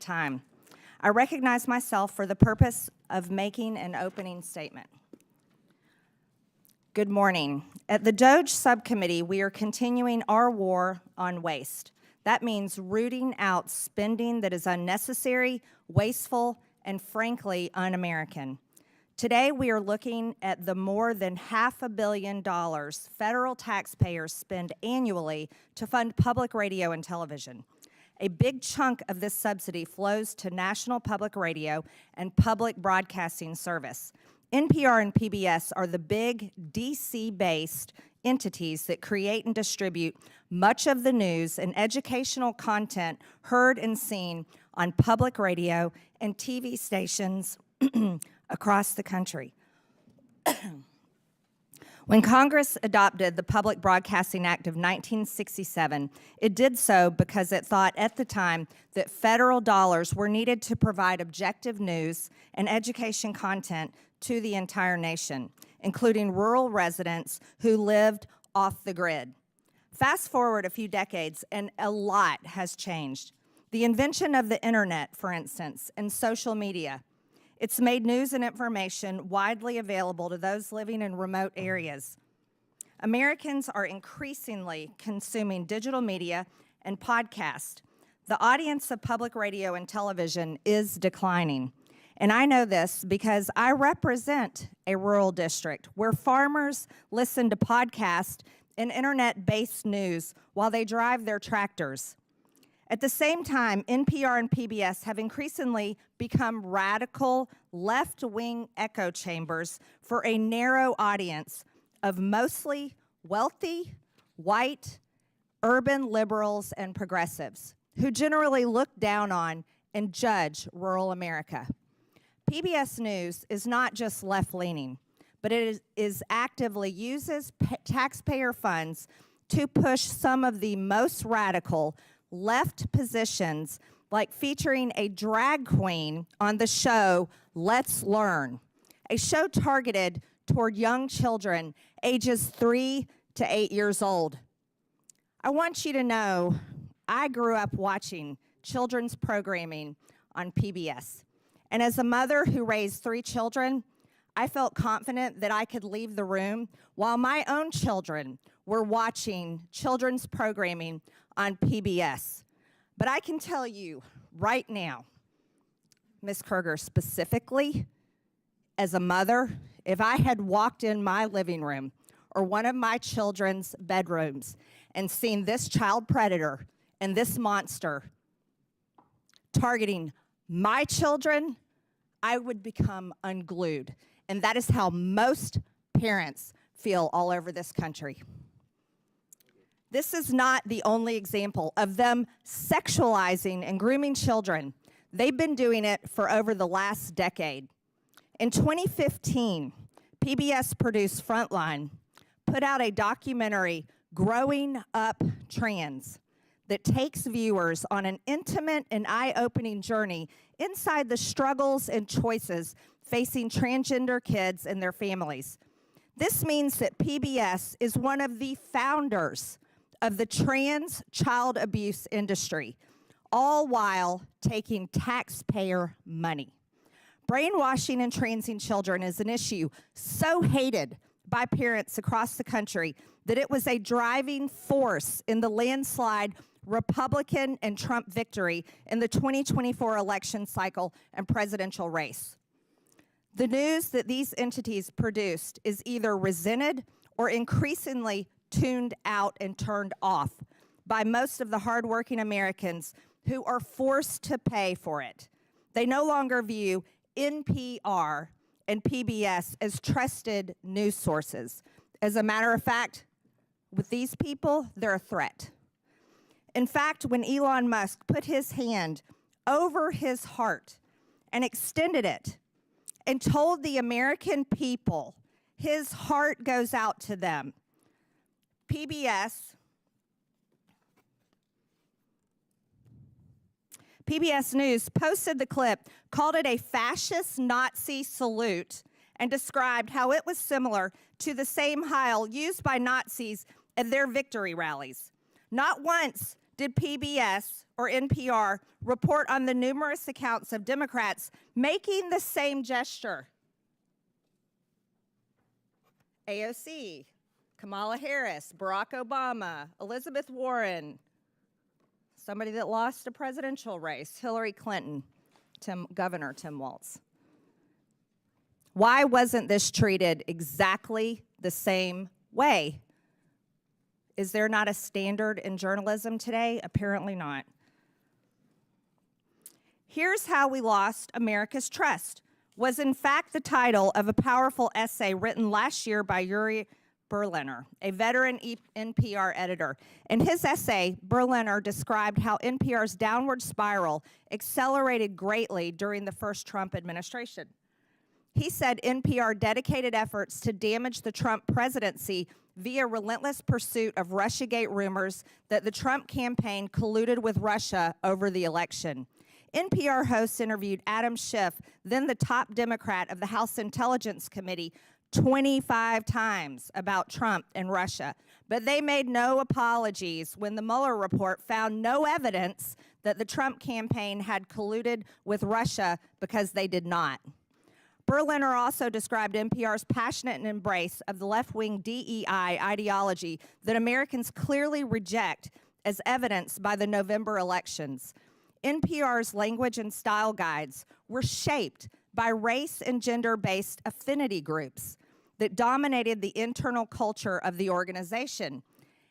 time. I recognize myself for the purpose of making an opening statement. Good morning. At the DOGE subcommittee, we are continuing our war on waste. That means rooting out spending that is unnecessary, wasteful, and frankly, un-American. Today, we are looking at the more than $500 million federal taxpayers spend annually to fund public radio and television. A big chunk of this subsidy flows to National Public Radio and Public Broadcasting Service. NPR and PBS are the big DC-based entities that create and distribute much of the news and educational content heard and seen on public radio and TV stations across the country. When Congress adopted the Public Broadcasting Act of 1967, it did so because it thought at the time that federal dollars were needed to provide objective news and education content to the entire nation, including rural residents who lived off the grid. Fast forward a few decades, and a lot has changed. The invention of the internet, for instance, and social media. It's made news and information widely available to those living in remote areas. Americans are increasingly consuming digital media and podcasts. The audience of public radio and television is declining. And I know this because I represent a rural district where farmers listen to podcasts and internet-based news while they drive their tractors. At the same time, NPR and PBS have increasingly become radical left-wing echo chambers for a narrow audience of mostly wealthy, white, urban liberals and progressives who generally look down on and judge rural America. PBS News is not just left-leaning, but it is actively uses taxpayer funds to push some of the most radical left positions, like featuring a drag queen on the show Let's Learn, a show targeted toward young children ages 3 to 8 years old. I want you to know I grew up watching children's programming on PBS. And as a mother who raised 3 children, I felt confident that I could leave the room while my own children were watching children's programming on PBS. But I can tell you right now, Ms. Kruger, specifically, as a mother, if I had walked in my living room or one of my children's bedrooms and seen this child predator and this monster targeting my children, I would become unglued. And that is how most parents feel all over this country. This is not the only example of them sexualizing and grooming children. They've been doing it for over the last decade. In 2015, PBS produced Frontline, put out a documentary, Growing Up Trans, that takes viewers on an intimate and eye-opening journey inside the struggles and choices facing transgender kids and their families. This means that PBS is one of the founders of the trans child abuse industry, all while taking taxpayer money. Brainwashing and transing children is an issue so hated by parents across the country that it was a driving force in the landslide Republican and Trump victory in the 2024 election cycle and presidential race. The news that these entities produced is either resented or increasingly tuned out and turned off by most of the hardworking Americans who are forced to pay for it. They no longer view NPR and PBS as trusted news sources. As a matter of fact, with these people, they're a threat. In fact, when Elon Musk put his hand over his heart and extended it and told the American people his heart goes out to them, PBS News posted the clip, called it a fascist Nazi salute, and described how it was similar to the same Heil used by Nazis at their victory rallies. Not once did PBS or NPR report on the numerous accounts of Democrats making the same gesture? AOC, Kamala Harris, Barack Obama, Elizabeth Warren, somebody that lost a presidential race, Hillary Clinton, Governor Tim Walz. Why wasn't this treated exactly the same way? Is there not a standard in journalism today? Apparently not. Here's How We Lost America's Trust was in fact the title of a powerful essay written last year by Yuri Berliner, a veteran NPR editor. In his essay, Berliner described how NPR's downward spiral accelerated greatly during the first Trump administration. He said NPR dedicated efforts to damage the Trump presidency via relentless pursuit of Russiagate rumors that the Trump campaign colluded with Russia over the election. NPR hosts interviewed Adam Schiff, then the top Democrat of the House Intelligence Committee, 25 times about Trump and Russia. But they made no apologies when the Mueller report found no evidence that the Trump campaign had colluded with Russia, because they did not. Berliner also described NPR's passionate embrace of the left-wing DEI ideology that Americans clearly reject, as evidenced by the November elections. NPR's language and style guides were shaped by race and gender-based affinity groups that dominated the internal culture of the organization.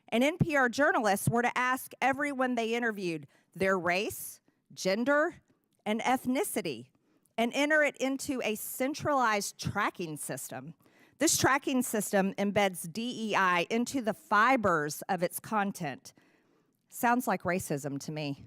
And NPR journalists were to ask everyone they interviewed their race, gender, and ethnicity, and enter it into a centralized tracking system. This tracking system embeds DEI into the fibers of its content. Sounds like racism to me.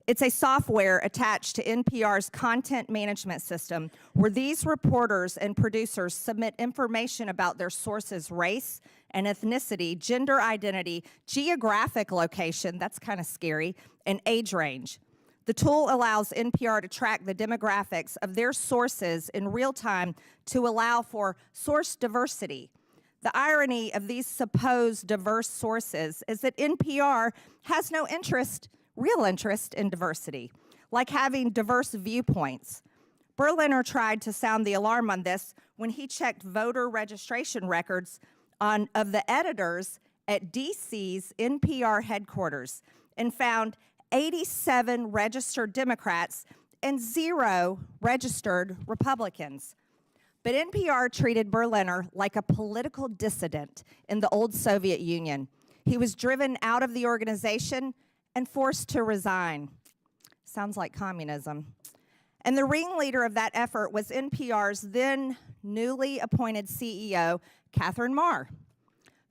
It's a software attached to NPR's content management system where these reporters and producers submit information about their sources' race and ethnicity, gender identity, geographic location, that's kind of scary, and age range. The tool allows NPR to track the demographics of their sources in real time to allow for source diversity. The irony of these supposed diverse sources is that NPR has no real interest in diversity, like having diverse viewpoints. Berliner tried to sound the alarm on this when he checked voter registration records of the editors at DC's NPR headquarters and found 87 registered Democrats and 0 registered Republicans. But NPR treated Berliner like a political dissident in the old Soviet Union. He was driven out of the organization and forced to resign. Sounds like communism. And the ringleader of that effort was NPR's then newly appointed CEO, Catherine Maher,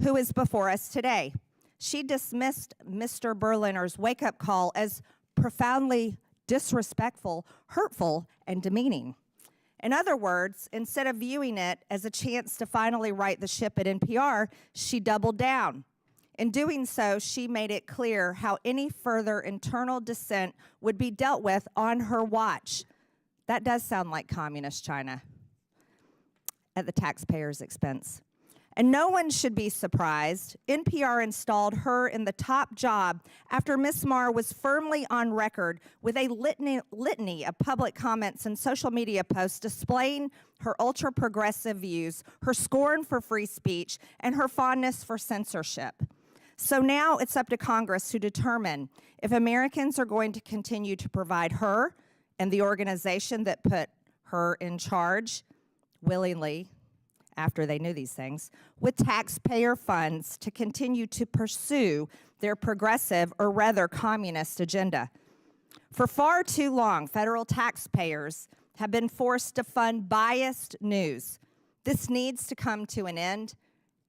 who is before us today. She dismissed Mr. Berliner's wake-up call as profoundly disrespectful, hurtful, and demeaning. In other words, instead of viewing it as a chance to finally right the ship at NPR, she doubled down. In doing so, she made it clear how any further internal dissent would be dealt with on her watch. That does sound like communist China at the taxpayer's expense. And no one should be surprised. NPR installed her in the top job after Ms. Maher was firmly on record with a litany of public comments and social media posts displaying her ultra-progressive views, her scorn for free speech, and her fondness for censorship. So now it's up to Congress to determine if Americans are going to continue to provide her and the organization that put her in charge willingly, after they knew these things, with taxpayer funds to continue to pursue their progressive, or rather communist, agenda. For far too long, federal taxpayers have been forced to fund biased news. This needs to come to an end,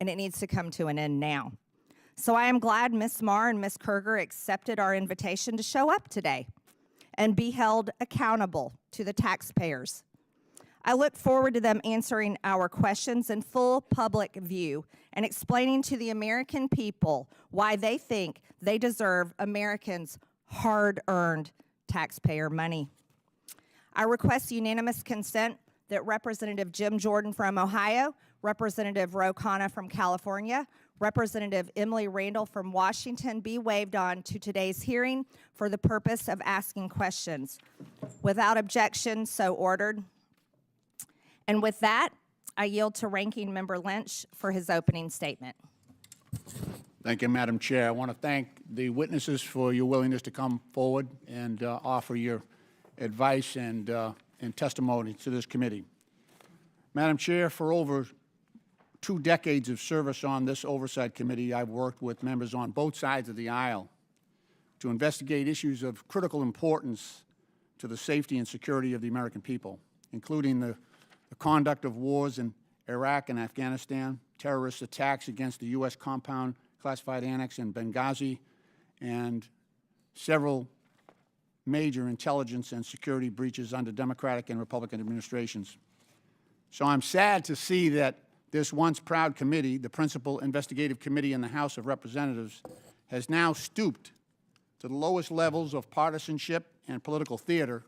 and it needs to come to an end now. So I am glad Ms. Maher and Ms. Kerger accepted our invitation to show up today and be held accountable to the taxpayers. I look forward to them answering our questions in full public view and explaining to the American people why they think they deserve Americans' hard-earned taxpayer money. I request unanimous consent that Representative Jim Jordan from Ohio, Representative Ro Khanna from California, Representative Emily Randall from Washington be waived on to today's hearing for the purpose of asking questions. Without objection, so ordered. And with that, I yield to Ranking Member Lynch for his opening statement. Thank you, Madam Chair. I want to thank the witnesses for your willingness to come forward and offer your advice and testimony to this committee. Madam Chair, for over 2 decades of service on this Oversight Committee, I've worked with members on both sides of the aisle to investigate issues of critical importance to the safety and security of the American people, including the conduct of wars in Iraq and Afghanistan, terrorist attacks against the U.S. compound classified annex in Benghazi, and several major intelligence and security breaches under Democratic and Republican administrations. So I'm sad to see that this once proud committee, the principal investigative committee in the House of Representatives, has now stooped to the lowest levels of partisanship and political theater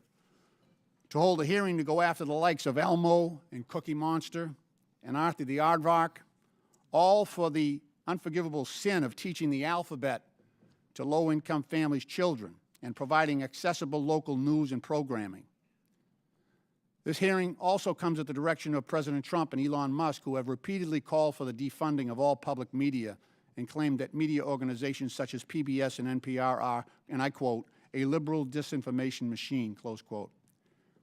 to hold a hearing to go after the likes of Elmo and Cookie Monster and Arthur the Aardvark, all for the unforgivable sin of teaching the alphabet to low-income families' children and providing accessible local news and programming. This hearing also comes at the direction of President Trump and Elon Musk, who have repeatedly called for the defunding of all public media and claimed that media organizations such as PBS and NPR are, and I quote, a liberal disinformation machine, close quote.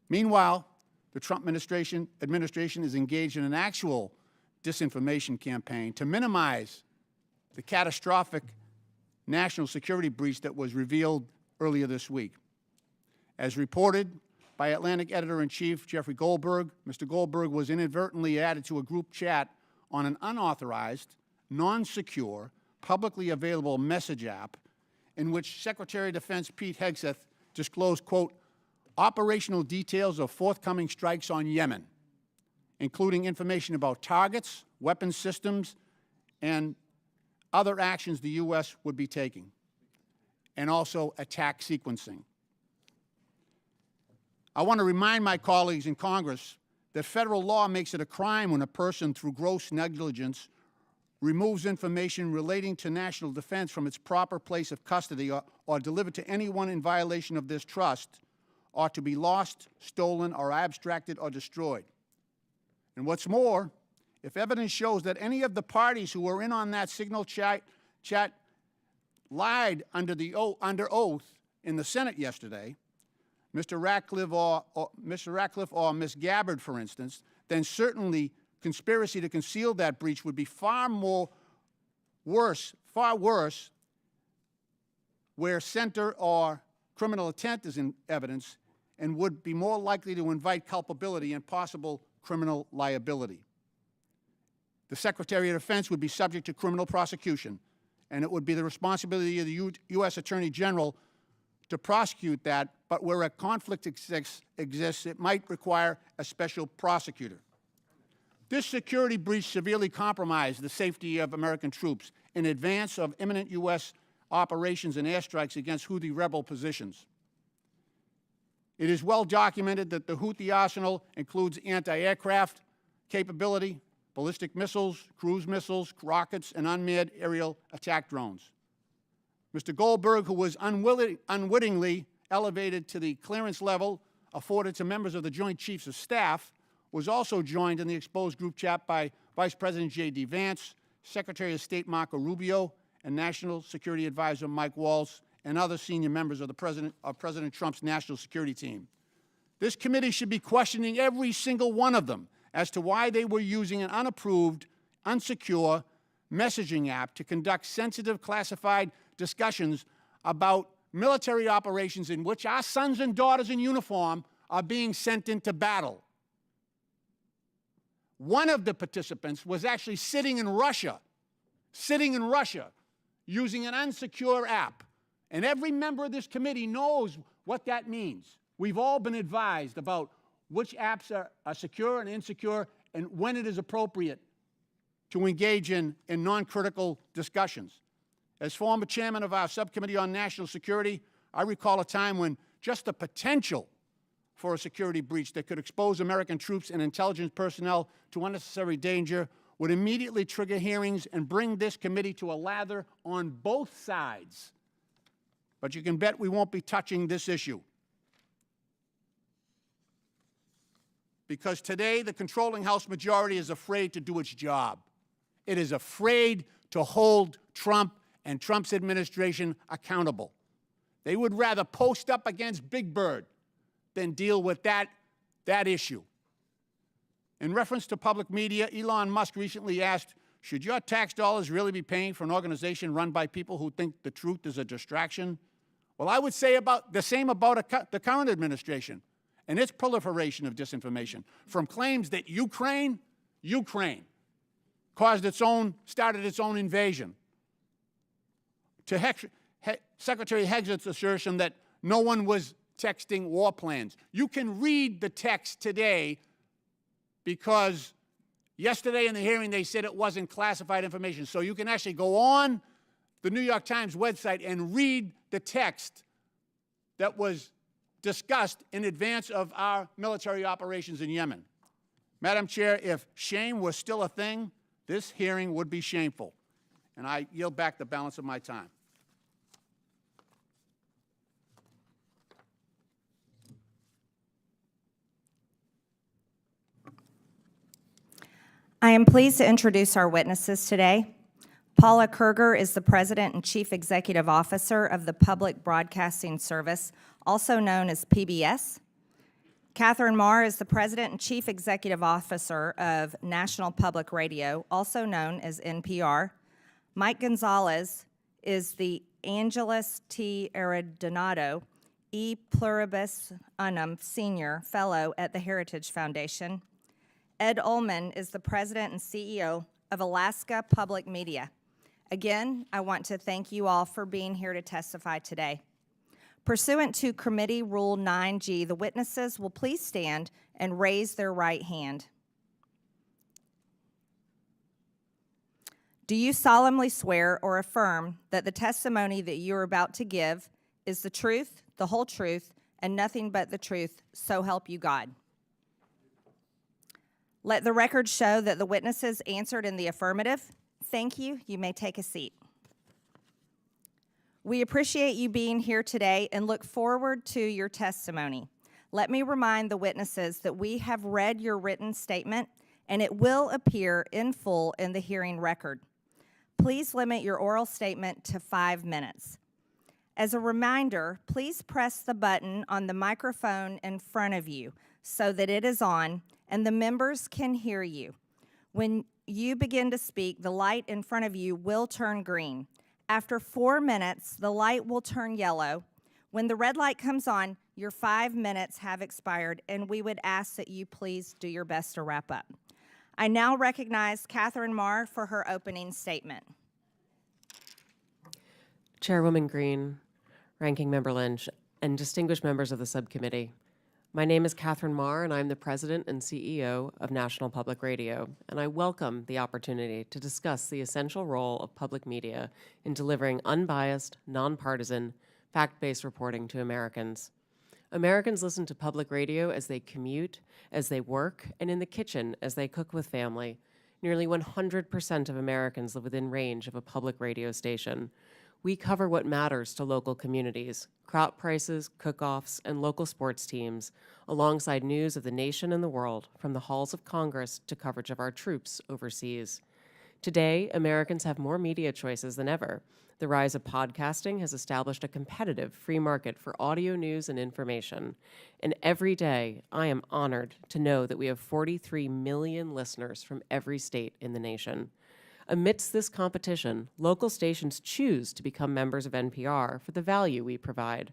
Meanwhile, the Trump administration is engaged in an actual disinformation campaign to minimize the catastrophic national security breach that was revealed earlier this week. As reported by Atlantic Editor-in-Chief Jeffrey Goldberg, Mr. Goldberg was inadvertently added to a group chat on an unauthorized, non-secure, publicly available message app in which Secretary of Defense Pete Hegseth disclosed, quote, operational details of forthcoming strikes on Yemen, including information about targets, weapons systems, and other actions the U.S. would be taking, and also attack sequencing. I want to remind my colleagues in Congress that federal law makes it a crime when a person, through gross negligence, removes information relating to national defense from its proper place of custody or delivered to anyone in violation of this trust, or to be lost, stolen, or abstracted or destroyed. And what's more, if evidence shows that any of the parties who were in on that signal chat lied under oath in the Senate yesterday, Mr. Ratcliffe or Ms. Gabbard, for instance, then certainly conspiracy to conceal that breach would be far worse, where center or criminal intent is in evidence, and would be more likely to invite culpability and possible criminal liability. The Secretary of Defense would be subject to criminal prosecution, and it would be the responsibility of the U.S. Attorney General to prosecute that, but where a conflict exists, it might require a special prosecutor. This security breach severely compromised the safety of American troops in advance of imminent U.S. operations and airstrikes against Houthi rebel positions. It is well documented that the Houthi arsenal includes anti-aircraft capability, ballistic missiles, cruise missiles, rockets, and unmanned aerial attack drones. Mr. Goldberg, who was unwittingly elevated to the clearance level afforded to members of the Joint Chiefs of Staff, was also joined in the exposed group chat by Vice President J.D. Vance, Secretary of State Marco Rubio, and National Security Advisor Mike Waltz, and other senior members of President Trump's national security team. This committee should be questioning every single one of them as to why they were using an unapproved, unsecure messaging app to conduct sensitive classified discussions about military operations in which our sons and daughters in uniform are being sent into battle. One of the participants was actually sitting in Russia using an unsecure app. And every member of this committee knows what that means. We've all been advised about which apps are secure and insecure and when it is appropriate to engage in non-critical discussions. As former chairman of our subcommittee on national security, I recall a time when just the potential for a security breach that could expose American troops and intelligence personnel to unnecessary danger would immediately trigger hearings and bring this committee to a lather on both sides. But you can bet we won't be touching this issue. Because today the controlling House majority is afraid to do its job. It is afraid to hold Trump and Trump's administration accountable. They would rather post up against Big Bird than deal with that issue. In reference to public media, Elon Musk recently asked, should your tax dollars really be paying for an organization run by people who think the truth is a distraction? Well, I would say about the same about the current administration and its proliferation of disinformation, from claims that Ukraine started its own invasion, to Secretary Hegzet's assertion that no one was texting war plans. You can read the text today because yesterday in the hearing they said it wasn't classified information. So you can actually go on the New York Times website and read the text that was discussed in advance of our military operations in Yemen. Madam Chair, if shame was still a thing, this hearing would be shameful. And I yield back the balance of my time. I am pleased to introduce our witnesses today. Paula Kerger is the President and Chief Executive Officer of the Public Broadcasting Service, also known as PBS. Catherine Marr is the President and Chief Executive Officer of National Public Radio, also known as NPR. Mike Gonzalez is the Angelus T. Arredondo E. Pluribus Unum Senior Fellow at the Heritage Foundation. Ed Ullman is the President and CEO of Alaska Public Media. Again, I want to thank you all for being here to testify today. Pursuant to Committee Rule 9G, the witnesses will please stand and raise their right hand. Do you solemnly swear or affirm that the testimony that you are about to give is the truth, the whole truth, and nothing but the truth, so help you God? Let the record show that the witnesses answered in the affirmative. Thank you. You may take a seat. We appreciate you being here today and look forward to your testimony. Let me remind the witnesses that we have read your written statement and it will appear in full in the hearing record. Please limit your oral statement to 5 minutes. As a reminder, please press the button on the microphone in front of you so that it is on and the members can hear you. When you begin to speak, the light in front of you will turn green. After 4 minutes, the light will turn yellow. When the red light comes on, your 5 minutes have expired, and we would ask that you please do your best to wrap up. I now recognize Catherine Marr for her opening statement. Chairwoman Green, Ranking Member Lynch, and distinguished members of the subcommittee. My name is Catherine Marr, and I'm the President and CEO of National Public Radio, and I welcome the opportunity to discuss the essential role of public media in delivering unbiased, nonpartisan, fact-based reporting to Americans. Americans listen to public radio as they commute, as they work, and in the kitchen as they cook with family. Nearly 100% of Americans live within range of a public radio station. We cover what matters to local communities, crop prices, cook-offs, and local sports teams, alongside news of the nation and the world, from the halls of Congress to coverage of our troops overseas. Today, Americans have more media choices than ever. The rise of podcasting has established a competitive free market for audio news and information. And every day, I am honored to know that we have 43 million listeners from every state in the nation. Amidst this competition, local stations choose to become members of NPR for the value we provide.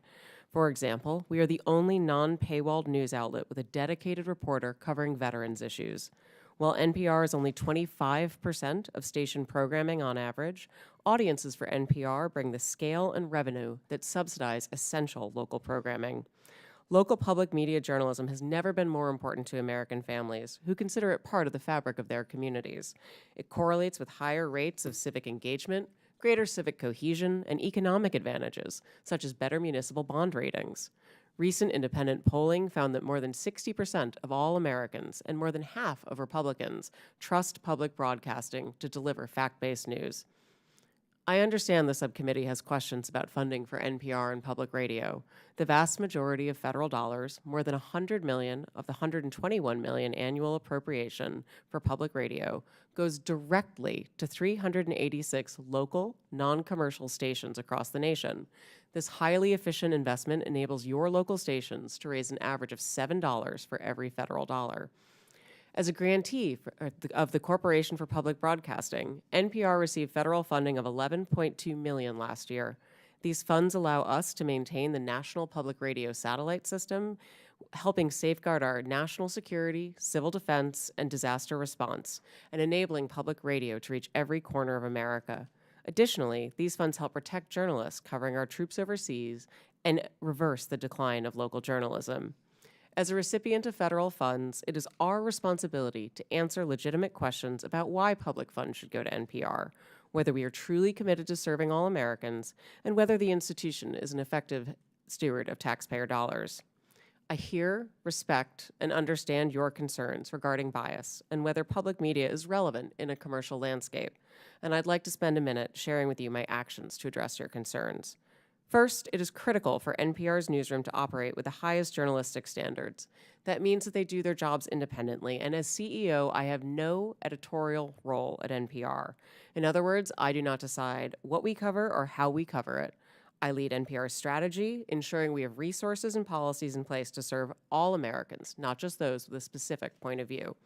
For example, we are the only non-paywalled news outlet with a dedicated reporter covering veterans issues. While NPR is only 25% of station programming on average, audiences for NPR bring the scale and revenue that subsidize essential local programming. Local public media journalism has never been more important to American families, who consider it part of the fabric of their communities. It correlates with higher rates of civic engagement, greater civic cohesion, and economic advantages, such as better municipal bond ratings. Recent independent polling found that more than 60% of all Americans and more than half of Republicans trust public broadcasting to deliver fact-based news. I understand the subcommittee has questions about funding for NPR and public radio. The vast majority of federal dollars, more than $100 million of the $121 million annual appropriation for public radio, goes directly to 386 local, non-commercial stations across the nation. This highly efficient investment enables your local stations to raise an average of $7 for every federal dollar. As a grantee of the Corporation for Public Broadcasting, NPR received federal funding of $11.2 million last year. These funds allow us to maintain the National Public Radio satellite system, helping safeguard our national security, civil defense, and disaster response, and enabling public radio to reach every corner of America. Additionally, these funds help protect journalists covering our troops overseas and reverse the decline of local journalism. As a recipient of federal funds, it is our responsibility to answer legitimate questions about why public funds should go to NPR, whether we are truly committed to serving all Americans, and whether the institution is an effective steward of taxpayer dollars. I hear, respect, and understand your concerns regarding bias and whether public media is relevant in a commercial landscape, and I'd like to spend a minute sharing with you my actions to address your concerns. First, it is critical for NPR's newsroom to operate with the highest journalistic standards. That means that they do their jobs independently, and as CEO, I have no editorial role at NPR. In other words, I do not decide what we cover or how we cover it. I lead NPR's strategy, ensuring we have resources and policies in place to serve all Americans, not just those with a specific point of view.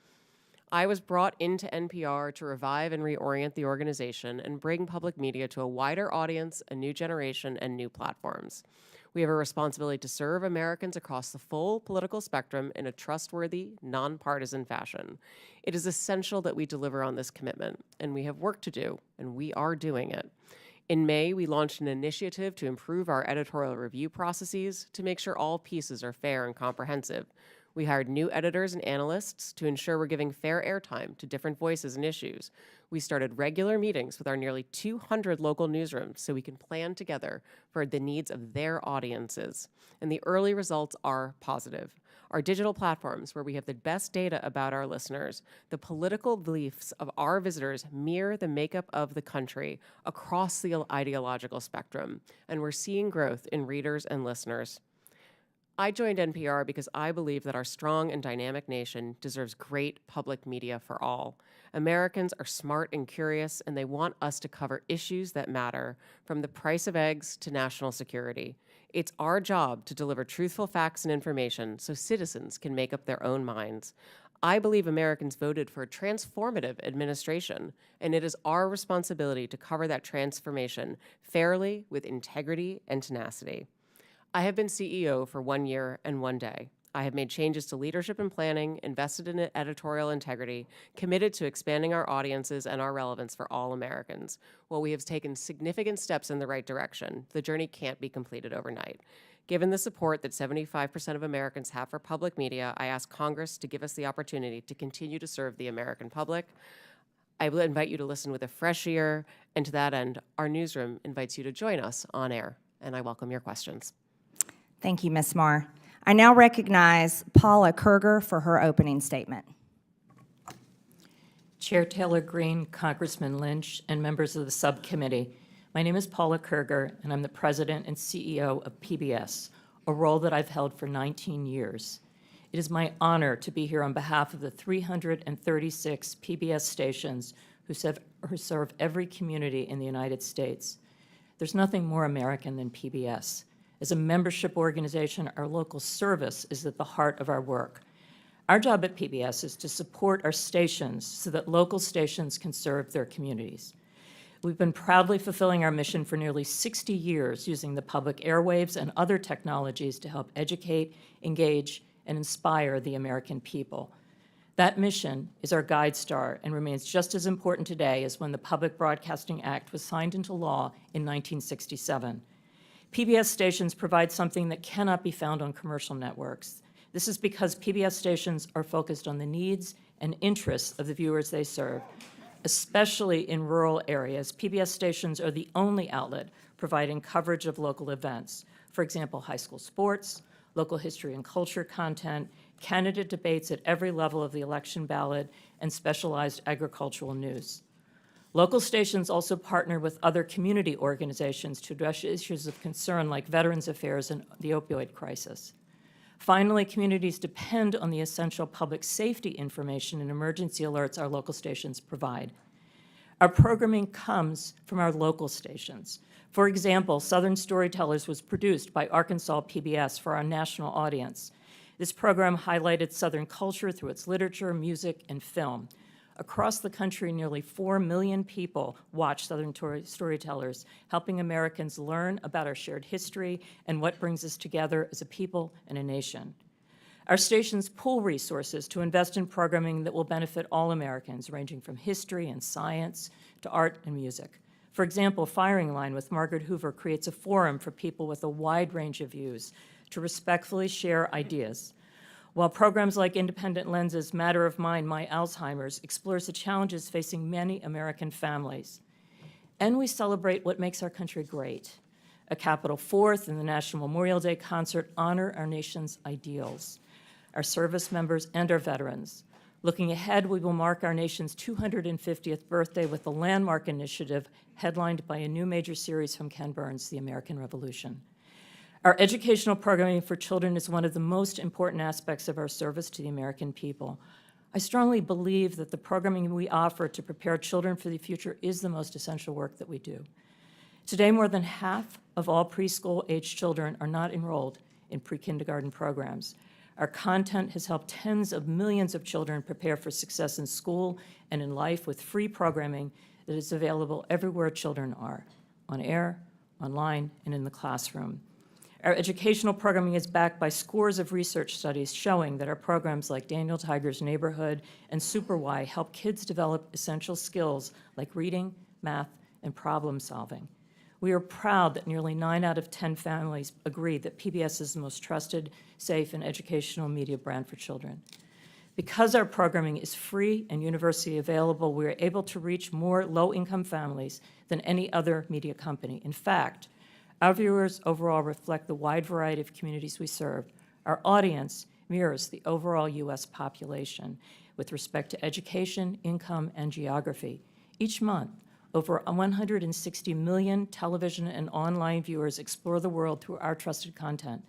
I was brought into NPR to revive and reorient the organization and bring public media to a wider audience, a new generation, and new platforms. We have a responsibility to serve Americans across the full political spectrum in a trustworthy, nonpartisan fashion. It is essential that we deliver on this commitment, and we have work to do, and we are doing it. In May, we launched an initiative to improve our editorial review processes to make sure all pieces are fair and comprehensive. We hired new editors and analysts to ensure we're giving fair airtime to different voices and issues. We started regular meetings with our nearly 200 local newsrooms so we can plan together for the needs of their audiences. And the early results are positive. Our digital platforms, where we have the best data about our listeners, the political beliefs of our visitors mirror the makeup of the country across the ideological spectrum, and we're seeing growth in readers and listeners. I joined NPR because I believe that our strong and dynamic nation deserves great public media for all. Americans are smart and curious, and they want us to cover issues that matter, from the price of eggs to national security. It's our job to deliver truthful facts and information so citizens can make up their own minds. I believe Americans voted for a transformative administration, and it is our responsibility to cover that transformation fairly, with integrity and tenacity. I have been CEO for 1 year and 1 day. I have made changes to leadership and planning, invested in editorial integrity, committed to expanding our audiences and our relevance for all Americans. While we have taken significant steps in the right direction, the journey can't be completed overnight. Given the support that 75% of Americans have for public media, I ask Congress to give us the opportunity to continue to serve the American public. I will invite you to listen with a fresh ear, and to that end, our newsroom invites you to join us on air, and I welcome your questions. Thank you, Ms. Marr. I now recognize Paula Kerger for her opening statement. Chair Taylor Greene, Congressman Lynch, and members of the subcommittee, my name is Paula Kerger, and I'm the president and CEO of PBS, a role that I've held for 19 years. It is my honor to be here on behalf of the 336 PBS stations who serve every community in the United States. There's nothing more American than PBS. As a membership organization, our local service is at the heart of our work. Our job at PBS is to support our stations so that local stations can serve their communities. We've been proudly fulfilling our mission for nearly 60 years, using the public airwaves and other technologies to help educate, engage, and inspire the American people. That mission is our guide star and remains just as important today as when the Public Broadcasting Act was signed into law in 1967. PBS stations provide something that cannot be found on commercial networks. This is because PBS stations are focused on the needs and interests of the viewers they serve. Especially in rural areas, PBS stations are the only outlet providing coverage of local events. For example, high school sports, local history and culture content, candidate debates at every level of the election ballot, and specialized agricultural news. Local stations also partner with other community organizations to address issues of concern like Veterans Affairs and the opioid crisis. Finally, communities depend on the essential public safety information and emergency alerts our local stations provide. Our programming comes from our local stations. For example, Southern Storytellers was produced by Arkansas PBS for our national audience. This program highlighted Southern culture through its literature, music, and film. Across the country, nearly 4 million people watch Southern Storytellers, helping Americans learn about our shared history and what brings us together as a people and a nation. Our stations pool resources to invest in programming that will benefit all Americans, ranging from history and science to art and music. For example, Firing Line with Margaret Hoover creates a forum for people with a wide range of views to respectfully share ideas. While programs like Independent Lens's Matter of Mind, My Alzheimer's explores the challenges facing many American families. And we celebrate what makes our country great. A Capitol Fourth and the National Memorial Day concert honor our nation's ideals, our service members, and our veterans. Looking ahead, we will mark our nation's 250th birthday with the Landmark Initiative, headlined by a new major series from Ken Burns, The American Revolution. Our educational programming for children is one of the most important aspects of our service to the American people. I strongly believe that the programming we offer to prepare children for the future is the most essential work that we do. Today, more than half of all preschool-age children are not enrolled in pre-kindergarten programs. Our content has helped tens of millions of children prepare for success in school and in life with free programming that is available everywhere children are, on air, online, and in the classroom. Our educational programming is backed by scores of research studies showing that our programs like Daniel Tiger's Neighborhood and Super Y help kids develop essential skills like reading, math, and problem solving. We are proud that nearly 9 out of 10 families agree that PBS is the most trusted, safe, and educational media brand for children. Because our programming is free and universally available, we are able to reach more low-income families than any other media company. In fact, our viewers overall reflect the wide variety of communities we serve. Our audience mirrors the overall U.S. population with respect to education, income, and geography. Each month, over 160 million television and online viewers explore the world through our trusted content,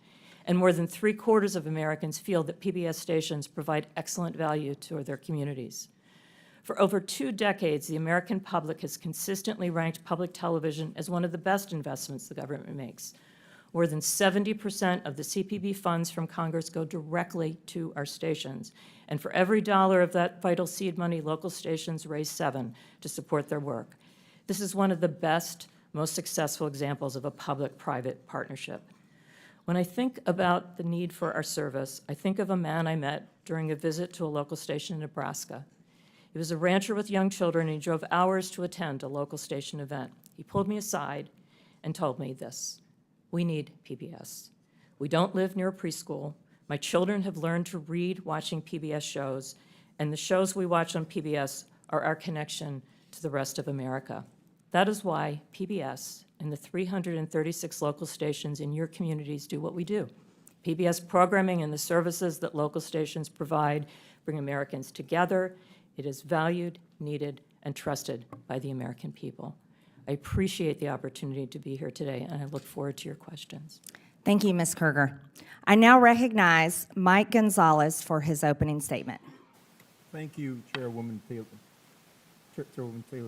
and more than 3/4 of Americans feel that PBS stations provide excellent value to their communities. For over 2 decades, the American public has consistently ranked public television as one of the best investments the government makes. More than 70% of the CPB funds from Congress go directly to our stations, and for every dollar of that vital seed money, local stations raise 7 to support their work. This is one of the best, most successful examples of a public-private partnership. When I think about the need for our service, I think of a man I met during a visit to a local station in Nebraska. He was a rancher with young children, and he drove hours to attend a local station event. He pulled me aside and told me this: we need PBS. We don't live near a preschool. My children have learned to read watching PBS shows, and the shows we watch on PBS are our connection to the rest of America. That is why PBS and the 336 local stations in your communities do what we do. PBS programming and the services that local stations provide bring Americans together. It is valued, needed, and trusted by the American people. I appreciate the opportunity to be here today, and I look forward to your questions. Thank you, Ms. Kruger. I now recognize Mike Gonzalez for his opening statement. Thank you, Chairwoman Taylor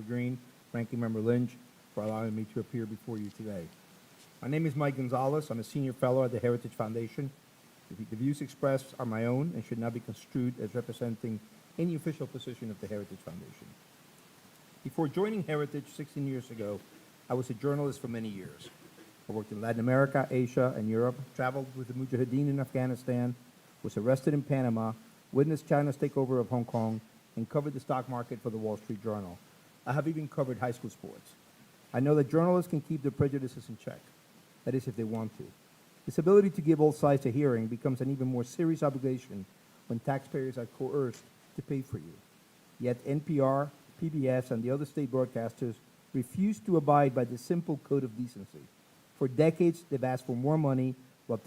Greene, Ranking Member Lynch, for allowing me to appear before you today. My name is Mike Gonzalez. I'm a senior fellow at the Heritage Foundation. The views expressed are my own and should not be construed as representing any official position of the Heritage Foundation. Before joining Heritage 16 years ago, I was a journalist for many years. I worked in Latin America, Asia, and Europe, traveled with the Mujahideen in Afghanistan, was arrested in Panama, witnessed China's takeover of Hong Kong, and covered the stock market for the Wall Street Journal. I have even covered high school sports. I know that journalists can keep their prejudices in check. That is, if they want to. This ability to give all sides a hearing becomes an even more serious obligation when taxpayers are coerced to pay for you. Yet NPR, PBS, and the other state broadcasters refuse to abide by the simple code of decency. For decades, they've asked for more money while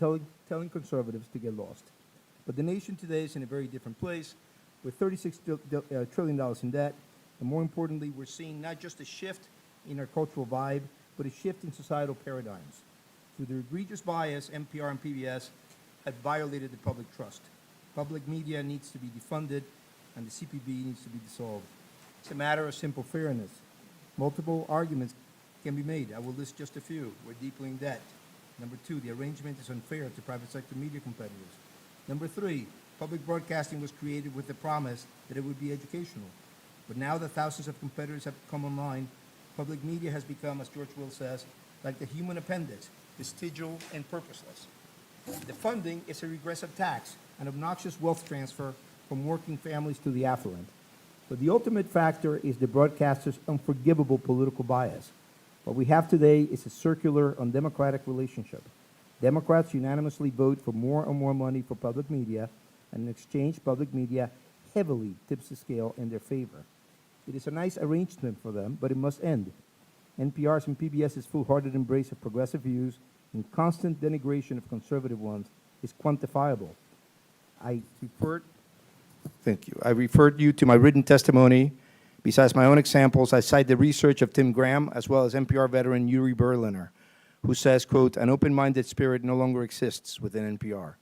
telling conservatives to get lost. But the nation today is in a very different place, with $36 trillion in debt, and more importantly, we're seeing not just a shift in our cultural vibe, but a shift in societal paradigms. Through their egregious bias, NPR and PBS have violated the public trust. Public media needs to be defunded, and the CPB needs to be dissolved. It's a matter of simple fairness. Multiple arguments can be made. I will list just a few. We're deeply in debt. Number two, the arrangement is unfair to private sector media competitors. Number three, public broadcasting was created with the promise that it would be educational. But now that thousands of competitors have come online, public media has become, as George Will says, like the human appendix, vestigial and purposeless. The funding is a regressive tax, an obnoxious wealth transfer from working families to the affluent. But the ultimate factor is the broadcaster's unforgivable political bias. What we have today is a circular, undemocratic relationship. Democrats unanimously vote for more and more money for public media, and in exchange, public media heavily tips the scale in their favor. It is a nice arrangement for them, but it must end. NPR's and PBS's full-hearted embrace of progressive views and constant denigration of conservative ones is quantifiable. Thank you. I referred you to my written testimony. Besides my own examples, I cite the research of Tim Graham, as well as NPR veteran Yuri Berliner, who says, quote, an open-minded spirit no longer exists within NPR.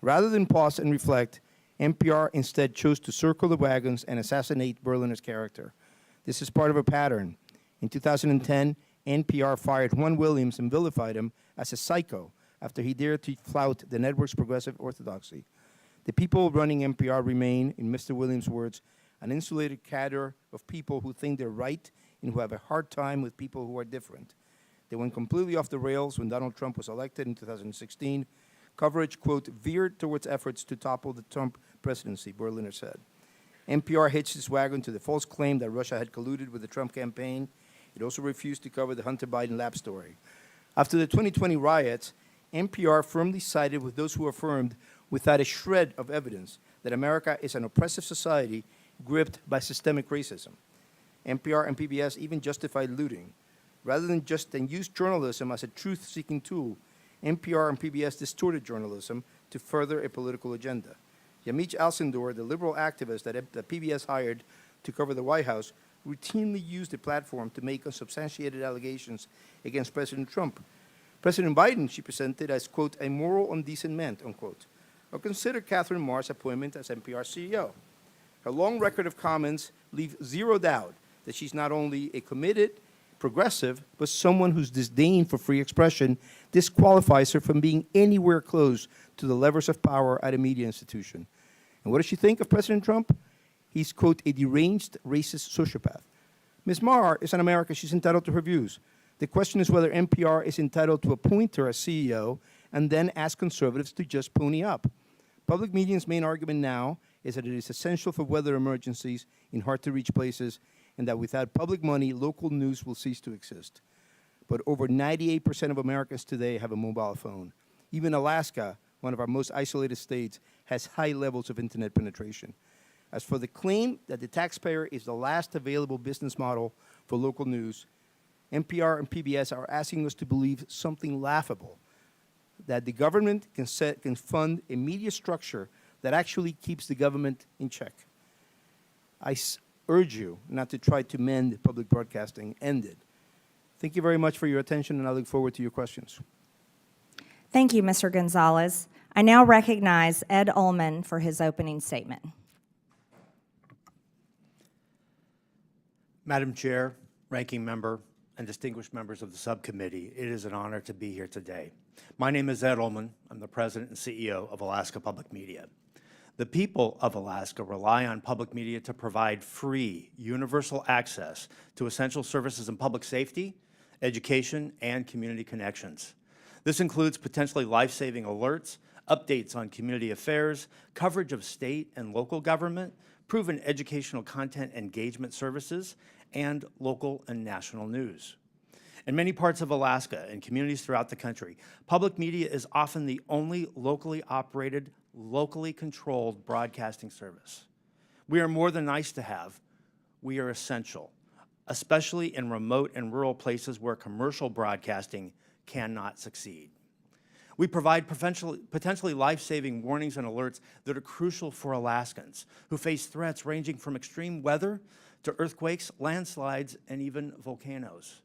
Rather than pause and reflect, NPR instead chose to circle the wagons and assassinate Berliner's character. This is part of a pattern. In 2010, NPR fired Juan Williams and vilified him as a psycho after he dared to flout the network's progressive orthodoxy. The people running NPR remain, in Mr. Williams' words, an insulated cadre of people who think they're right and who have a hard time with people who are different. They went completely off the rails when Donald Trump was elected in 2016. Coverage, quote, veered towards efforts to topple the Trump presidency, Berliner said. NPR hitched its wagon to the false claim that Russia had colluded with the Trump campaign. It also refused to cover the Hunter Biden lab story. After the 2020 riots, NPR firmly sided with those who affirmed, without a shred of evidence, that America is an oppressive society gripped by systemic racism. NPR and PBS even justified looting. Rather than use journalism as a truth-seeking tool, NPR and PBS distorted journalism to further a political agenda. Yamich Alcindor, the liberal activist that PBS hired to cover the White House, routinely used the platform to make unsubstantiated allegations against President Trump. President Biden, she presented as, quote, a moral, undecent man, unquote. Or consider Catherine Marr's appointment as NPR CEO. Her long record of comments leave zero doubt that she's not only a committed progressive, but someone whose disdain for free expression disqualifies her from being anywhere close to the levers of power at a media institution. And what does she think of President Trump? He's, quote, a deranged, racist sociopath. Ms. Marr is an American. She's entitled to her views. The question is whether NPR is entitled to appoint her as CEO and then ask conservatives to just pony up. Public media's main argument now is that it is essential for weather emergencies in hard-to-reach places and that without public money, local news will cease to exist. But over 98% of Americans today have a mobile phone. Even Alaska, one of our most isolated states, has high levels of internet penetration. As for the claim that the taxpayer is the last available business model for local news, NPR and PBS are asking us to believe something laughable, that the government can fund a media structure that actually keeps the government in check. I urge you not to try to mend public broadcasting. End it. Thank you very much for your attention, and I look forward to your questions. Thank you, Mr. Gonzalez. I now recognize Ed Ullman for his opening statement. Madam Chair, Ranking Member, and distinguished members of the subcommittee, it is an honor to be here today. My name is Ed Ullman. I'm the President and CEO of Alaska Public Media. The people of Alaska rely on public media to provide free, universal access to essential services in public safety, education, and community connections. This includes potentially life-saving alerts, updates on community affairs, coverage of state and local government, proven educational content engagement services, and local and national news. In many parts of Alaska and communities throughout the country, public media is often the only locally operated, locally controlled broadcasting service. We are more than nice to have. We are essential, especially in remote and rural places where commercial broadcasting cannot succeed. We provide potentially life-saving warnings and alerts that are crucial for Alaskans who face threats ranging from extreme weather to earthquakes, landslides, and even volcanoes.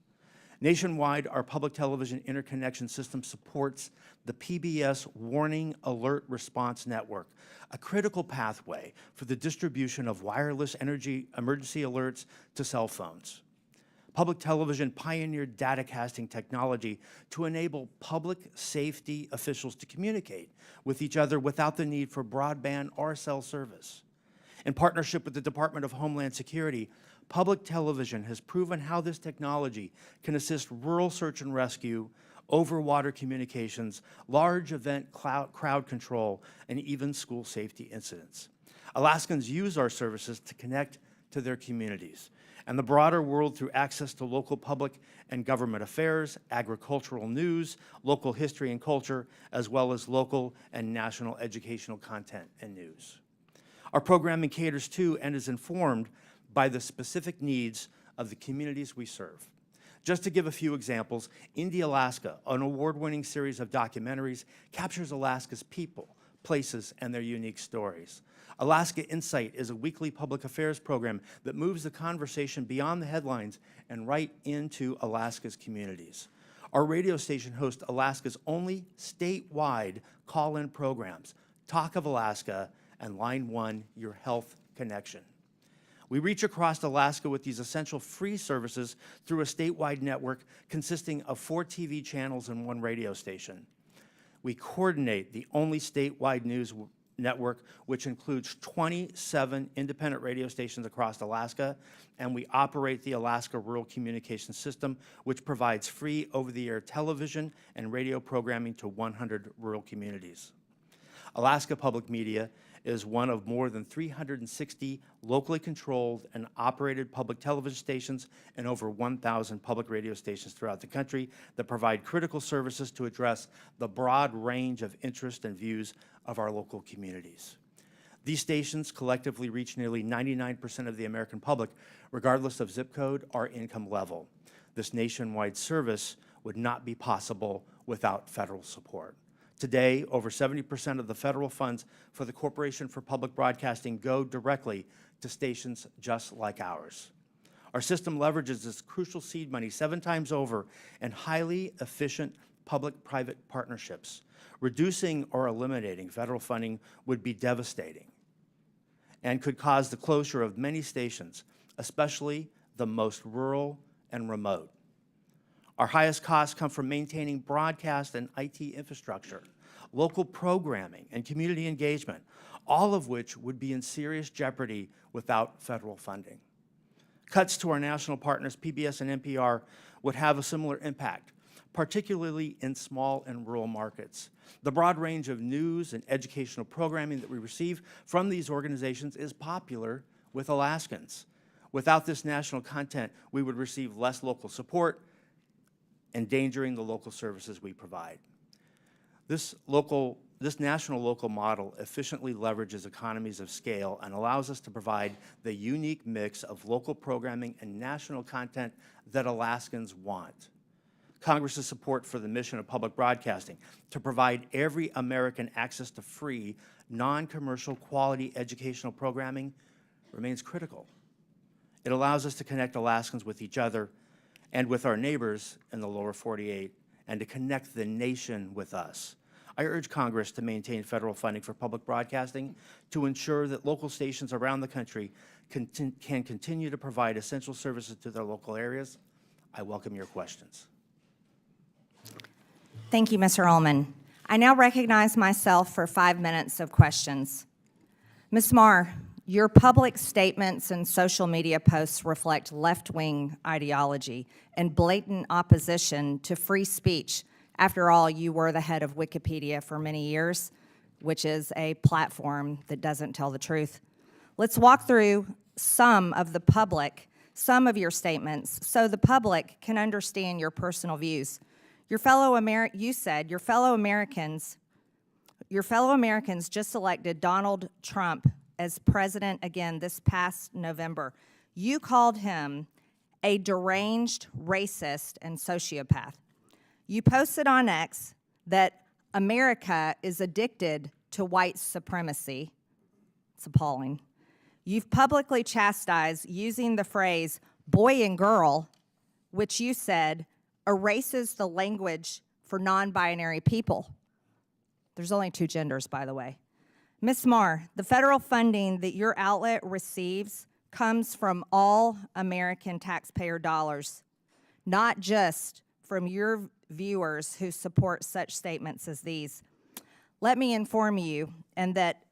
Nationwide, our public television interconnection system supports the PBS Warning Alert Response Network, a critical pathway for the distribution of wireless energy emergency alerts to cell phones. Public television pioneered datacasting technology to enable public safety officials to communicate with each other without the need for broadband or cell service. In partnership with the Department of Homeland Security, public television has proven how this technology can assist rural search and rescue, over-water communications, large event crowd control, and even school safety incidents. Alaskans use our services to connect to their communities and the broader world through access to local public and government affairs, agricultural news, local history and culture, as well as local and national educational content and news. Our programming caters to and is informed by the specific needs of the communities we serve. Just to give a few examples, Indie Alaska, an award-winning series of documentaries, captures Alaska's people, places, and their unique stories. Alaska Insight is a weekly public affairs program that moves the conversation beyond the headlines and right into Alaska's communities. Our radio station hosts Alaska's only statewide call-in programs, Talk of Alaska and Line 1, Your Health Connection. We reach across Alaska with these essential free services through a statewide network consisting of 4 TV channels and 1 radio station. We coordinate the only statewide news network, which includes 27 independent radio stations across Alaska, and we operate the Alaska Rural Communications System, which provides free over-the-air television and radio programming to 100 rural communities. Alaska Public Media is one of more than 360 locally controlled and operated public television stations and over 1,000 public radio stations throughout the country that provide critical services to address the broad range of interests and views of our local communities. These stations collectively reach nearly 99% of the American public, regardless of zip code or income level. This nationwide service would not be possible without federal support. Today, over 70% of the federal funds for the Corporation for Public Broadcasting go directly to stations just like ours. Our system leverages this crucial seed money 7 times over in highly efficient public-private partnerships. Reducing or eliminating federal funding would be devastating and could cause the closure of many stations, especially the most rural and remote. Our highest costs come from maintaining broadcast and IT infrastructure, local programming, and community engagement, all of which would be in serious jeopardy without federal funding. Cuts to our national partners, PBS and NPR, would have a similar impact, particularly in small and rural markets. The broad range of news and educational programming that we receive from these organizations is popular with Alaskans. Without this national content, we would receive less local support, endangering the local services we provide. This national local model efficiently leverages economies of scale and allows us to provide the unique mix of local programming and national content that Alaskans want. Congress's support for the mission of public broadcasting to provide every American access to free, non-commercial quality educational programming remains critical. It allows us to connect Alaskans with each other and with our neighbors in the lower 48, and to connect the nation with us. I urge Congress to maintain federal funding for public broadcasting to ensure that local stations around the country can continue to provide essential services to their local areas. I welcome your questions. Thank you, Mr. Ullman. I now recognize myself for 5 minutes of questions. Ms. Marr, your public statements and social media posts reflect left-wing ideology and blatant opposition to free speech. After all, you were the head of Wikipedia for many years, which is a platform that doesn't tell the truth. Let's walk through some of your statements so the public can understand your personal views. You said your fellow Americans just elected Donald Trump as president again this past November. You called him a deranged racist and sociopath. You posted on X that America is addicted to white supremacy. It's appalling. You've publicly chastised using the phrase boy and girl, which you said erases the language for non-binary people. There's only 2 genders, by the way. Ms. Marr, the federal funding that your outlet receives comes from all American taxpayer dollars, not just from your viewers who support such statements as these. Let me inform you, and that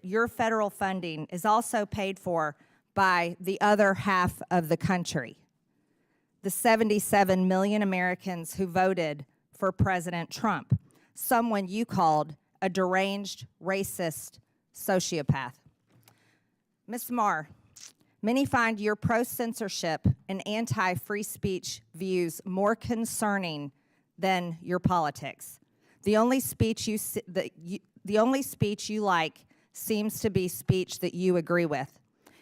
your federal funding is also paid for by the other half of the country, the 77 million Americans who voted for President Trump, someone you called a deranged, racist sociopath. Ms. Marr, many find your pro-censorship and anti-free speech views more concerning than your politics. The only speech you like seems to be speech that you agree with.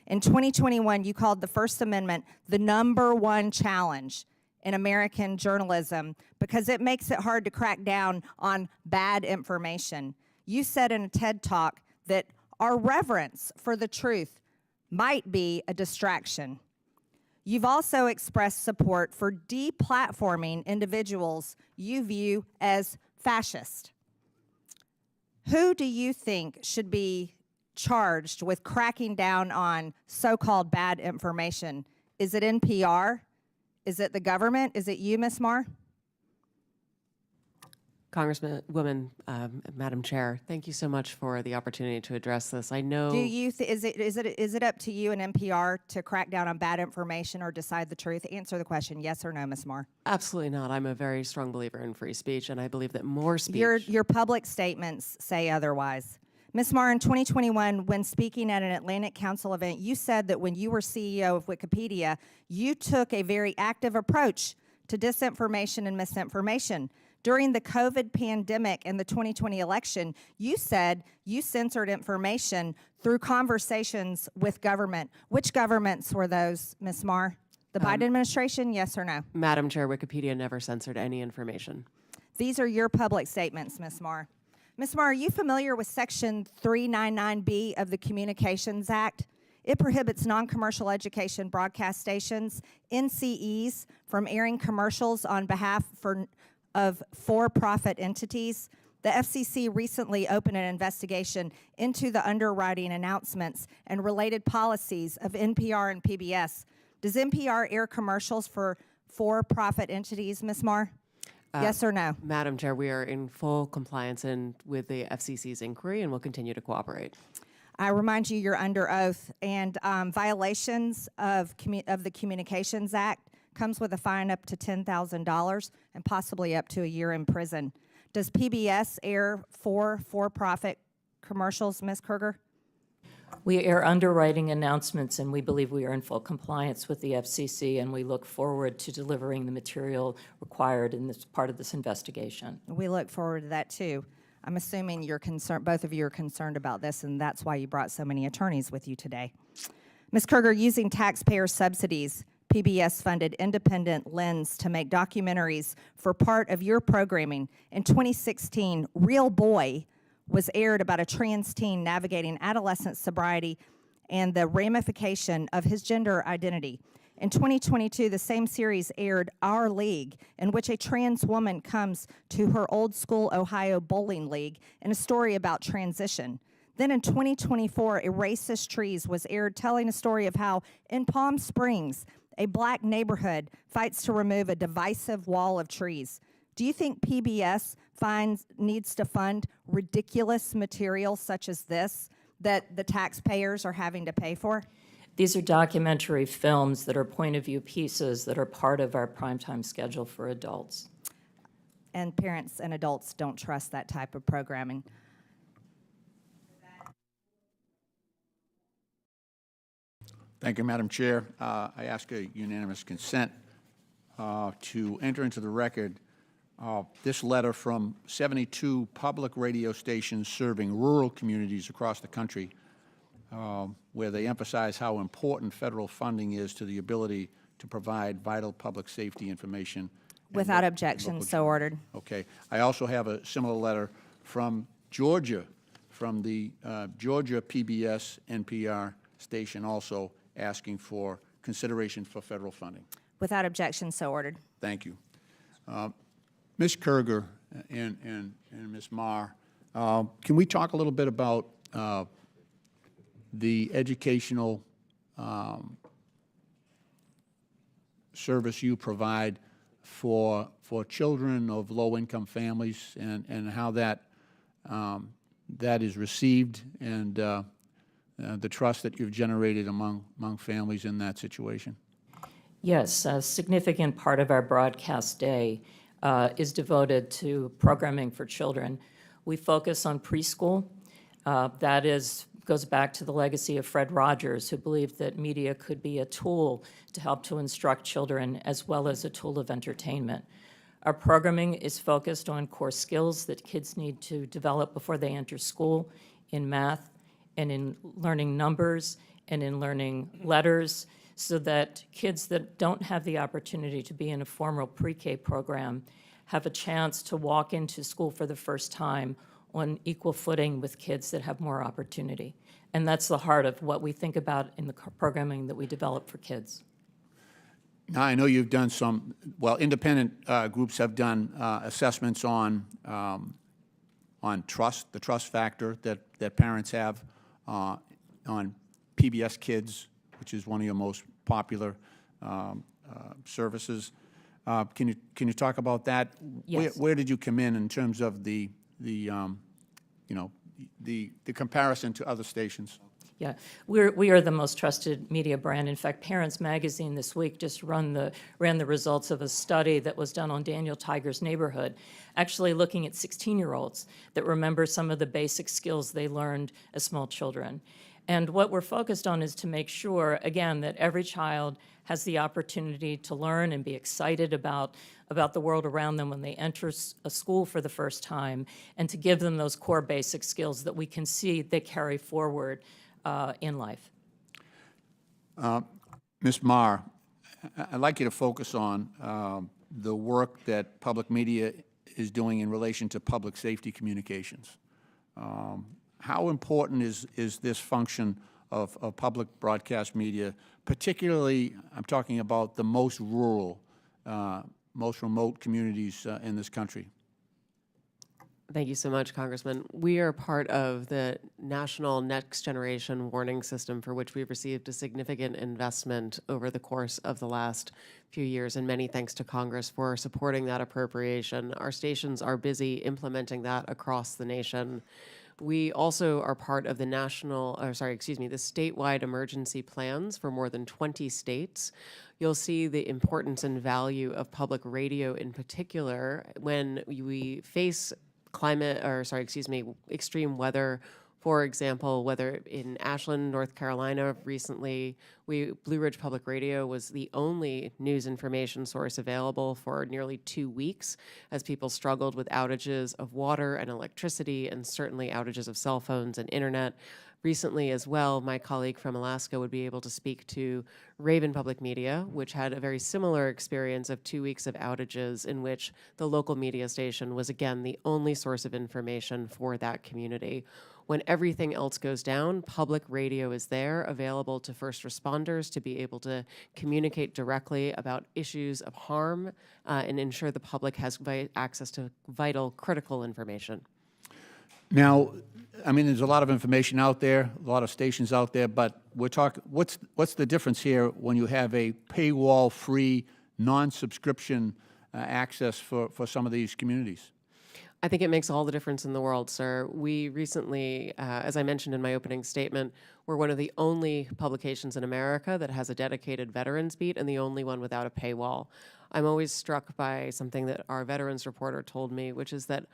In 2021, you called the First Amendment the #1 challenge in American journalism because it makes it hard to crack down on bad information. You said in a TED Talk that our reverence for the truth might be a distraction. You've also expressed support for deplatforming individuals you view as fascist. Who do you think should be charged with cracking down on so-called bad information? Is it NPR? Is it the government? Is it you, Ms. Marr? Congresswoman, Madam Chair, thank you so much for the opportunity to address this. I know. Do you is it up to you and NPR to crack down on bad information or decide the truth? Answer the question, yes or no, Ms. Marr. Absolutely not. I'm a very strong believer in free speech, and I believe that more speech. Your public statements say otherwise. Ms. Marr, in 2021, when speaking at an Atlantic Council event, you said that when you were CEO of Wikipedia, you took a very active approach to disinformation and misinformation. During the COVID pandemic and the 2020 election, you said you censored information through conversations with government. Which governments were those, Ms. Marr? The Biden administration, yes or no? Madam Chair, Wikipedia never censored any information. These are your public statements, Ms. Marr. Ms. Marr, are you familiar with Section 399B of the Communications Act? It prohibits non-commercial education broadcast stations, NCEs, from airing commercials on behalf of for-profit entities. The FCC recently opened an investigation into the underwriting announcements and related policies of NPR and PBS. Does NPR air commercials for for-profit entities, Ms. Marr? Yes or no? Madam Chair, we are in full compliance with the FCC's inquiry and will continue to cooperate. I remind you, you're under oath, and violations of the Communications Act comes with a fine up to $10,000 and possibly up to a year in prison. Does PBS air for-profit commercials, Ms. Kruger? We air underwriting announcements, and we believe we are in full compliance with the FCC, and we look forward to delivering the material required in this part of this investigation. We look forward to that, too. I'm assuming you're concerned, both of you are concerned about this, and that's why you brought so many attorneys with you today. Ms. Kruger, using taxpayer subsidies, PBS funded Independent Lens to make documentaries for part of your programming. In 2016, Real Boy was aired about a trans teen navigating adolescent sobriety and the ramification of his gender identity. In 2022, the same series aired Our League, in which a trans woman comes to her old school Ohio bowling league in a story about transition. Then in 2024, A Racist Trees was aired, telling a story of how in Palm Springs, a black neighborhood fights to remove a divisive wall of trees. Do you think PBS needs to fund ridiculous material such as this that the taxpayers are having to pay for? These are documentary films that are point-of-view pieces that are part of our primetime schedule for adults. And parents and adults don't trust that type of programming. Thank you, Madam Chair. I ask a unanimous consent to enter into the record this letter from 72 public radio stations serving rural communities across the country, where they emphasize how important federal funding is to the ability to provide vital public safety information Without objection, so ordered. Okay. I also have a similar letter from Georgia, from the Georgia PBS NPR station, also asking for consideration for federal funding. Without objection, so ordered. Thank you. Ms. Kerger and Ms. Marr, can we talk a little bit about the educational service you provide for children of low-income families and how that that is received and the trust that you've generated among families in that situation? Yes, a significant part of our broadcast day is devoted to programming for children. We focus on preschool. Goes back to the legacy of Fred Rogers, who believed that media could be a tool to help to instruct children as well as a tool of entertainment. Our programming is focused on core skills that kids need to develop before they enter school in math and in learning numbers and in learning letters, so that kids that don't have the opportunity to be in a formal pre-K program have a chance to walk into school for the first time on equal footing with kids that have more opportunity. And that's the heart of what we think about in the programming that we develop for kids. Now, I know you've done some, well, independent groups have done assessments on trust, the trust factor that parents have on PBS Kids, which is one of your most popular services. Can you talk about that? Yes. Where did you come in terms of the comparison to other stations? Yeah, we are the most trusted media brand. In fact, Parents Magazine this week just ran the results of a study that was done on Daniel Tiger's neighborhood, actually looking at 16-year-olds that remember some of the basic skills they learned as small children. And what we're focused on is to make sure, again, that every child has the opportunity to learn and be excited about the world around them when they enter a school for the first time, and to give them those core basic skills that we can see they carry forward in life. Ms. Marr, I'd like you to focus on the work that public media is doing in relation to public safety communications. How important is this function of public broadcast media, particularly, I'm talking about the most rural, most remote communities in this country? Thank you so much, Congressman. We are part of the National Next Generation Warning System, for which we've received a significant investment over the course of the last few years, and many thanks to Congress for supporting that appropriation. Our stations are busy implementing that across the nation. We also are part of the the statewide emergency plans for more than 20 states. You'll see the importance and value of public radio in particular when we face extreme weather. For example, whether in Ashland, North Carolina recently, Blue Ridge Public Radio was the only news information source available for nearly 2 weeks as people struggled with outages of water and electricity, and certainly outages of cell phones and internet. Recently as well, my colleague from Alaska would be able to speak to Raven Public Media, which had a very similar experience of 2 weeks of outages in which the local media station was, again, the only source of information for that community. When everything else goes down, public radio is there, available to first responders to be able to communicate directly about issues of harm and ensure the public has access to vital, critical information. Now, I mean, there's a lot of information out there, a lot of stations out there, but we're talking, what's the difference here when you have a paywall-free, non-subscription access for some of these communities? I think it makes all the difference in the world, sir. We recently, as I mentioned in my opening statement, we're one of the only publications in America that has a dedicated veterans beat and the only one without a paywall. I'm always struck by something that our veterans reporter told me, which is that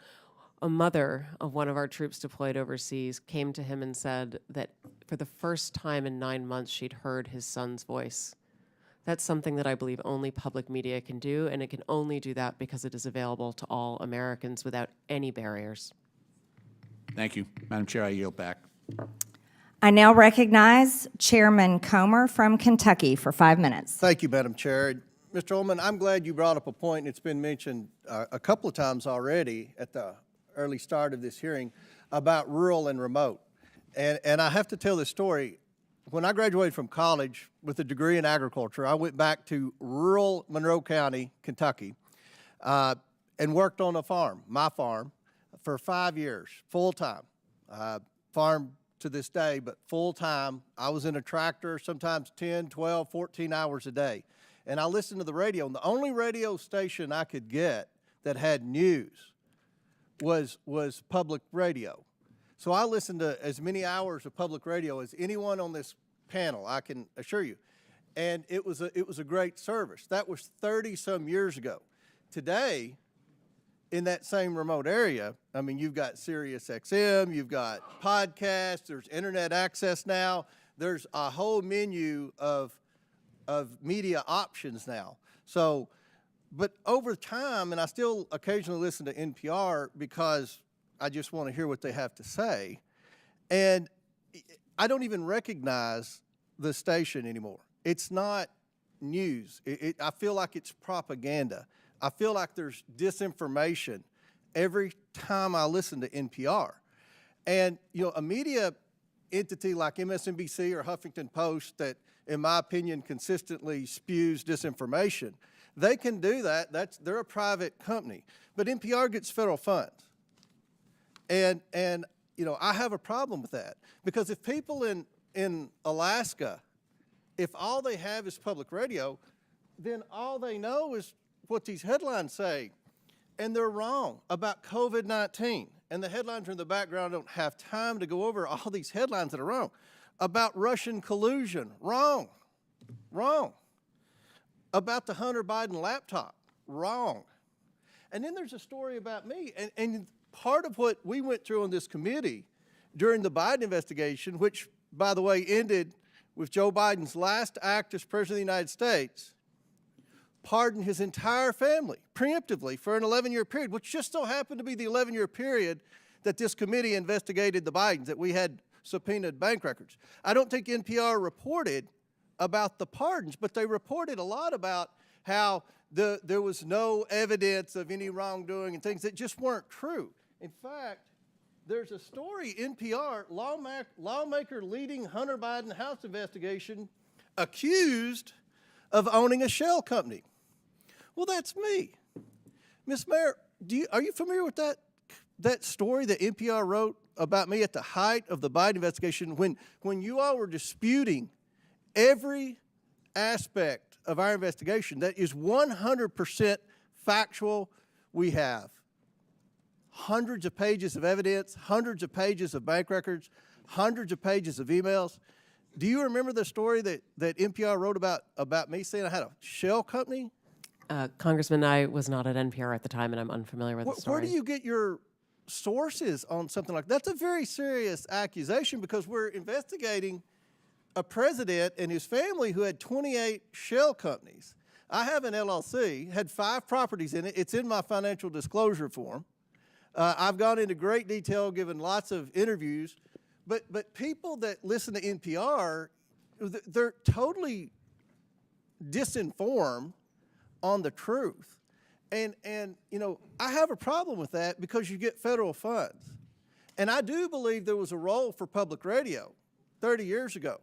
a mother of one of our troops deployed overseas came to him and said that for the first time in 9 months, she'd heard his son's voice. That's something that I believe only public media can do, and it can only do that because it is available to all Americans without any barriers. Thank you. Madam Chair, I yield back. I now recognize Chairman Comer from Kentucky for 5 minutes. Thank you, Madam Chair. Mr. Ullman, I'm glad you brought up a point, and it's been mentioned a couple of times already at the early start of this hearing about rural and remote. And I have to tell this story. When I graduated from college with a degree in agriculture, I went back to rural Monroe County, Kentucky, and worked on a farm, my farm, for 5 years, full-time. Farm to this day, but full-time. I was in a tractor, sometimes 10, 12, 14 hours a day. And I listened to the radio, and the only radio station I could get that had news was public radio. So I listened to as many hours of public radio as anyone on this panel, I can assure you. And it was a great service. That was 30-some years ago. Today, in that same remote area, I mean, you've got Sirius XM, you've got podcasts, there's internet access now, there's a whole menu of media options now. So, but over time, and I still occasionally listen to NPR because I just want to hear what they have to say, and I don't even recognize the station anymore. It's not news. I feel like it's propaganda. I feel like there's disinformation every time I listen to NPR. And, you know, a media entity like MSNBC or Huffington Post that, in my opinion, consistently spews disinformation, they can do that. They're a private company. But NPR gets federal funds. And you know, I have a problem with that. Because if people in Alaska, if all they have is public radio, then all they know is what these headlines say, and they're wrong about COVID-19. And the headlines are in the background. I don't have time to go over all these headlines that are wrong. About Russian collusion, wrong, wrong. About the Hunter Biden laptop, wrong. And then there's a story about me, and part of what we went through on this committee during the Biden investigation, which, by the way, ended with Joe Biden's last act as President of the United States, pardoned his entire family preemptively for an 11-year period, which just so happened to be the 11-year period that this committee investigated the Bidens, that we had subpoenaed bank records. I don't think NPR reported about the pardons, but they reported a lot about how there was no evidence of any wrongdoing and things that just weren't true. In fact, there's a story, NPR, lawmaker leading Hunter Biden House investigation, accused of owning a shell company. Well, that's me. Ms. Mayor, are you familiar with that story that NPR wrote about me at the height of the Biden investigation when you all were disputing every aspect of our investigation that is 100% factual? We have hundreds of pages of evidence, hundreds of pages of bank records, hundreds of pages of emails. Do you remember the story that NPR wrote about me saying I had a shell company? Congressman, I was not at NPR at the time, and I'm unfamiliar with the story. Where do you get your sources on something like that? That's a very serious accusation because we're investigating a president and his family who had 28 shell companies. I have an LLC, had 5 properties in it. It's in my financial disclosure form. I've gone into great detail, given lots of interviews. But people that listen to NPR, they're totally disinformed on the truth. And you know, I have a problem with that because you get federal funds. And I do believe there was a role for public radio 30 years ago,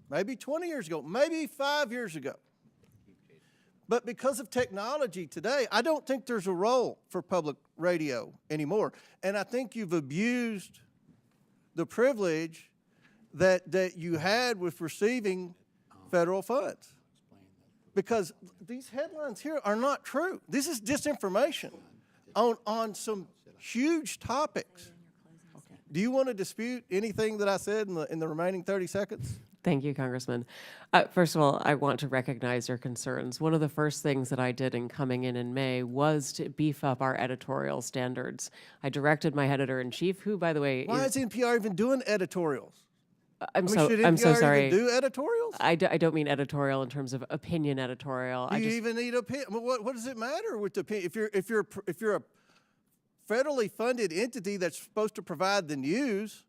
maybe 20 years ago, maybe 5 years ago. But because of technology today, I don't think there's a role for public radio anymore. And I think you've abused the privilege that you had with receiving federal funds. Because these headlines here are not true. This is disinformation on some huge topics. Do you want to dispute anything that I said in the remaining 30 seconds? Thank you, Congressman. First of all, I want to recognize your concerns. One of the first things that I did in coming in May was to beef up our editorial standards. I directed my editor-in-chief, who, by the way, Why is NPR even doing editorials? I'm should so NPR sorry. even do editorials? I don't mean editorial in terms of opinion editorial. Do you even need opinion? What does it matter with the opinion? If you're a federally funded entity that's supposed to provide the news,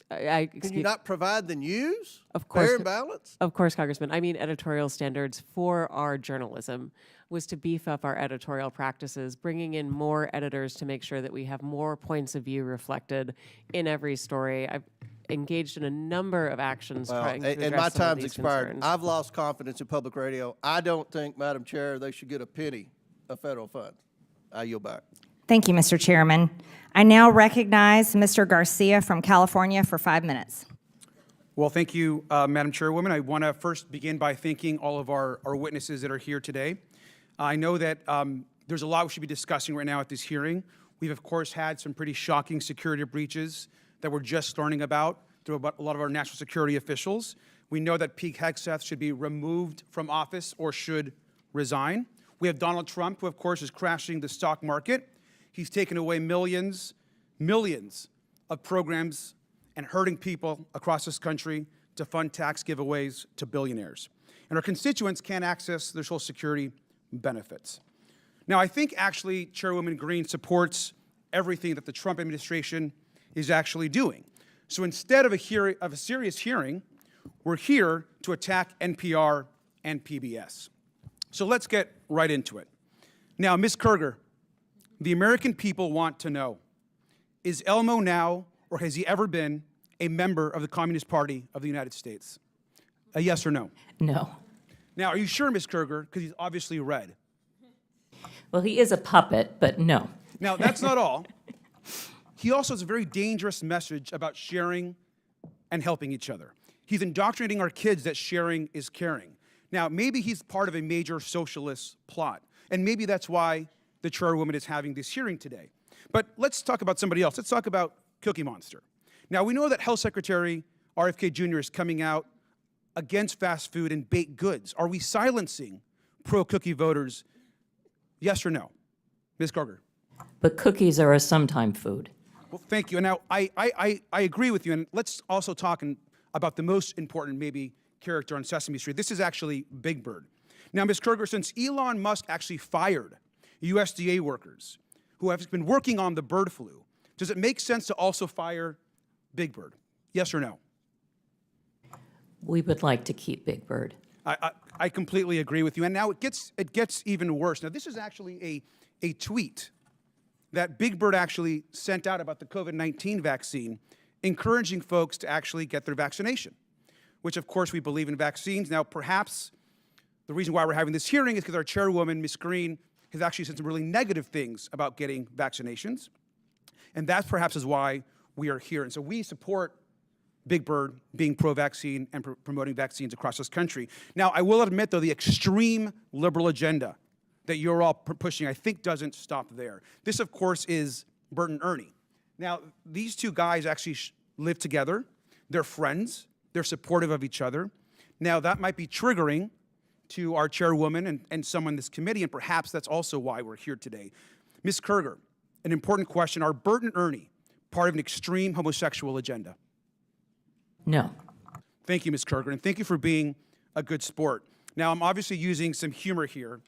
Can you not provide the news? Of course. Fair and balanced? Of course, Congressman. I mean, editorial standards for our journalism was to beef up our editorial practices, bringing in more editors to make sure that we have more points of view reflected in every story. I've engaged in a number of actions trying to address And my some of time's these expired. concerns. I've lost confidence in public radio. I don't think, Madam Chair, they should get a penny of federal funds. I yield back. Thank you, Mr. Chairman. I now recognize Mr. Garcia from California for 5 minutes. Well, thank you, Madam Chairwoman. I want to first begin by thanking all of our witnesses that are here today. I know that there's a lot we should be discussing right now at this hearing. We've, of course, had some pretty shocking security breaches that we're just learning about through a lot of our national security officials. We know that Pete Hegseth should be removed from office or should resign. We have Donald Trump, who, of course, is crashing the stock market. He's taken away millions of programs and hurting people across this country to fund tax giveaways to billionaires. And our constituents can't access their Social Security benefits. Now, I think actually Chairwoman Green supports everything that the Trump administration is actually doing. So instead of a serious hearing, we're here to attack NPR and PBS. So let's get right into it. Now, Ms. Kerger, the American people want to know, is Elmo now, or has he ever been, a member of the Communist Party of the United States? A yes or no? No. Now, are you sure, Ms. Kerger? Because he's obviously red. Well, he is a puppet, but no. Now, that's not all. He also has a very dangerous message about sharing and helping each other. He's indoctrinating our kids that sharing is caring. Now, maybe he's part of a major socialist plot, and maybe that's why the chairwoman is having this hearing today. But let's talk about somebody else. Let's talk about Cookie Monster. Now, we know that Health Secretary RFK Jr. is coming out against fast food and baked goods. Are we silencing pro-cookie voters? Yes or no? Ms. Kerger. But cookies are a sometime food. Well, thank you. Now, I agree with you, and let's also talk about the most important, maybe, character on Sesame Street. This is actually Big Bird. Now, Ms. Kerger, since Elon Musk actually fired USDA workers who have been working on the bird flu, does it make sense to also fire Big Bird? Yes or no? We would like to keep Big Bird. I completely agree with you. And now it gets even worse. Now, this is actually a tweet that Big Bird actually sent out about the COVID-19 vaccine, encouraging folks to actually get their vaccination, which, of course, we believe in vaccines. Now, perhaps the reason why we're having this hearing is because our chairwoman, Ms. Green, has actually said some really negative things about getting vaccinations. And that perhaps is why we are here. And so we support Big Bird being pro-vaccine and promoting vaccines across this country. Now, I will admit, though, the extreme liberal agenda that you're all pushing, I think, doesn't stop there. This, of course, is Bert and Ernie. Now, these two guys actually live together. They're friends. They're supportive of each other. Now, that might be triggering to our chairwoman and some on this committee, and perhaps that's also why we're here today. Ms. Kerger, an important question. Are Bert and Ernie part of an extreme homosexual agenda? No. Thank you, Ms. Kerger, and thank you for being a good sport. Now, I'm obviously using some humor here,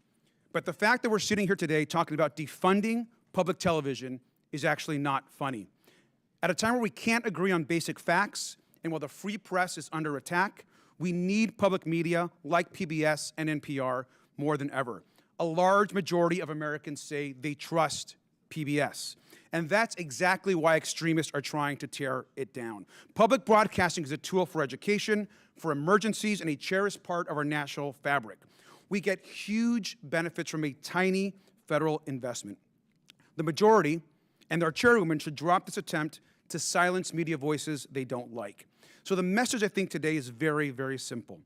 but the fact that we're sitting here today talking about defunding public television is actually not funny. At a time where we can't agree on basic facts, and while the free press is under attack, we need public media like PBS and NPR more than ever. A large majority of Americans say they trust PBS. And that's exactly why extremists are trying to tear it down. Public broadcasting is a tool for education, for emergencies, and a cherished part of our national fabric. We get huge benefits from a tiny federal investment. The majority and our chairwoman should drop this attempt to silence media voices they don't like. So the message, I think, today is very, very simple.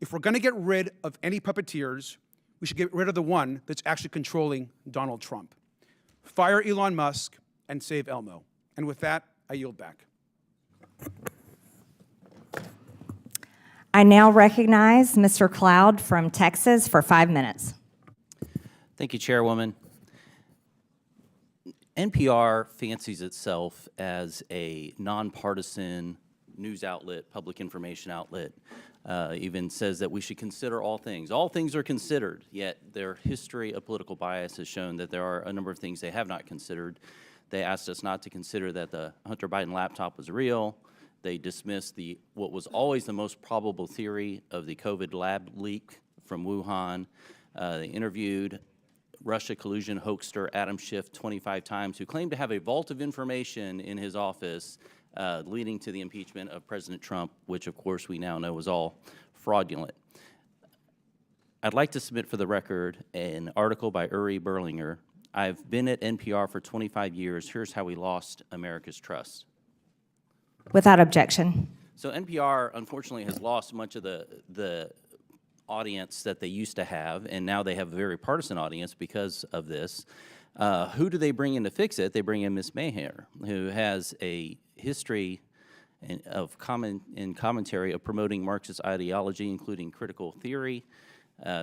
If we're going to get rid of any puppeteers, we should get rid of the one that's actually controlling Donald Trump. Fire Elon Musk and save Elmo. And with that, I yield back. I now recognize Mr. Cloud from Texas for 5 minutes. Thank you, Chairwoman. NPR fancies itself as a nonpartisan news outlet, public information outlet, even says that we should consider all things. All things are considered, yet their history of political bias has shown that there are a number of things they have not considered. They asked us not to consider that the Hunter Biden laptop was real. They dismissed what was always the most probable theory of the COVID lab leak from Wuhan. They interviewed Russia collusion hoaxer Adam Schiff 25 times, who claimed to have a vault of information in his office leading to the impeachment of President Trump, which of course we now know was all fraudulent. I'd like to submit for the record an article by Uri Berlinger. I've been at NPR for 25 years. Here's how we lost America's trust. Without objection. So NPR, unfortunately, has lost much of the audience that they used to have, and now they have a very partisan audience because of this. Who do they bring in to fix it? They bring in Ms. Maher, who has a history of commentary of promoting Marxist ideology, including critical theory.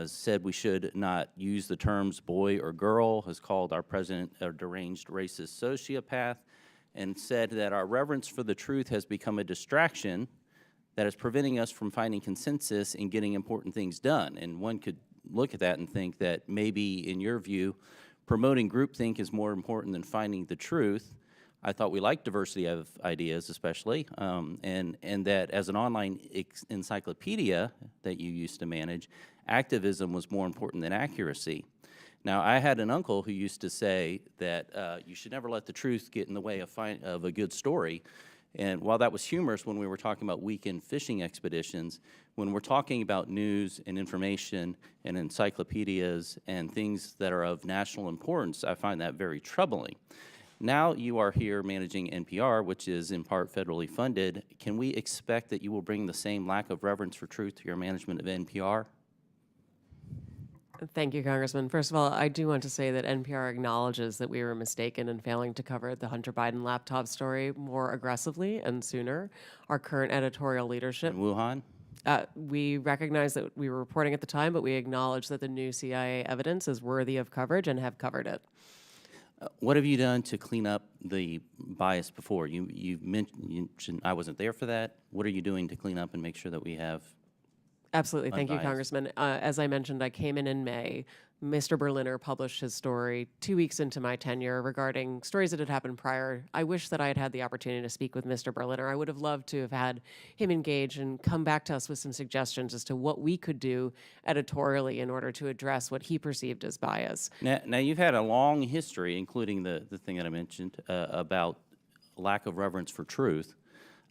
Said we should not use the terms boy or girl, has called our president a deranged racist sociopath, and said that our reverence for the truth has become a distraction that is preventing us from finding consensus and getting important things done. And one could look at that and think that maybe, in your view, promoting groupthink is more important than finding the truth. I thought we liked diversity of ideas, especially, and that as an online encyclopedia that you used to manage, activism was more important than accuracy. Now, I had an uncle who used to say that you should never let the truth get in the way of a good story. And while that was humorous when we were talking about weekend fishing expeditions, when we're talking about news and information and encyclopedias and things that are of national importance, I find that very troubling. Now you are here managing NPR, which is in part federally funded. Can we expect that you will bring the same lack of reverence for truth to your management of NPR? Thank you, Congressman. First of all, I do want to say that NPR acknowledges that we were mistaken in failing to cover the Hunter Biden laptop story more aggressively and sooner. Our current editorial leadership. In Wuhan? We recognize that we were reporting at the time, but we acknowledge that the new CIA evidence is worthy of coverage and have covered it. What have you done to clean up the bias before? You mentioned I wasn't there for that. What are you doing to clean up and make sure that we have Absolutely. Thank you, unbiased? Congressman. As I mentioned, I came in May. Mr. Berliner published his story 2 weeks into my tenure regarding stories that had happened prior. I wish that I had had the opportunity to speak with Mr. Berliner. I would have loved to have had him engage and come back to us with some suggestions as to what we could do editorially in order to address what he perceived as bias. Now you've had a long history, including the thing that I mentioned about lack of reverence for truth.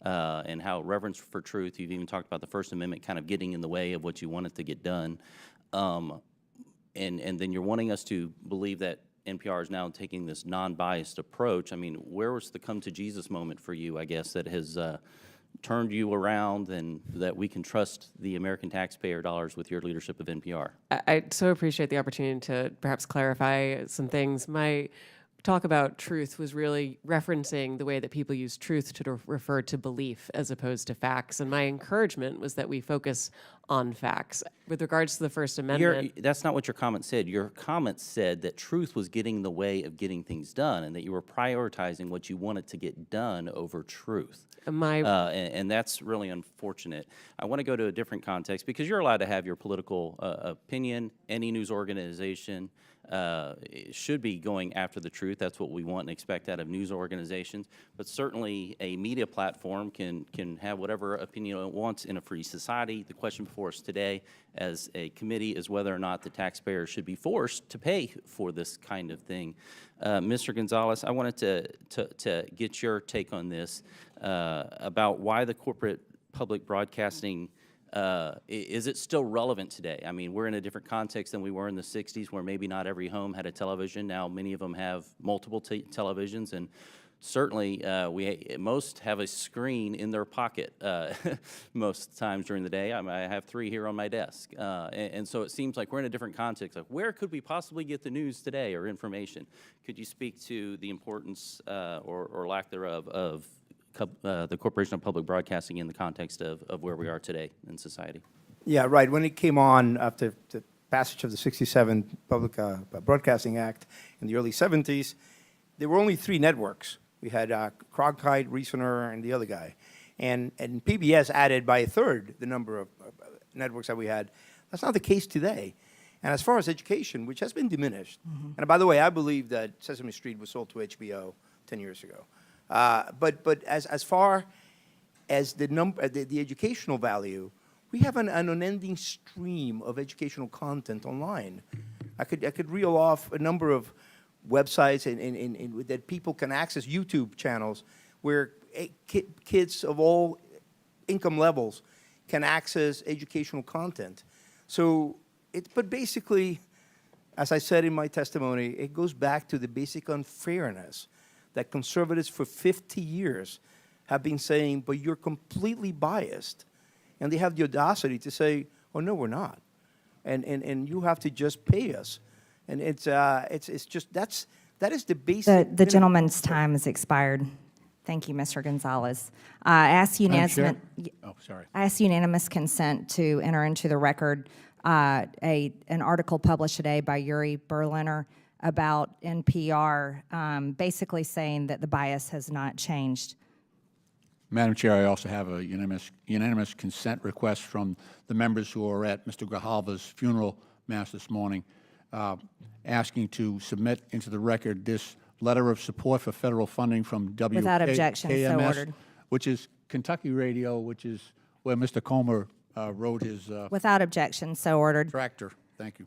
And how reverence for truth, you've even talked about the First Amendment kind of getting in the way of what you wanted to get done. And then you're wanting us to believe that NPR is now taking this non-biased approach. I mean, where was the come to Jesus moment for you, I guess, that has turned you around and that we can trust the American taxpayer dollars with your leadership of NPR? I so appreciate the opportunity to perhaps clarify some things. My talk about truth was really referencing the way that people use truth to refer to belief as opposed to facts. And my encouragement was that we focus on facts. With regards to the First Amendment. That's not what your comment said. Your comment said that truth was getting in the way of getting things done and that you were prioritizing what you wanted to get done over truth. And that's really unfortunate. I want to go to a different context because you're allowed to have your political opinion. Any news organization should be going after the truth. That's what we want and expect out of news organizations. But certainly a media platform can have whatever opinion it wants in a free society. The question before us today as a committee is whether or not the taxpayer should be forced to pay for this kind of thing. Mr. Gonzalez, I wanted to get your take on this about why the corporate public broadcasting is it still relevant today? I mean, we're in a different context than we were in the 60s where maybe not every home had a television. Now many of them have multiple televisions, and certainly most have a screen in their pocket most times during the day. I have 3 here on my desk. And so it seems like we're in a different context. Like, where could we possibly get the news today or information? Could you speak to the importance or lack thereof of the Corporation of Public Broadcasting in the context of where we are today in society? Yeah, right. When it came on after the passage of the 67 Public Broadcasting Act in the early 70s, there were only 3 networks. We had Cronkite, Reasoner, and the other guy. And PBS added by a third the number of networks that we had. That's not the case today. And as far as education, which has been diminished, and by the way, I believe that Sesame Street was sold to HBO 10 years ago. But as far as the educational value, we have an unending stream of educational content online. I could reel off a number of websites and that people can access, YouTube channels, where kids of all income levels can access educational content. So, but basically, as I said in my testimony, it goes back to the basic unfairness that conservatives for 50 years have been saying, but you're completely biased. And they have the audacity to say, oh, no, we're not. And you have to just pay us. And it's just, that is the basic. The gentleman's time has expired. Thank you, Mr. Gonzalez. I ask Chair? Oh, sorry. I ask unanimous consent to enter into the record an article published today by Yuri Berliner about NPR, basically saying that the bias has not changed. Madam Chair, I also have a unanimous consent request from the members who are at Mr. Grijalva's funeral mass this morning, asking to submit into the record this letter of support for federal funding from WKMS, Without objection, so ordered. which is Kentucky Radio, which is where Mr. Comer wrote his Without objection, so ordered. tractor. Thank you.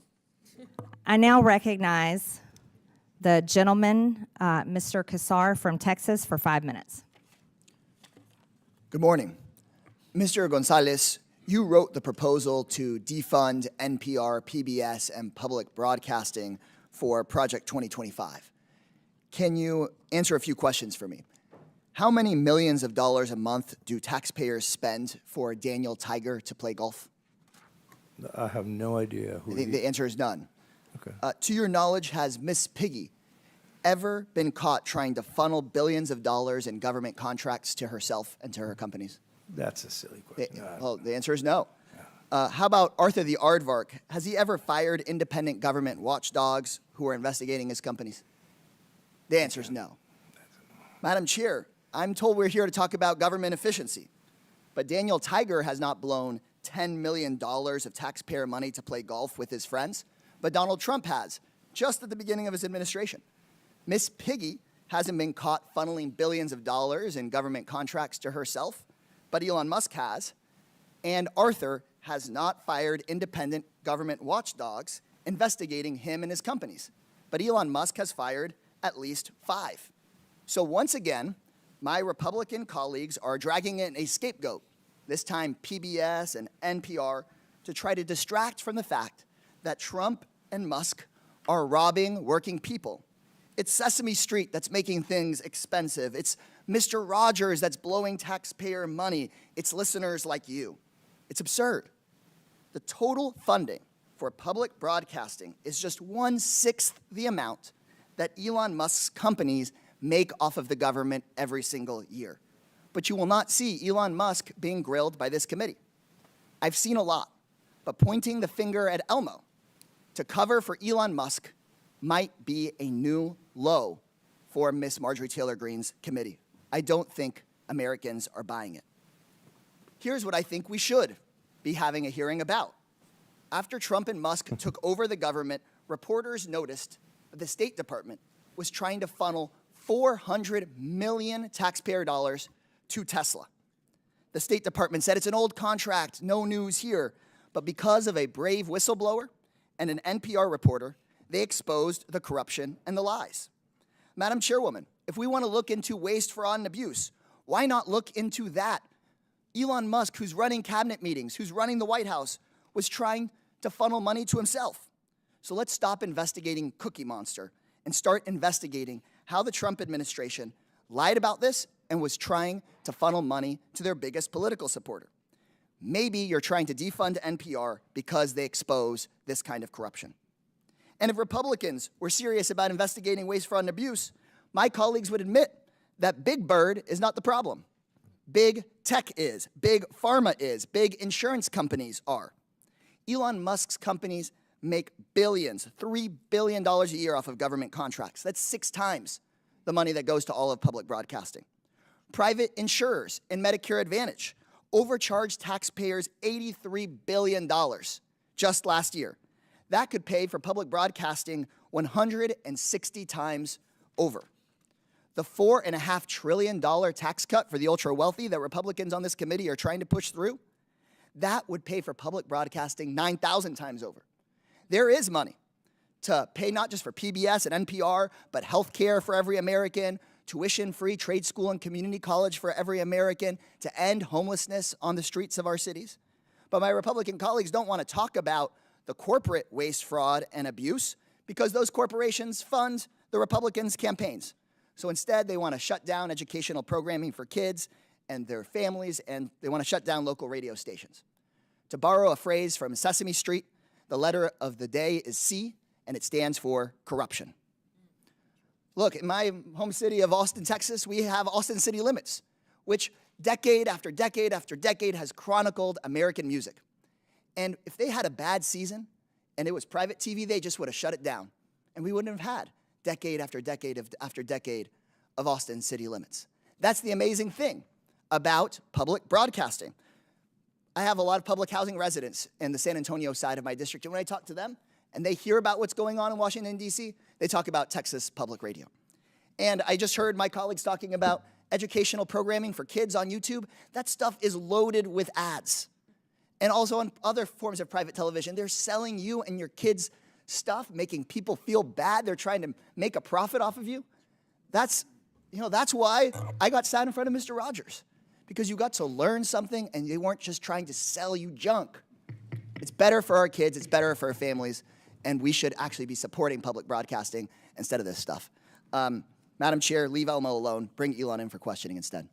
I now recognize the gentleman, Mr. Kassar from Texas, for 5 minutes. Good morning. Mr. Gonzalez, you wrote the proposal to defund NPR, PBS, and public broadcasting for Project 2025. Can you answer a few questions for me? How many millions of dollars a month do taxpayers spend for Daniel Tiger to play golf? I have no idea who. The answer is none. Okay. To your knowledge, has Miss Piggy ever been caught trying to funnel billions of dollars in government contracts to herself and to her companies? That's a silly question. Well, the answer is no. How about Arthur the Aardvark? Has he ever fired independent government watchdogs who are investigating his companies? The answer is no. Madam Chair, I'm told we're here to talk about government efficiency, but Daniel Tiger has not blown $10 million of taxpayer money to play golf with his friends, but Donald Trump has, just at the beginning of his administration. Miss Piggy hasn't been caught funneling billions of dollars in government contracts to herself, but Elon Musk has. And Arthur has not fired independent government watchdogs investigating him and his companies, but Elon Musk has fired at least 5. So once again, my Republican colleagues are dragging in a scapegoat, this time PBS and NPR, to try to distract from the fact that Trump and Musk are robbing working people. It's Sesame Street that's making things expensive. It's Mr. Rogers that's blowing taxpayer money. It's listeners like you. It's absurd. The total funding for public broadcasting is just 1/6 the amount that Elon Musk's companies make off of the government every single year. But you will not see Elon Musk being grilled by this committee. I've seen a lot, but pointing the finger at Elmo to cover for Elon Musk might be a new low for Miss Marjorie Taylor Greene's committee. I don't think Americans are buying it. Here's what I think we should be having a hearing about. After Trump and Musk took over the government, reporters noticed that the State Department was trying to funnel 400 million taxpayer dollars to Tesla. The State Department said it's an old contract, no news here, but because of a brave whistleblower and an NPR reporter, they exposed the corruption and the lies. Madam Chairwoman, if we want to look into waste, fraud, and abuse, why not look into that? Elon Musk, who's running cabinet meetings, who's running the White House, was trying to funnel money to himself. So let's stop investigating Cookie Monster and start investigating how the Trump administration lied about this and was trying to funnel money to their biggest political supporter. Maybe you're trying to defund NPR because they expose this kind of corruption. And if Republicans were serious about investigating waste, fraud, and abuse, my colleagues would admit that Big Bird is not the problem. Big tech is, big pharma is, big insurance companies are. Elon Musk's companies make billions, $3 billion a year off of government contracts. That's 6 times the money that goes to all of public broadcasting. Private insurers in Medicare Advantage overcharged taxpayers $83 billion just last year. That could pay for public broadcasting 160 times over. the $4.5 trillion tax cut for the ultra wealthy that Republicans on this committee are trying to push through, that would pay for public broadcasting 9,000 times over. There is money to pay not just for PBS and NPR, but health care for every American, tuition-free trade school and community college for every American, to end homelessness on the streets of our cities. But my Republican colleagues don't want to talk about the corporate waste, fraud, and abuse because those corporations fund the Republicans' campaigns. So instead, they want to shut down educational programming for kids and their families, and they want to shut down local radio stations. To borrow a phrase from Sesame Street, the letter of the day is C, and it stands for corruption. Look, in my home city of Austin, Texas, we have Austin City Limits, which decade after decade after decade has chronicled American music. And if they had a bad season and it was private TV, they just would have shut it down. And we wouldn't have had decade after decade after decade of Austin City Limits. That's the amazing thing about public broadcasting. I have a lot of public housing residents in the San Antonio side of my district, and when I talk to them and they hear about what's going on in Washington, D.C., they talk about Texas Public Radio. And I just heard my colleagues talking about educational programming for kids on YouTube. That stuff is loaded with ads. And also on other forms of private television, they're selling you and your kids stuff, making people feel bad. They're trying to make a profit off of you. That's why I got sat in front of Mr. Rogers, because you got to learn something and they weren't just trying to sell you junk. It's better for our kids, it's better for our families, and we should actually be supporting public broadcasting instead of this stuff. Madam Chair, leave Elmo alone. Bring Elon in for questioning instead.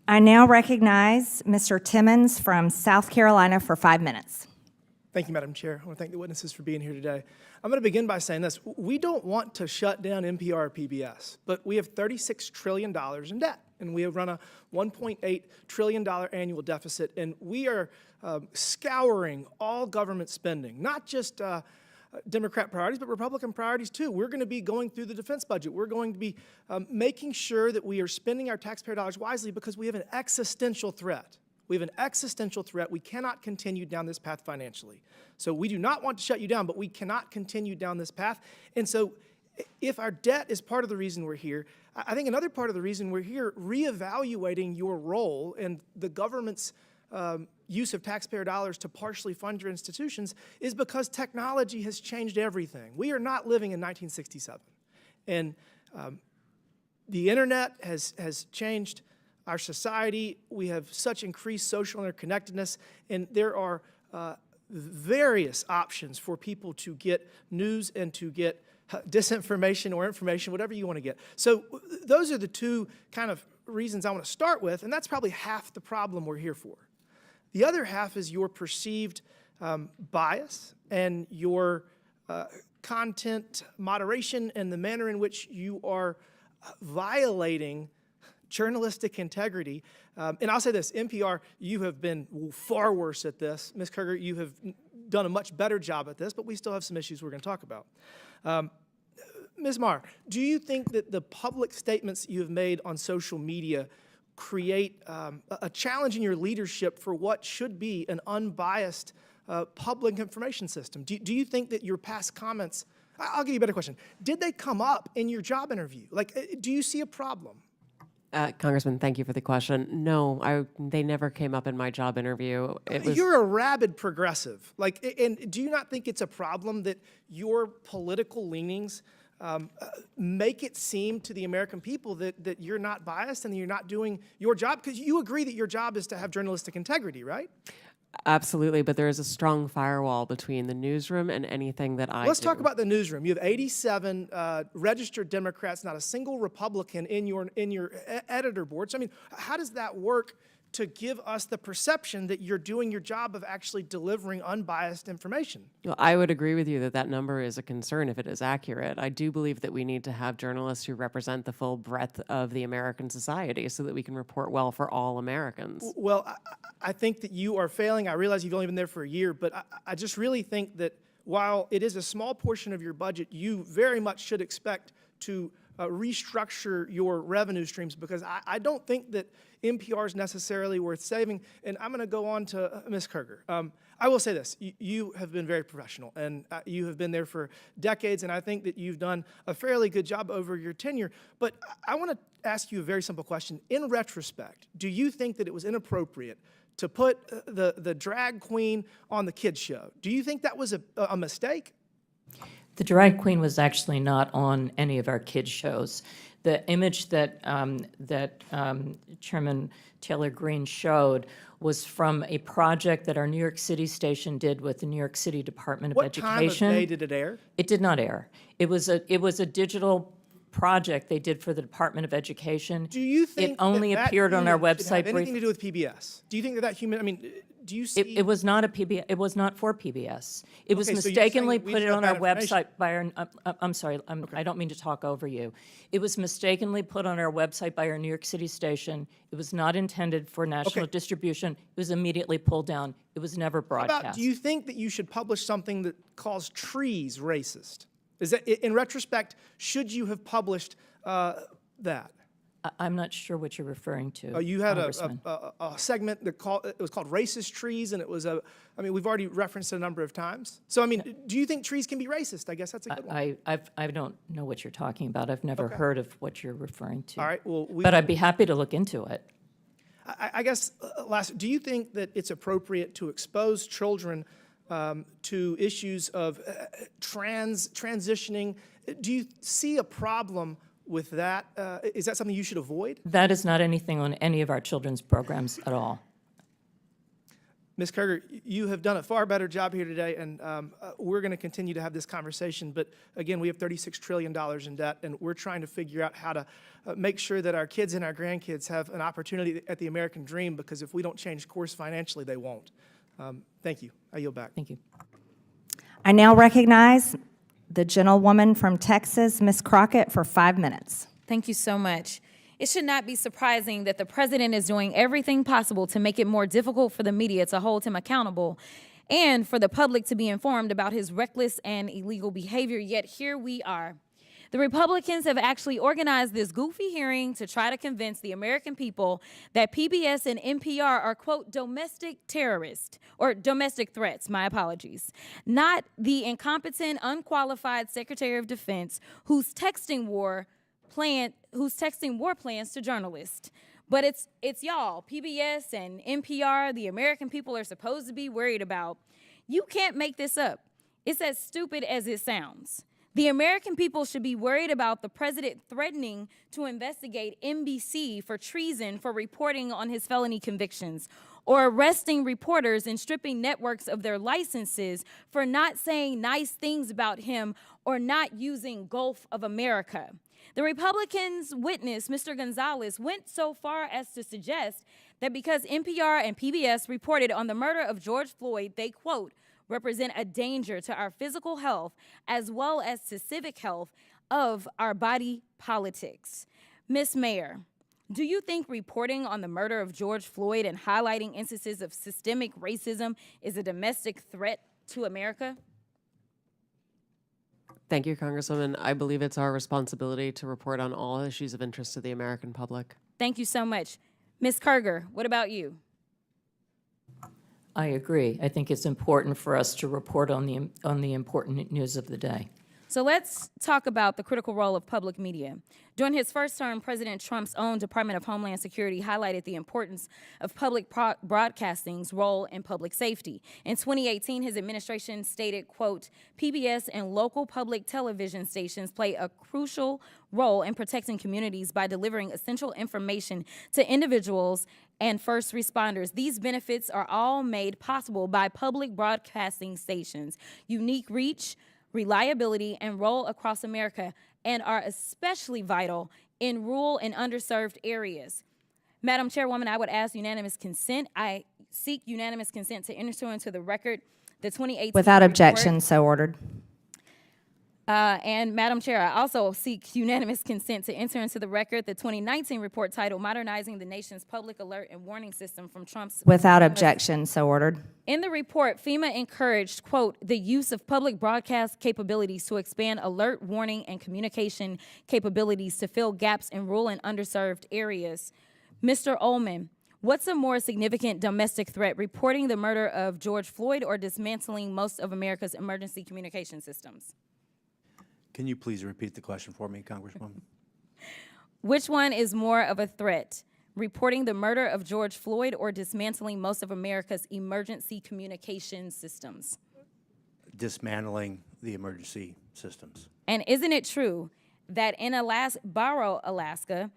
I now recognize Mr. Timmons from South Carolina for 5 minutes. Thank you, Madam Chair. I want to thank the witnesses for being here today. I'm going to begin by saying this. We don't want to shut down NPR or PBS, but we have $36 trillion in debt, and we have run a $1.8 trillion annual deficit, and we are scouring all government spending, not just Democrat priorities, but Republican priorities too. We're going to be going through the defense budget. We're going to be making sure that we are spending our taxpayer dollars wisely because we have an existential threat. We have an existential threat. We cannot continue down this path financially. So we do not want to shut you down, but we cannot continue down this path. And so if our debt is part of the reason we're here, I think another part of the reason we're here, reevaluating your role and the government's use of taxpayer dollars to partially fund your institutions is because technology has changed everything. We are not living in 1967. And the internet has changed our society. We have such increased social interconnectedness, and there are various options for people to get news and to get disinformation or information, whatever you want to get. So those are the two kind of reasons I want to start with, and that's probably half the problem we're here for. The other half is your perceived bias and your content moderation and the manner in which you are violating journalistic integrity. And I'll say this, NPR, you have been far worse at this. Ms. Kerger, you have done a much better job at this, but we still have some issues we're going to talk about. Ms. Marr, do you think that the public statements you have made on social media create a challenge in your leadership for what should be an unbiased public information system? Do you think that your past comments, I'll give you a better question, did they come up in your job interview? Like, do you see a problem? Congressman, thank you for the question. No, they never came up in my job interview. You're a rabid progressive. And do you not think it's a problem that your political leanings make it seem to the American people that you're not biased and that you're not doing your job? Because you agree that your job is to have journalistic integrity, right? Absolutely, but there is a strong firewall between the newsroom and anything that I Let's do. talk about the newsroom. You have 87 registered Democrats, not a single Republican in your editor board. So, I mean, how does that work to give us the perception that you're doing your job of actually delivering unbiased information? Well, I would agree with you that that number is a concern if it is accurate. I do believe that we need to have journalists who represent the full breadth of the American society so that we can report well for all Americans. Well, I think that you are failing. I realize you've only been there for a year, but I just really think that while it is a small portion of your budget, you very much should expect to restructure your revenue streams, because I don't think that NPR is necessarily worth saving. And I'm going to go on to Ms. Kerger. I will say this. You have been very professional, and you have been there for decades, and I think that you've done a fairly good job over your tenure. But I want to ask you a very simple question. In retrospect, do you think that it was inappropriate to put the drag queen on the kids show? Do you think that was a mistake? The drag queen was actually not on any of our kids' shows. The image that Chairman Taylor Greene showed was from a project that our New York City station did with the New York City Department of What Education. time of day did it air? It did not air. It was a digital project they did for the Department of Education. Do you think it only that appeared on our human should website have anything to do with PBS? Do you think that human? I mean, do you see? It was not a PBS. It was not for PBS. It was Okay, so you're saying mistakenly that we put just it got on our bad information? website by our. I'm sorry. I don't mean to talk over you. It was mistakenly put on our website by our New York City station. It was not intended for national Okay. distribution. It was immediately pulled down. It was never How broadcast. about, do you think that you should publish something that calls trees racist? Is that, in retrospect, should you have published that? I'm not sure what you're referring to. You had Congressman. a segment that it was called Racist Trees, and it was I mean, we've already referenced it a number of times. So, I mean, do you think trees can be racist? I guess that's a good one. I don't know what you're talking about. I've never heard of what you're referring to. All right, well, But I'd be happy to look into it. I guess, last, do you think that it's appropriate to expose children to issues of transitioning? Do you see a problem with that? Is that something you should avoid? That is not anything on any of our children's programs at all. Ms. Kerger, you have done a far better job here today, and we're going to continue to have this conversation. But again, we have $36 trillion in debt, and we're trying to figure out how to make sure that our kids and our grandkids have an opportunity at the American dream, because if we don't change course financially, they won't. Thank you. I yield back. Thank you. I now recognize the gentlewoman from Texas, Ms. Crockett, for 5 minutes. Thank you so much. It should not be surprising that the president is doing everything possible to make it more difficult for the media to hold him accountable and for the public to be informed about his reckless and illegal behavior. Yet here we are. The Republicans have actually organized this goofy hearing to try to convince the American people that PBS and NPR are, quote, domestic terrorists, or domestic threats, my apologies, not the incompetent, unqualified Secretary of Defense who's texting war plans to journalists. But it's y'all, PBS and NPR, the American people are supposed to be worried about. You can't make this up. It's as stupid as it sounds. The American people should be worried about the president threatening to investigate NBC for treason for reporting on his felony convictions, or arresting reporters and stripping networks of their licenses for not saying nice things about him or not using Gulf of America. The Republicans' witness, Mr. Gonzalez, went so far as to suggest that because NPR and PBS reported on the murder of George Floyd, they, quote, represent a danger to our physical health as well as to civic health of our body politics. Ms. Mayor, do you think reporting on the murder of George Floyd and highlighting instances of systemic racism is a domestic threat to America? Thank you, Congresswoman. I believe it's our responsibility to report on all issues of interest to the American public. Thank you so much. Ms. Kerger, what about you? I agree. I think it's important for us to report on the important news of the day. So let's talk about the critical role of public media. During his first term, President Trump's own Department of Homeland Security highlighted the importance of public broadcasting's role in public safety. In 2018, his administration stated, quote, PBS and local public television stations play a crucial role in protecting communities by delivering essential information to individuals and first responders. These benefits are all made possible by public broadcasting stations' unique reach, reliability, and role across America, and are especially vital in rural and underserved areas. Madam Chairwoman, I would ask unanimous consent. I seek unanimous consent to enter into the record the 2018 Without report. objection, so ordered. And Madam Chair, I also seek unanimous consent to enter into the record the 2019 report titled Modernizing the Nation's Public Alert and Warning System from Trump's Without objection, so ordered. In the report, FEMA encouraged, quote, the use of public broadcast capabilities to expand alert, warning, and communication capabilities to fill gaps in rural and underserved areas. Mr. Ullman, what's a more significant domestic threat, reporting the murder of George Floyd or dismantling most of America's emergency communication systems? Can you please repeat the question for me, Congresswoman? Which one is more of a threat, reporting the murder of George Floyd or dismantling most of America's emergency communication systems? Dismantling the emergency systems. And isn't it true that in Barrow, Alaska,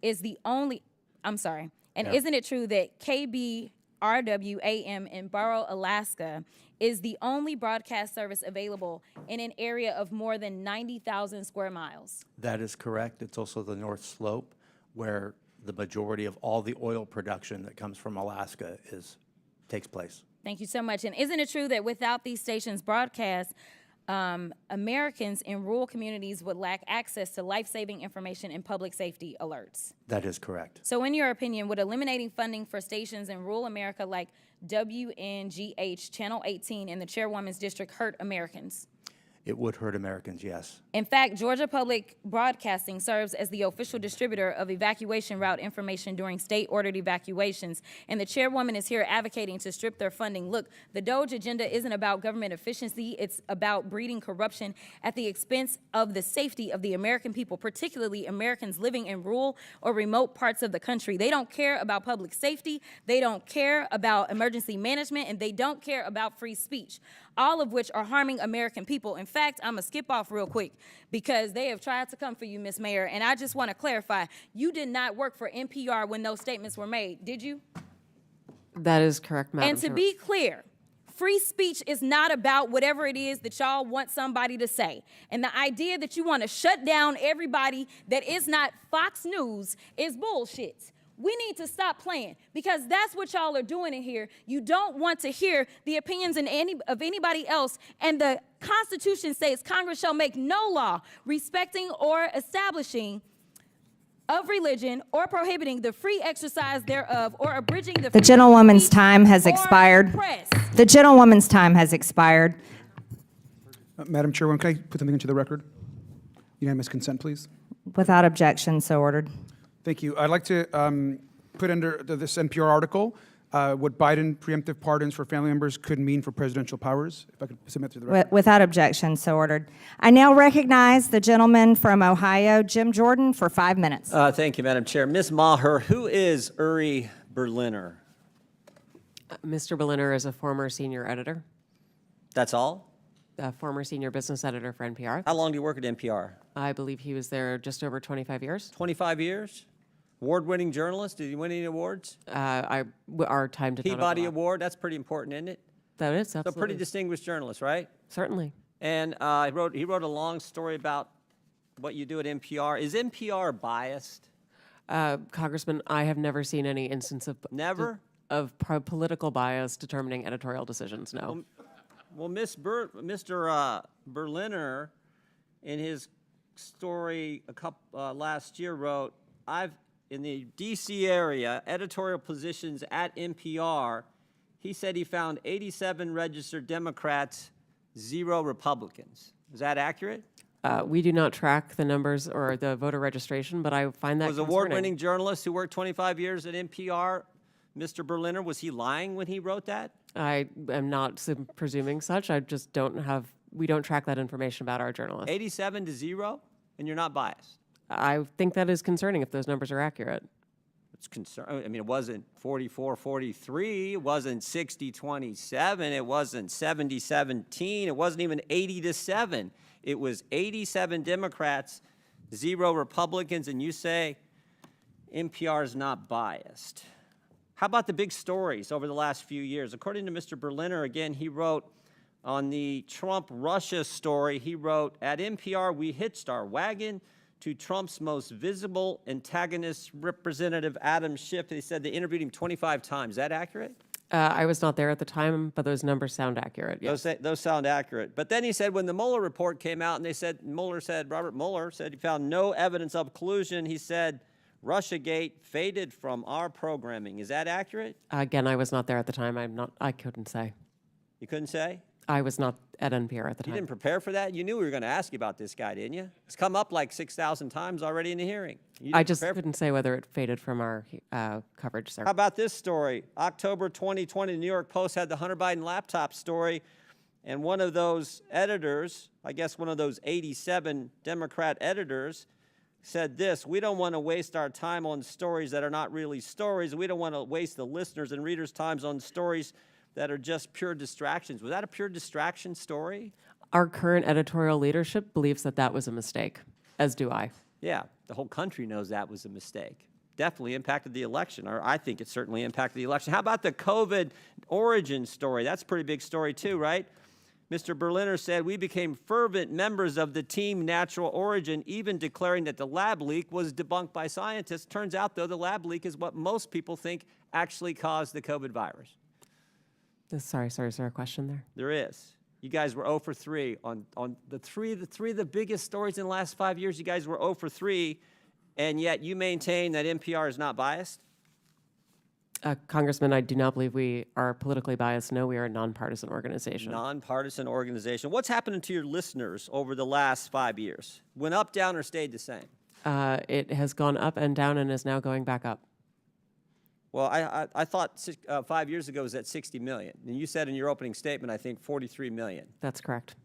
is the only, isn't it true that KBRW-AM in Barrow, Alaska is the only broadcast service available in an area of more than 90,000 square miles? That is correct. It's also the North Slope, where the majority of all the oil production that comes from Alaska takes place. Thank you so much. And isn't it true that without these stations' broadcast, Americans in rural communities would lack access to life-saving information and public safety alerts? That is correct. So in your opinion, would eliminating funding for stations in rural America like WNGH, Channel 18, and the Chairwoman's District hurt Americans? It would hurt Americans, yes. In fact, Georgia Public Broadcasting serves as the official distributor of evacuation route information during state-ordered evacuations, and the chairwoman is here advocating to strip their funding. Look, the DOGE agenda isn't about government efficiency. It's about breeding corruption at the expense of the safety of the American people, particularly Americans living in rural or remote parts of the country. They don't care about public safety, they don't care about emergency management, and they don't care about free speech, all of which are harming American people. In fact, I'm going to skip off real quick because they have tried to come for you, Ms. Mayor, and I just want to clarify, you did not work for NPR when those statements were made, did you? That is correct, Madam And to Chair. be clear, free speech is not about whatever it is that y'all want somebody to say. And the idea that you want to shut down everybody that is not Fox News is bullshit. We need to stop playing because that's what y'all are doing in here. You don't want to hear the opinions of anybody else. And the Constitution says Congress shall make no law respecting or establishing of religion or prohibiting the free exercise thereof or abridging the The freedom of gentlewoman's speech time has or expired. press. The gentlewoman's time has expired. Madam Chairwoman, can I put something into the record? Unanimous consent, please. Without objection, so ordered. Thank you. I'd like to put under this NPR article what Biden preemptive pardons for family members could mean for presidential powers. If I could submit to the record. Without objection, so ordered. I now recognize the gentleman from Ohio, Jim Jordan, for 5 minutes. Thank you, Madam Chair. Ms. Maher, who is Uri Berliner? Mr. Berliner is a former senior editor, That's all? a former senior business editor for NPR. How long do you work at NPR? I believe he was there just over 25 years. 25 years? Award-winning journalist? Did he win any awards? Our time did not Peabody overlap. Award? That's pretty important, isn't it? That is, So absolutely. pretty distinguished journalist, right? Certainly. And he wrote a long story about what you do at NPR. Is NPR biased? Congressman, I have never seen any instance of political bias determining editorial decisions, no. Well, Mr. Berliner, in his story last year, wrote, in the D.C. area, editorial positions at NPR, he said he found 87 registered Democrats, 0 Republicans. Is that accurate? We do not track the numbers or the voter registration, but I find that Was concerning. award-winning journalist who worked 25 years at NPR, Mr. Berliner, was he lying when he wrote that? I am not presuming such. I just don't have, we don't track that information about our journalists. 87 to 0, and you're not biased. I think that is concerning if those numbers are accurate. It's I mean, it wasn't 44-43, it wasn't 60-27, it wasn't 70-17, it wasn't even 80-7. It was 87 Democrats, 0 Republicans, and you say NPR is not biased. How about the big stories over the last few years? According to Mr. Berliner, again, he wrote on the Trump-Russia story, he wrote, at NPR, we hitched our wagon to Trump's most visible antagonist, Representative Adam Schiff. They said they interviewed him 25 times. Is that accurate? I was not there at the time, but those numbers sound accurate. Yes. Those sound accurate. But then he said when the Mueller report came out and Robert Mueller said he found no evidence of collusion, he said Russiagate faded from our programming. Is that accurate? Again, I was not there at the time. I couldn't say. You couldn't say? I was not at NPR at the You time. didn't prepare for that? You knew we were going to ask you about this guy, didn't you? It's come up like 6,000 times already in the hearing. You I didn't just prepare for- couldn't say whether it faded from our coverage, sir. How about this story? October 2020, the New York Post had the Hunter Biden laptop story, and one of those editors, I guess one of those 87 Democrat editors, said this: we don't want to waste our time on stories that are not really stories. We don't want to waste the listeners' and readers' times on stories that are just pure distractions. Was that a pure distraction story? Our current editorial leadership believes that that was a mistake, as do I. Yeah, the whole country knows that was a mistake. Definitely impacted the election, or I think it certainly impacted the election. How about the COVID origin story? That's a pretty big story too, right? Mr. Berliner said, we became fervent members of the team natural origin, even declaring that the lab leak was debunked by scientists. Turns out, though, the lab leak is what most people think actually caused the COVID virus. Sorry, is there a question there? There is. You guys were 0 for 3 on the three of the biggest stories in the last 5 years. You guys were 0 for 3, and yet you maintain that NPR is not biased? Congressman, I do not believe we are politically biased. No, we are a nonpartisan organization. Nonpartisan organization. What's happening to your listeners over the last 5 years? Went up, down, or stayed the same? It has gone up and down and is now going back up. Well, I thought 5 years ago it was at 60 million. And you said in your opening statement, I think 43 million. That's correct.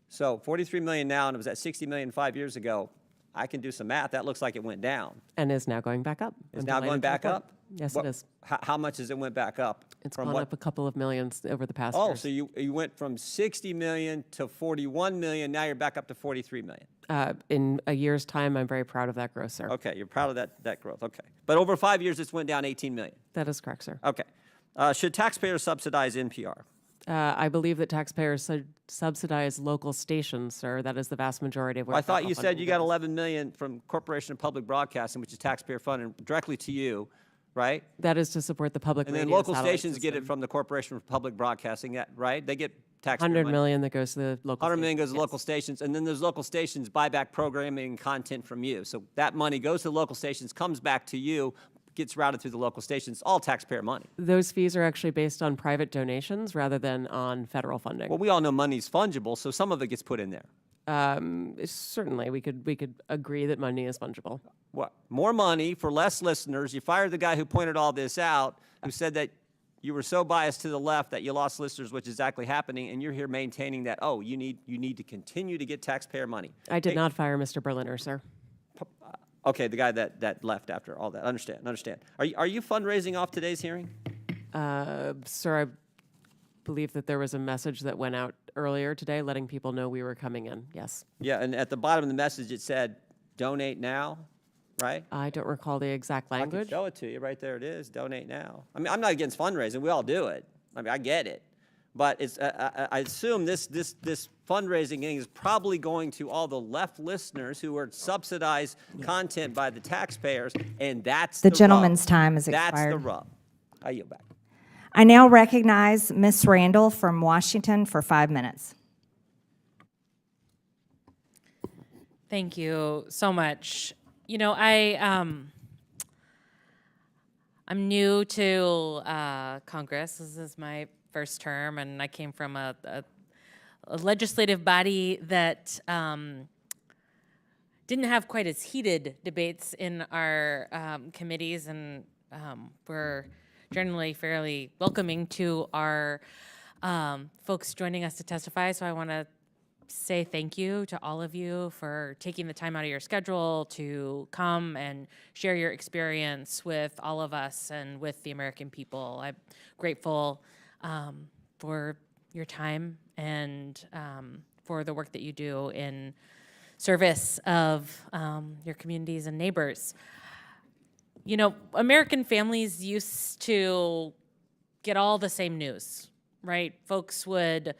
So 43 million now, and it was at 60 million 5 years ago. I can do some math. That looks like it went down. And is now going back up. It's I'm now delighted going to back report. up? Yes, What- it is. How much has it went back up? It's From gone what? up a couple of millions over the past Oh, years. so you went from 60 million to 41 million. Now you're back up to 43 million. In a year's time, I'm very proud of that growth, sir. Okay, you're proud of that growth. Okay. But over 5 years, it's went down 18 million. That is correct, sir. Okay. Should taxpayers subsidize NPR? I believe that taxpayers subsidize local stations, sir. That is the vast majority of where I thought federal you said funding you got goes. 11 million from Corporation of Public Broadcasting, which is taxpayer funded directly to you, right? That is to support the public And then radio local satellite stations get it system. from the Corporation for Public Broadcasting, right? They get taxpayer 100 money. million that goes to the local 100 million goes stations, to yes. local stations, and then those local stations buy back programming and content from you. So that money goes to the local stations, comes back to you, gets routed through the local stations, all taxpayer money. Those fees are actually based on private donations rather than on federal funding. Well, we all know money's fungible, so some of it gets put in there. Certainly, we could agree that money is fungible. What? More money for less listeners. You fired the guy who pointed all this out, who said that you were so biased to the left that you lost listeners, which is exactly happening, and you're here maintaining that, oh, you need to continue to get taxpayer money. I did not fire Mr. Berliner, sir. Okay, the guy that left after all that. Understand. Are you fundraising off today's hearing? Sir, I believe that there was a message that went out earlier today letting people know we were coming in. Yes. Yeah, and at the bottom of the message it said, donate now, right? I don't recall the exact I language. can show it to you. Right there it is. Donate now. I mean, I'm not against fundraising. We all do it. I mean, I get it. But it's, I assume this fundraising thing is probably going to all the left listeners who are subsidized content by the taxpayers, and that's The rub. gentleman's time is That's the expired. rub. I yield back. I now recognize Ms. Randall from Washington for 5 minutes. Thank you so much. You know, I'm new to Congress. This is my first term, and I came from a legislative body that didn't have quite as heated debates in our committees, and we're generally fairly welcoming to our folks joining us to testify. So I want to say thank you to all of you for taking the time out of your schedule to come and share your experience with all of us and with the American people. I'm grateful for your time and for the work that you do in service of your communities and neighbors. You know, American families used to get all the same news, right? Folks would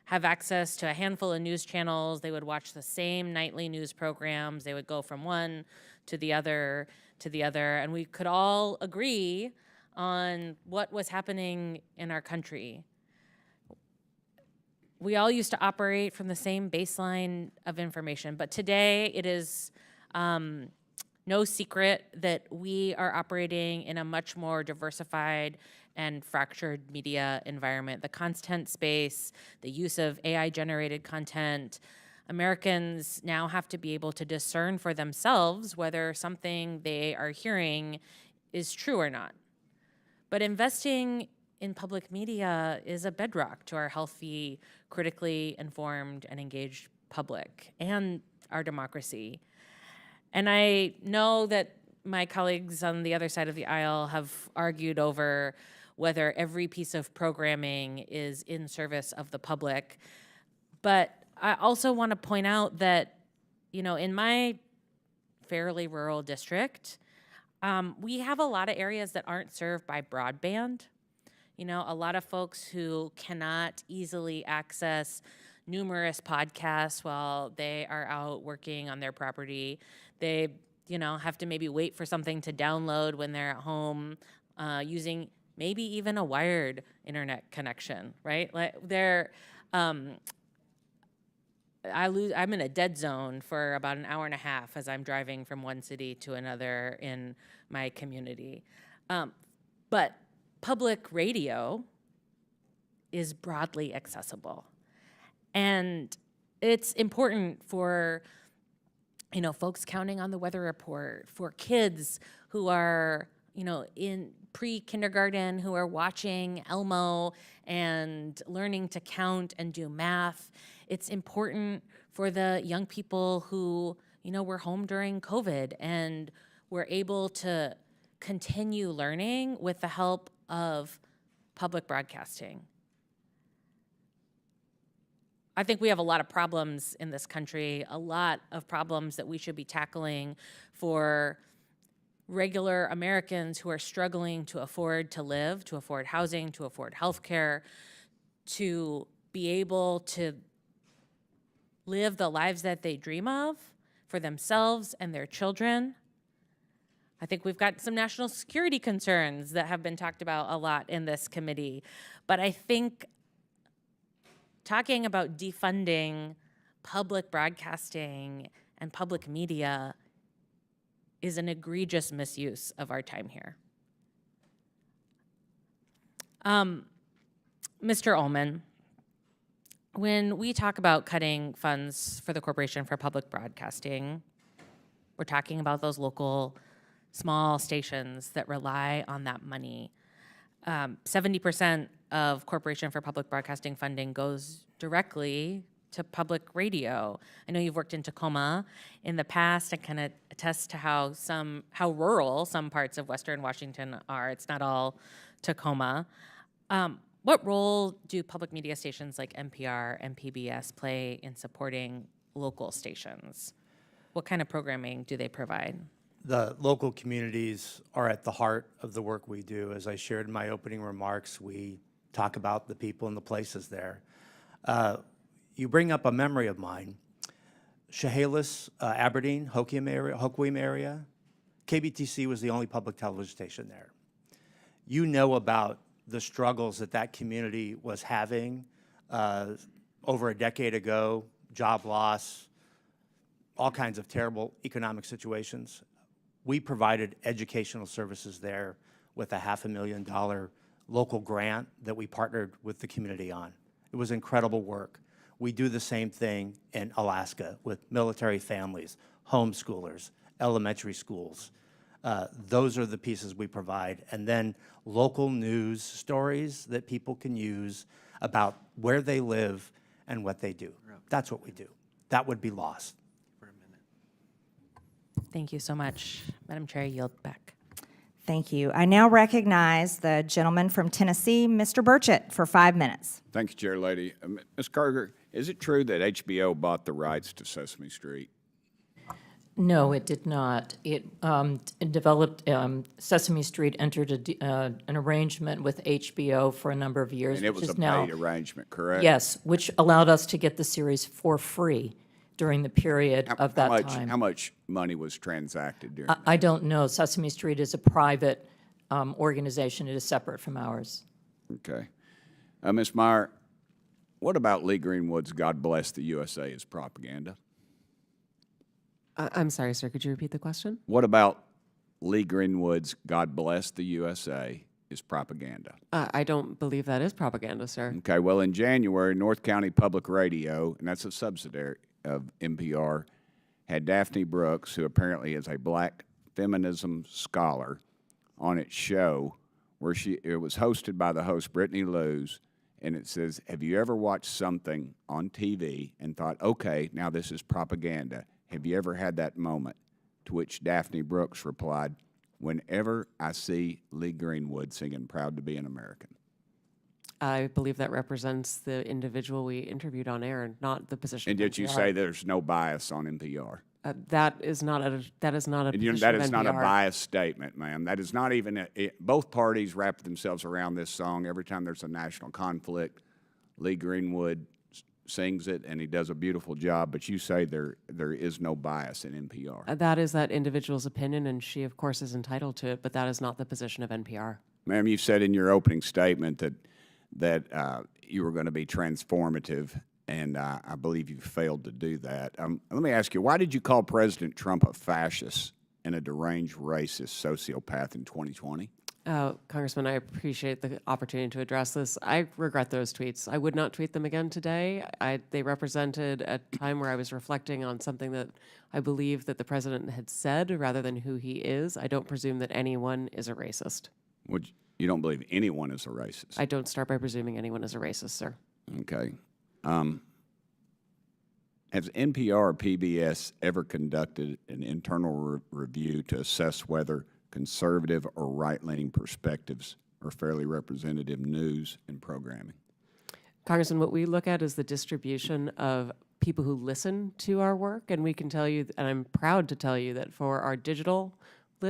have access to a handful of news channels. They would watch the same nightly news programs. They would go from one to the other, and we could all agree on what was happening in our country. We all used to operate from the same baseline of information, but today it is no secret that we are operating in a much more diversified and fractured media environment. The content space, the use of AI-generated content, Americans now have to be able to discern for themselves whether something they are hearing is true or not. But investing in public media is a bedrock to our healthy, critically informed, and engaged public and our democracy. And I know that my colleagues on the other side of the aisle have argued over whether every piece of programming is in service of the public. But I also want to point out that, in my fairly rural district, we have a lot of areas that aren't served by broadband. A lot of folks who cannot easily access numerous podcasts while they are out working on their property. They, have to maybe wait for something to download when they're at home, using maybe even a wired internet connection, right? Like I'm in a dead zone for about an hour and a half as I'm driving from one city to another in my community. But public radio is broadly accessible. And it's important for, folks counting on the weather report, for kids who are, in pre-kindergarten who are watching Elmo and learning to count and do math. It's important for the young people who, were home during COVID and were able to continue learning with the help of public broadcasting. I think we have a lot of problems in this country, a lot of problems that we should be tackling for regular Americans who are struggling to afford to live, to afford housing, to afford healthcare, to be able to live the lives that they dream of for themselves and their children. I think we've got some national security concerns that have been talked about a lot in this committee. But I think talking about defunding public broadcasting and public media is an egregious misuse of our time here. Mr. Ullman, when we talk about cutting funds for the Corporation for Public Broadcasting, we're talking about those local small stations that rely on that money. 70% of Corporation for Public Broadcasting funding goes directly to public radio. I know you've worked in Tacoma in the past. I kind of attest to how rural some parts of Western Washington are. It's not all Tacoma. What role do public media stations like NPR and PBS play in supporting local stations? What kind of programming do they provide? The local communities are at the heart of the work we do. As I shared in my opening remarks, we talk about the people and the places there. You bring up a memory of mine. Chehalis, Aberdeen, Hoquiam area, KBTC was the only public television station there. You know about the struggles that community was having over a decade ago, job loss, all kinds of terrible economic situations. We provided educational services there with a $500,000 local grant that we partnered with the community on. It was incredible work. We do the same thing in Alaska with military families, homeschoolers, elementary schools. Those are the pieces we provide. And then local news stories that people can use about where they live and what they do. That's what we do. That would be lost. Thank you so much. Madam Chair, I yield back. Thank you. I now recognize the gentleman from Tennessee, Mr. Burchett, for 5 minutes. Thank you, Chair Lady. Ms. Carter, is it true that HBO bought the rights to Sesame Street? No, it did not. It developed, Sesame Street entered an arrangement with HBO for a number of years. And it was a paid arrangement, correct? Yes, which allowed us to get the series for free during the period of that time. How much money was transacted during that? I don't know. Sesame Street is a private organization. It is separate from ours. Okay. Ms. Meyer, what about Lee Greenwood's God Bless the USA as propaganda? I'm sorry, sir. Could you repeat the question? What about Lee Greenwood's "God Bless the USA" is propaganda? I don't believe that is propaganda, sir. Okay, well, in January, North County Public Radio, and that's a subsidiary of NPR, had Daphne Brooks, who apparently is a black feminism scholar, on its show where it was hosted by the host Brittany Lewis, and it says, have you ever watched something on TV and thought, okay, now this is propaganda? Have you ever had that moment? To which Daphne Brooks replied, whenever I see Lee Greenwood singing Proud to be an American. I believe that represents the individual we interviewed on air, not the position. And of yet you NPR. say there's no bias on NPR. That is not a And position that of is not a NPR. biased statement, ma'am. That is not even, both parties wrap themselves around this song every time there's a national conflict. Lee Greenwood sings it, and he does a beautiful job, but you say there is no bias in NPR. That is that individual's opinion, and she, of course, is entitled to it, but that is not the position of NPR. Ma'am, you said in your opening statement that you were going to be transformative, and I believe you failed to do that. Let me ask you, why did you call President Trump a fascist and a deranged racist sociopath in 2020? Congressman, I appreciate the opportunity to address this. I regret those tweets. I would not tweet them again today. They represented a time where I was reflecting on something that I believe that the president had said rather than who he is. I don't presume that anyone is a racist. You don't believe anyone is a racist? I don't start by presuming anyone is a racist, sir. Okay. Has NPR or PBS ever conducted an internal review to assess whether conservative or right-leaning perspectives are fairly representative news and programming? Congressman, what we look at is the distribution of people who listen to our work, and we can tell you, and I'm proud to tell you, that for our digital,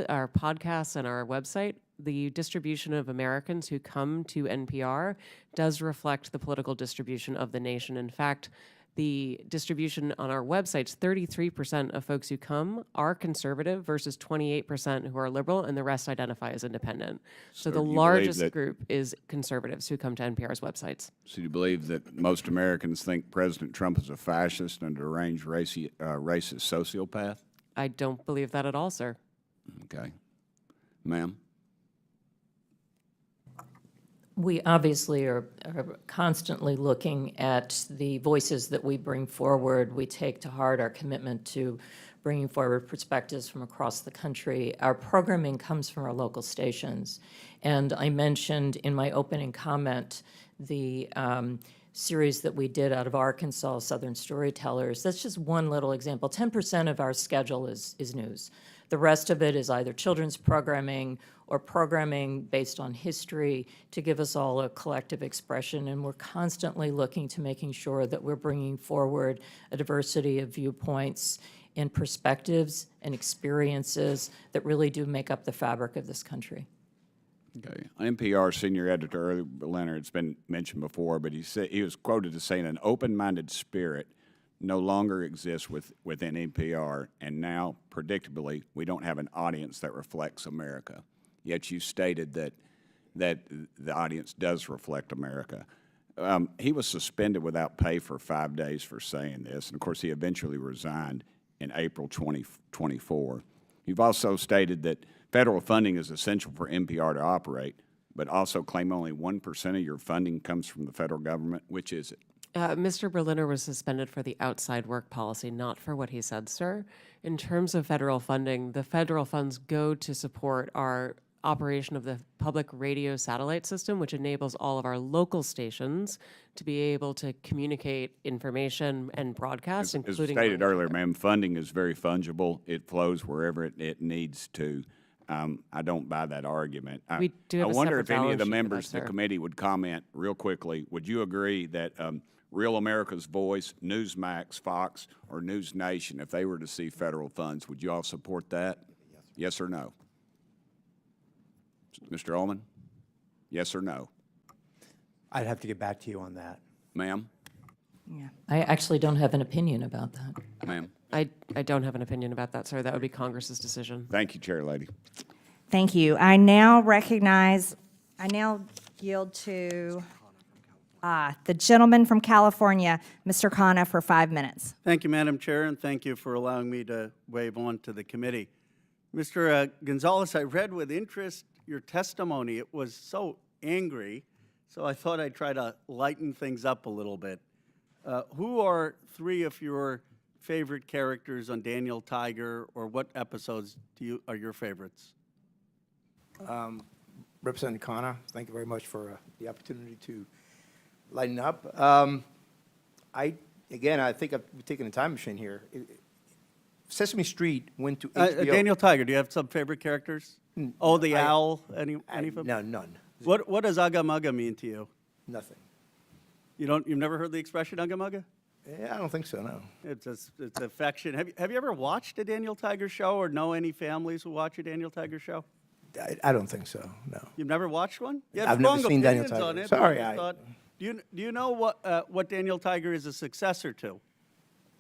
our podcasts and our website, the distribution of Americans who come to NPR does reflect the political distribution of the nation. In fact, the distribution on our websites, 33% of folks who come are conservative versus 28% who are liberal, and the rest identify as independent. So the do you largest believe that- group is conservatives who come to NPR's websites. So you believe that most Americans think President Trump is a fascist and a deranged racist sociopath? I don't believe that at all, sir. Okay. Ma'am? We obviously are constantly looking at the voices that we bring forward. We take to heart our commitment to bringing forward perspectives from across the country. Our programming comes from our local stations. And I mentioned in my opening comment the series that we did out of Arkansas, Southern Storytellers. That's just one little example. 10% of our schedule is news. The rest of it is either children's programming or programming based on history to give us all a collective expression. And we're constantly looking to making sure that we're bringing forward a diversity of viewpoints and perspectives and experiences that really do make up the fabric of this country. Okay. NPR senior editor Early Leonard, it's been mentioned before, but he was quoted as saying an open-minded spirit no longer exists within NPR, and now, predictably, we don't have an audience that reflects America. Yet you stated that the audience does reflect America. He was suspended without pay for 5 days for saying this, and of course he eventually resigned in April 2024. You've also stated that federal funding is essential for NPR to operate, but also claim only 1% of your funding comes from the federal government. Which is it? Mr. Berliner was suspended for the outside work policy, not for what he said, sir. In terms of federal funding, the federal funds go to support our operation of the public radio satellite system, which enables all of our local stations to be able to communicate information and broadcast, including... As stated earlier, ma'am, funding is very fungible. It flows wherever it needs to. I don't buy that argument. We do have I a wonder separate if any of balance the sheet for members that, of the sir. committee would comment real quickly. Would you agree that Real America's Voice, Newsmax, Fox, or News Nation, if they were to see federal funds, would you all support that? Yes or no? Mr. Ullman? Yes or no? I'd have to get back to you on that. Ma'am? I actually don't have an opinion about that. Ma'am? I don't have an opinion about that, sir. That would be Congress's decision. Thank you, Chair Lady. Thank you. I now yield to The gentleman from California, Mr. Khanna, for 5 minutes. Thank you, Madam Chair, and thank you for allowing me to wave on to the committee. Mr. Gonzalez, I read with interest your testimony. It was so angry, so I thought I'd try to lighten things up a little bit. Who are 3 of your favorite characters on Daniel Tiger, or what episodes are your favorites? Representative Khanna, thank you very much for the opportunity to lighten up. I think I've taken a time machine here. Sesame Street went to HBO. Daniel Tiger, do you have some favorite characters? Oh, the owl, any of them? No, none. What does Ugga Mugga mean to you? Nothing. You've never heard the expression Ugga Mugga? Yeah, I don't think so, no. It's affection. Have you ever watched a Daniel Tiger show, or know any families who watch a Daniel Tiger show? I don't think so, no. You've never watched one? You have I've never strong seen Daniel opinions on Tiger. it, Sorry, but I thought, do you know what Daniel Tiger is a successor to?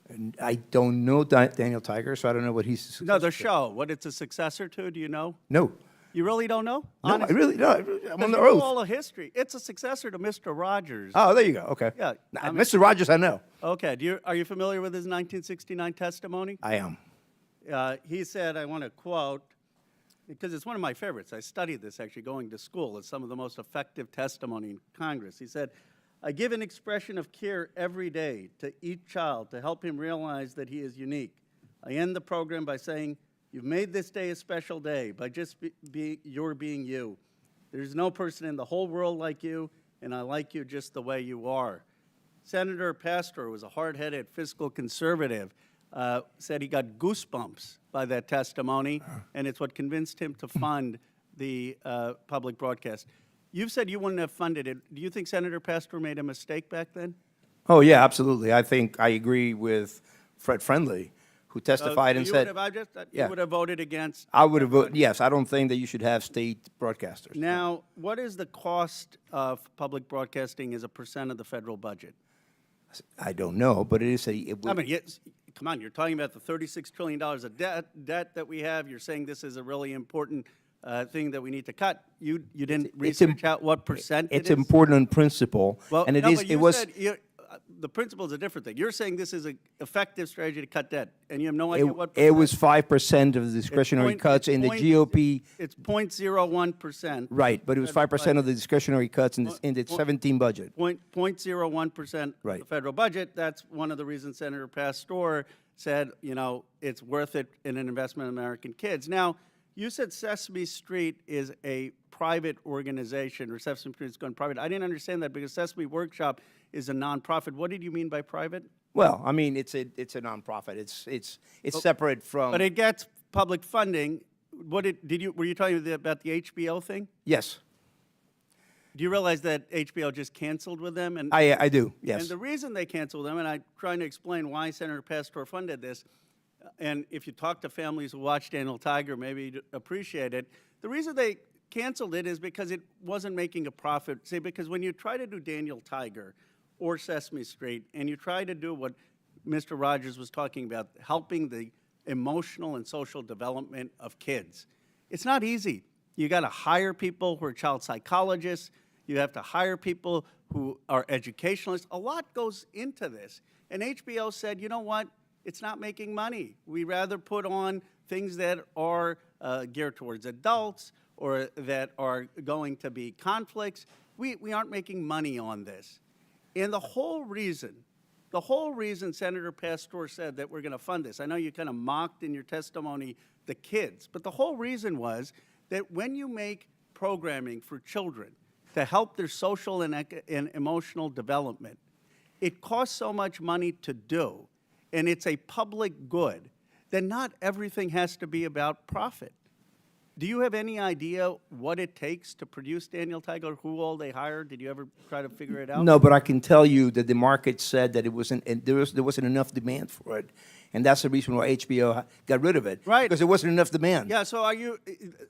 And I don't know Daniel Tiger, so I don't know what he's. No, the show. What it's a successor to? Do you know? No. You really don't know? No, Honestly? I really don't. I'm on the You know oath. all the history. It's a successor to Mr. Rogers. Oh, there you go. Okay. Yeah. Mr. Rogers, I know. Okay. Are you familiar with his 1969 testimony? I am. He said, I want to quote, because it's one of my favorites. I studied this actually going to school. It's some of the most effective testimony in Congress. He said, I give an expression of care every day to each child to help him realize that he is unique. I end the program by saying, you've made this day a special day by just being you. There's no person in the whole world like you, and I like you just the way you are. Senator Pastor was a hard-headed fiscal conservative, said he got goosebumps by that testimony, and it's what convinced him to fund the public broadcast. You've said you wouldn't have funded it. Do you think Senator Pastor made a mistake back then? Oh, yeah, absolutely. I think I agree with Fred Friendly, who testified and said. You would have voted against? I would have voted, yes. I don't think that you should have state broadcasters. Now, what is the cost of public broadcasting as a percent of the federal budget? I don't know, but it is Come on, you're talking about the $36 trillion of debt that we have. You're saying this is a really important thing that we need to cut. You didn't research out what percent it's it is? important in principle, Well, and no, but it was. The principle is a different thing. You're saying this is an effective strategy to cut debt, and you have no idea what It was 5% of the discretionary cuts in the GOP. It's 0.01%. Right, but it was 5% of the discretionary cuts in the 17 budget. 0.01% Right. of the federal budget. That's one of the reasons Senator Pastor said, it's worth it in an investment in American kids. Now, you said Sesame Street is a private organization, or Sesame Street is going private. I didn't understand that because Sesame Workshop is a nonprofit. What did you mean by private? Well, I mean, it's a nonprofit. It's separate from. But it gets public funding. Were you talking about the HBO thing? Yes. Do you realize that HBO just canceled with them? And I do, yes. And the reason they canceled them, and I'm trying to explain why Senator Pastor funded this, and if you talk to families who watch Daniel Tiger, maybe you'd appreciate it. The reason they canceled it is because it wasn't making a profit. See, because when you try to do Daniel Tiger or Sesame Street, and you try to do what Mr. Rogers was talking about, helping the emotional and social development of kids, it's not easy. You got to hire people who are child psychologists. You have to hire people who are educationalists. A lot goes into this. And HBO said, you know what? It's not making money. We rather put on things that are geared towards adults or that are going to be conflicts. We aren't making money on this. And the whole reason Senator Pastor said that we're going to fund this, I know you kind of mocked in your testimony the kids, but the whole reason was that when you make programming for children to help their social and emotional development, it costs so much money to do, and it's a public good, then not everything has to be about profit. Do you have any idea what it takes to produce Daniel Tiger, who all they hired? Did you ever try to figure it out? No, but I can tell you that the market said that there wasn't enough demand for it, and that's the reason why HBO got rid of it. Right. Because there wasn't enough demand. Yeah, so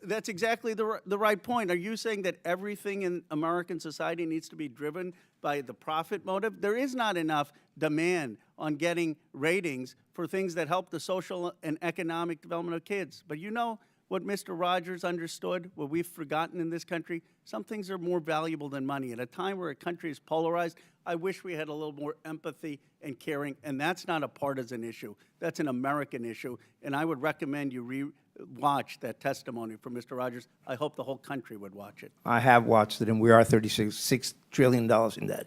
that's exactly the right point. Are you saying that everything in American society needs to be driven by the profit motive? There is not enough demand on getting ratings for things that help the social and economic development of kids. But you know what Mr. Rogers understood, what we've forgotten in this country, some things are more valuable than money. At a time where a country is polarized, I wish we had a little more empathy and caring, and that's not a partisan issue. That's an American issue, and I would recommend you watch that testimony from Mr. Rogers. I hope the whole country would watch it. I have watched it, and we are $36 trillion in debt.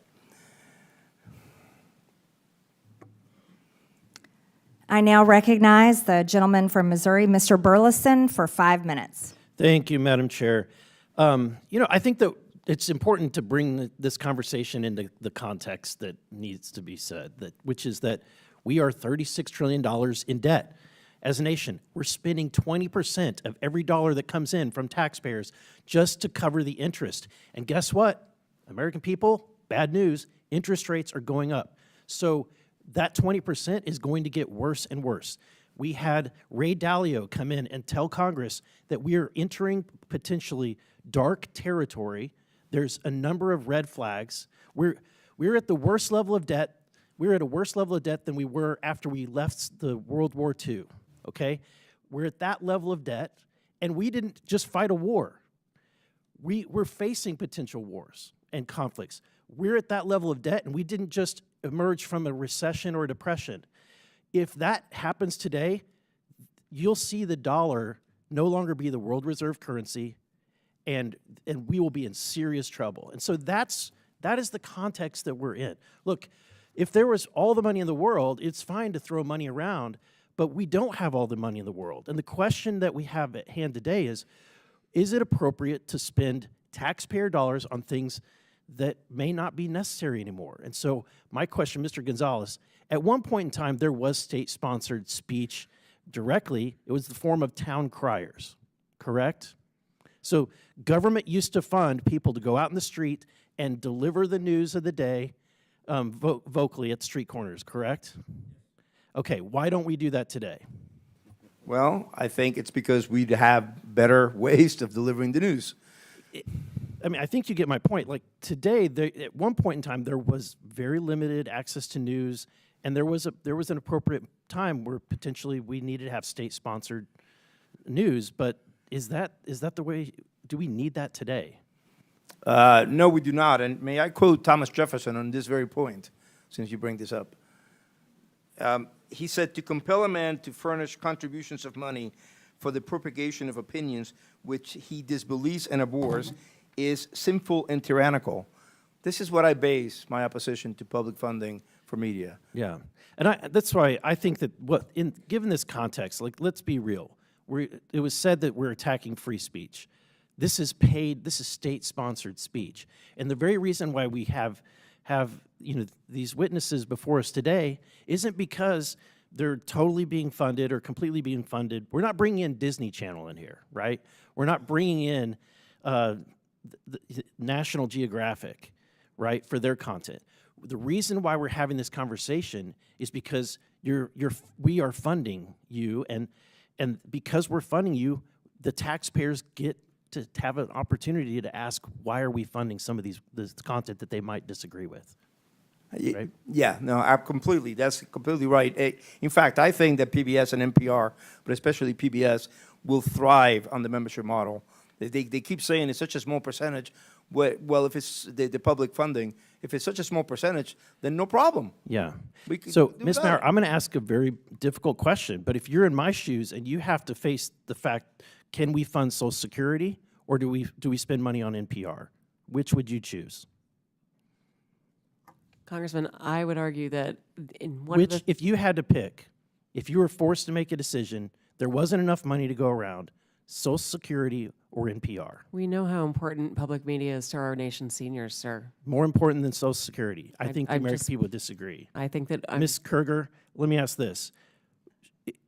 I now recognize the gentleman from Missouri, Mr. Burleson, for 5 minutes. Thank you, Madam Chair. I think that it's important to bring this conversation into the context that needs to be said, which is that we are $36 trillion in debt as a nation. We're spending 20% of every dollar that comes in from taxpayers just to cover the interest. And guess what? American people, bad news, interest rates are going up. So that 20% is going to get worse and worse. We had Ray Dalio come in and tell Congress that we are entering potentially dark territory. There's a number of red flags. We're at the worst level of debt. We're at a worse level of debt than we were after we left the World War II, okay? We're at that level of debt, and we didn't just fight a war. We're facing potential wars and conflicts. We're at that level of debt, and we didn't just emerge from a recession or a depression. If that happens today, you'll see the dollar no longer be the world reserve currency, and we will be in serious trouble. And so that is the context that we're in. Look, if there was all the money in the world, it's fine to throw money around, but we don't have all the money in the world. And the question that we have at hand today is it appropriate to spend taxpayer dollars on things that may not be necessary anymore? And so my question, Mr. Gonzalez, at one point in time, there was state-sponsored speech directly. It was the form of town criers, correct? So government used to fund people to go out in the street and deliver the news of the day vocally at the street corners, correct? Okay, why don't we do that today? Well, I think it's because we have better ways of delivering the news. I think you get my point. Like today, at one point in time, there was very limited access to news, and there was an appropriate time where potentially we needed to have state-sponsored news. But is that the way? Do we need that today? No, we do not. And may I quote Thomas Jefferson on this very point, since you bring this up? He said, "To compel a man to furnish contributions of money for the propagation of opinions which he disbelieves and abhors is sinful and tyrannical." This is what I base my opposition to public funding for media. Yeah, and that's why I think that given this context, like, let's be real. It was said that we're attacking free speech. This is state-sponsored speech, and the very reason why we have these witnesses before us today isn't because they're totally being funded or completely being funded. We're not bringing in Disney Channel in here, right? We're not bringing in the National Geographic, right, for their content. The reason why we're having this conversation is because we are funding you, and because we're funding you, the taxpayers get to have an opportunity to ask, why are we funding some of this content that they might disagree with? Right? Yeah, no, that's completely right. In fact, I think that PBS and NPR, but especially PBS, will thrive on the membership model. They keep saying it's such a small percentage. Well, if it's the public funding, if it's such a small percentage, then no problem. Yeah. So, Ms. Maurer, I'm going to ask a very difficult question, but if you're in my shoes and you have to face the fact, can we fund Social Security or do we spend money on NPR? Which would you choose? Congressman, I would argue that if you had to pick, if you were forced to make a decision, there wasn't enough money to go around, Social Security or NPR? We know how important public media is to our nation's seniors, sir. More important than Social Security. I think the American people would disagree. I think that Ms. Kerger, let me ask this.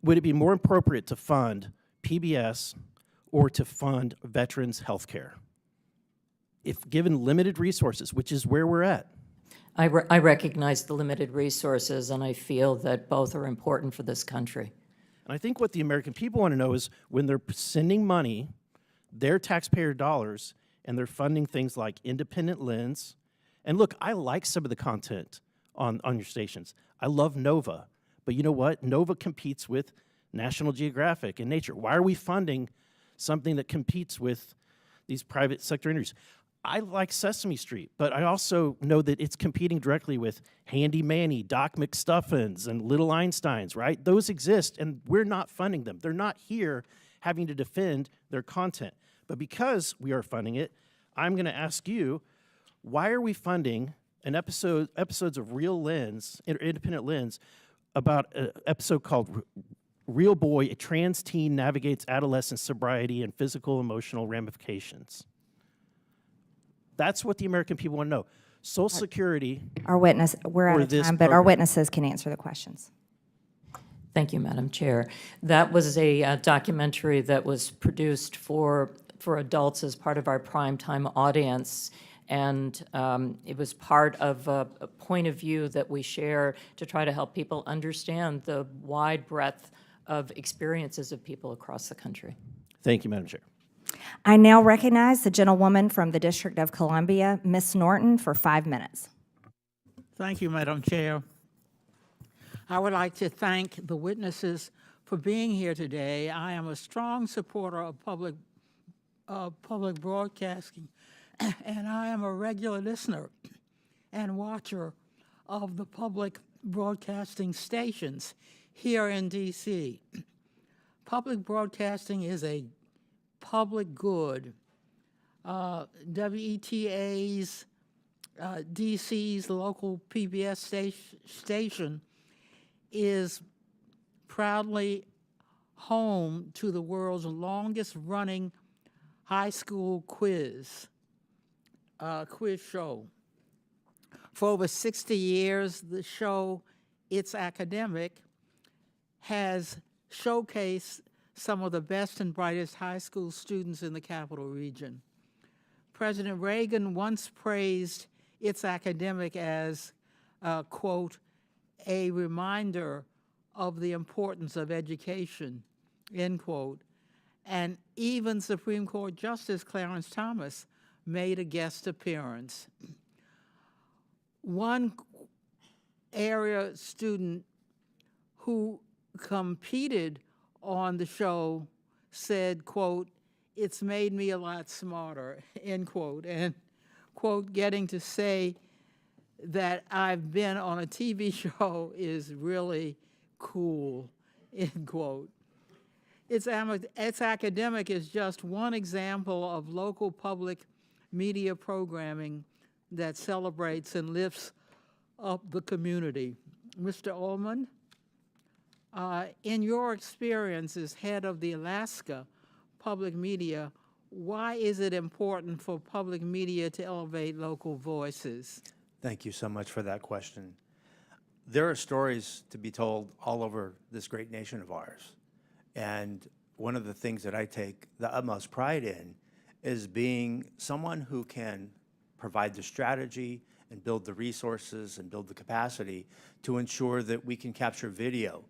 Would it be more appropriate to fund PBS or to fund veterans' health care? If given limited resources, which is where we're at. I recognize the limited resources, and I feel that both are important for this country. And I think what the American people want to know is when they're sending money, their taxpayer dollars, and they're funding things like Independent Lens. And look, I like some of the content on your stations. I love Nova. But you know what? Nova competes with National Geographic and Nature. Why are we funding something that competes with these private sector interviews. I like Sesame Street, but I also know that it's competing directly with Handy Manny, Doc McStuffins, and Little Einsteins, right? Those exist, and we're not funding them. They're not here having to defend their content. But because we are funding it, I'm going to ask you, why are we funding episodes of Real Lens, Independent Lens, about an episode called Real Boy, a trans teen navigates adolescent sobriety and physical emotional ramifications? That's what the American people want to know. Social Security. We're out of time, but our witnesses can answer the questions. Thank you, Madam Chair. That was a documentary that was produced for adults as part of our primetime audience. And it was part of a point of view that we share to try to help people understand the wide breadth of experiences of people across the country. Thank you, Madam Chair. I now recognize the gentlewoman from the District of Columbia, Ms. Norton, for 5 minutes. Thank you, Madam Chair. I would like to thank the witnesses for being here today. I am a strong supporter of public broadcasting, and I am a regular listener and watcher of the public broadcasting stations here in D.C. Public broadcasting is a public good. WETA's, DC's local PBS station is proudly home to the world's longest running high school quiz show. For over 60 years, the show, It's Academic, has showcased some of the best and brightest high school students in the capital region. President Reagan once praised It's Academic as, quote, a reminder of the importance of education, end quote. And even Supreme Court Justice Clarence Thomas made a guest appearance. One area student who competed on the show said, quote, it's made me a lot smarter, end quote. And, quote, getting to say that I've been on a TV show is really cool, end quote. It's Academic is just one example of local public media programming that celebrates and lifts up the community. Mr. Ullman, in your experience as head of the Alaska Public Media, why is it important for public media to elevate local voices? Thank you so much for that question. There are stories to be told all over this great nation of ours. And one of the things that I take the utmost pride in is being someone who can provide the strategy and build the resources and build the capacity to ensure that we can capture video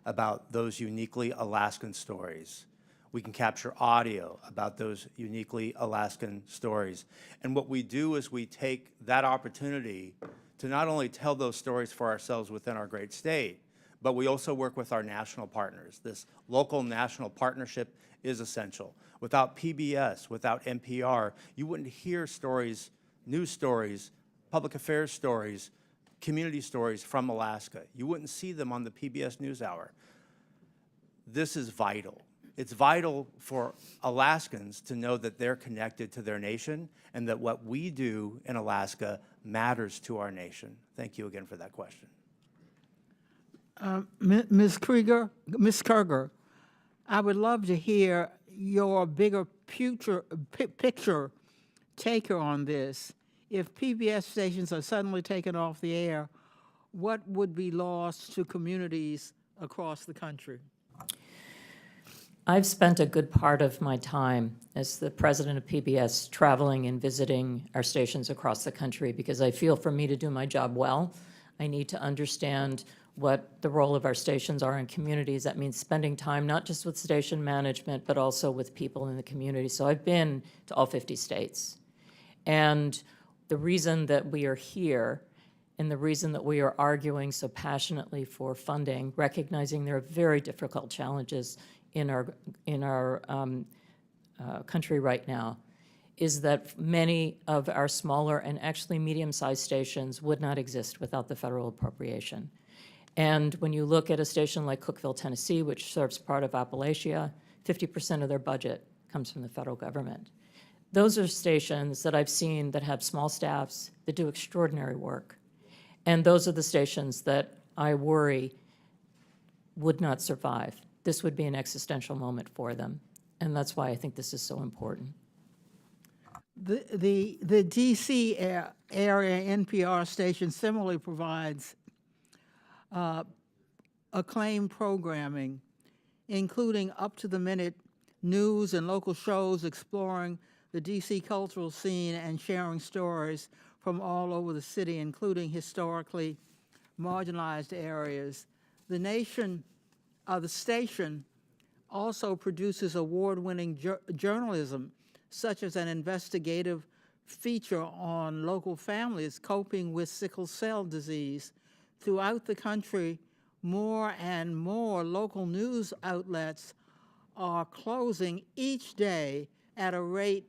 about those uniquely Alaskan stories. We can capture audio about those uniquely Alaskan stories. And what we do is we take that opportunity to not only tell those stories for ourselves within our great state, but we also work with our national partners. This local national partnership is essential. Without PBS, without NPR, you wouldn't hear stories, news stories, public affairs stories, community stories from Alaska. You wouldn't see them on the PBS NewsHour. This is vital. It's vital for Alaskans to know that they're connected to their nation and that what we do in Alaska matters to our nation. Thank you again for that question. Ms. Kruger, I would love to hear your bigger picture take on this. If PBS stations are suddenly taken off the air, what would be lost to communities across the country? I've spent a good part of my time as the president of PBS traveling and visiting our stations across the country because I feel for me to do my job well, I need to understand what the role of our stations are in communities. That means spending time not just with station management, but also with people in the community. So I've been to all 50 states. And the reason that we are here and the reason that we are arguing so passionately for funding, recognizing there are very difficult challenges in our country right now is that many of our smaller and actually medium-sized stations would not exist without the federal appropriation. And when you look at a station like Cookeville, Tennessee, which serves part of Appalachia, 50% of their budget comes from the federal government. Those are stations that I've seen that have small staffs that do extraordinary work. And those are the stations that I worry would not survive. This would be an existential moment for them. And that's why I think this is so important. The DC area NPR station similarly provides acclaimed programming, including up-to-the-minute news and local shows exploring the DC cultural scene and sharing stories from all over the city, including historically marginalized areas. The station also produces award-winning journalism, such as an investigative feature on local families coping with sickle cell disease. Throughout the country, more and more local news outlets are closing each day at a rate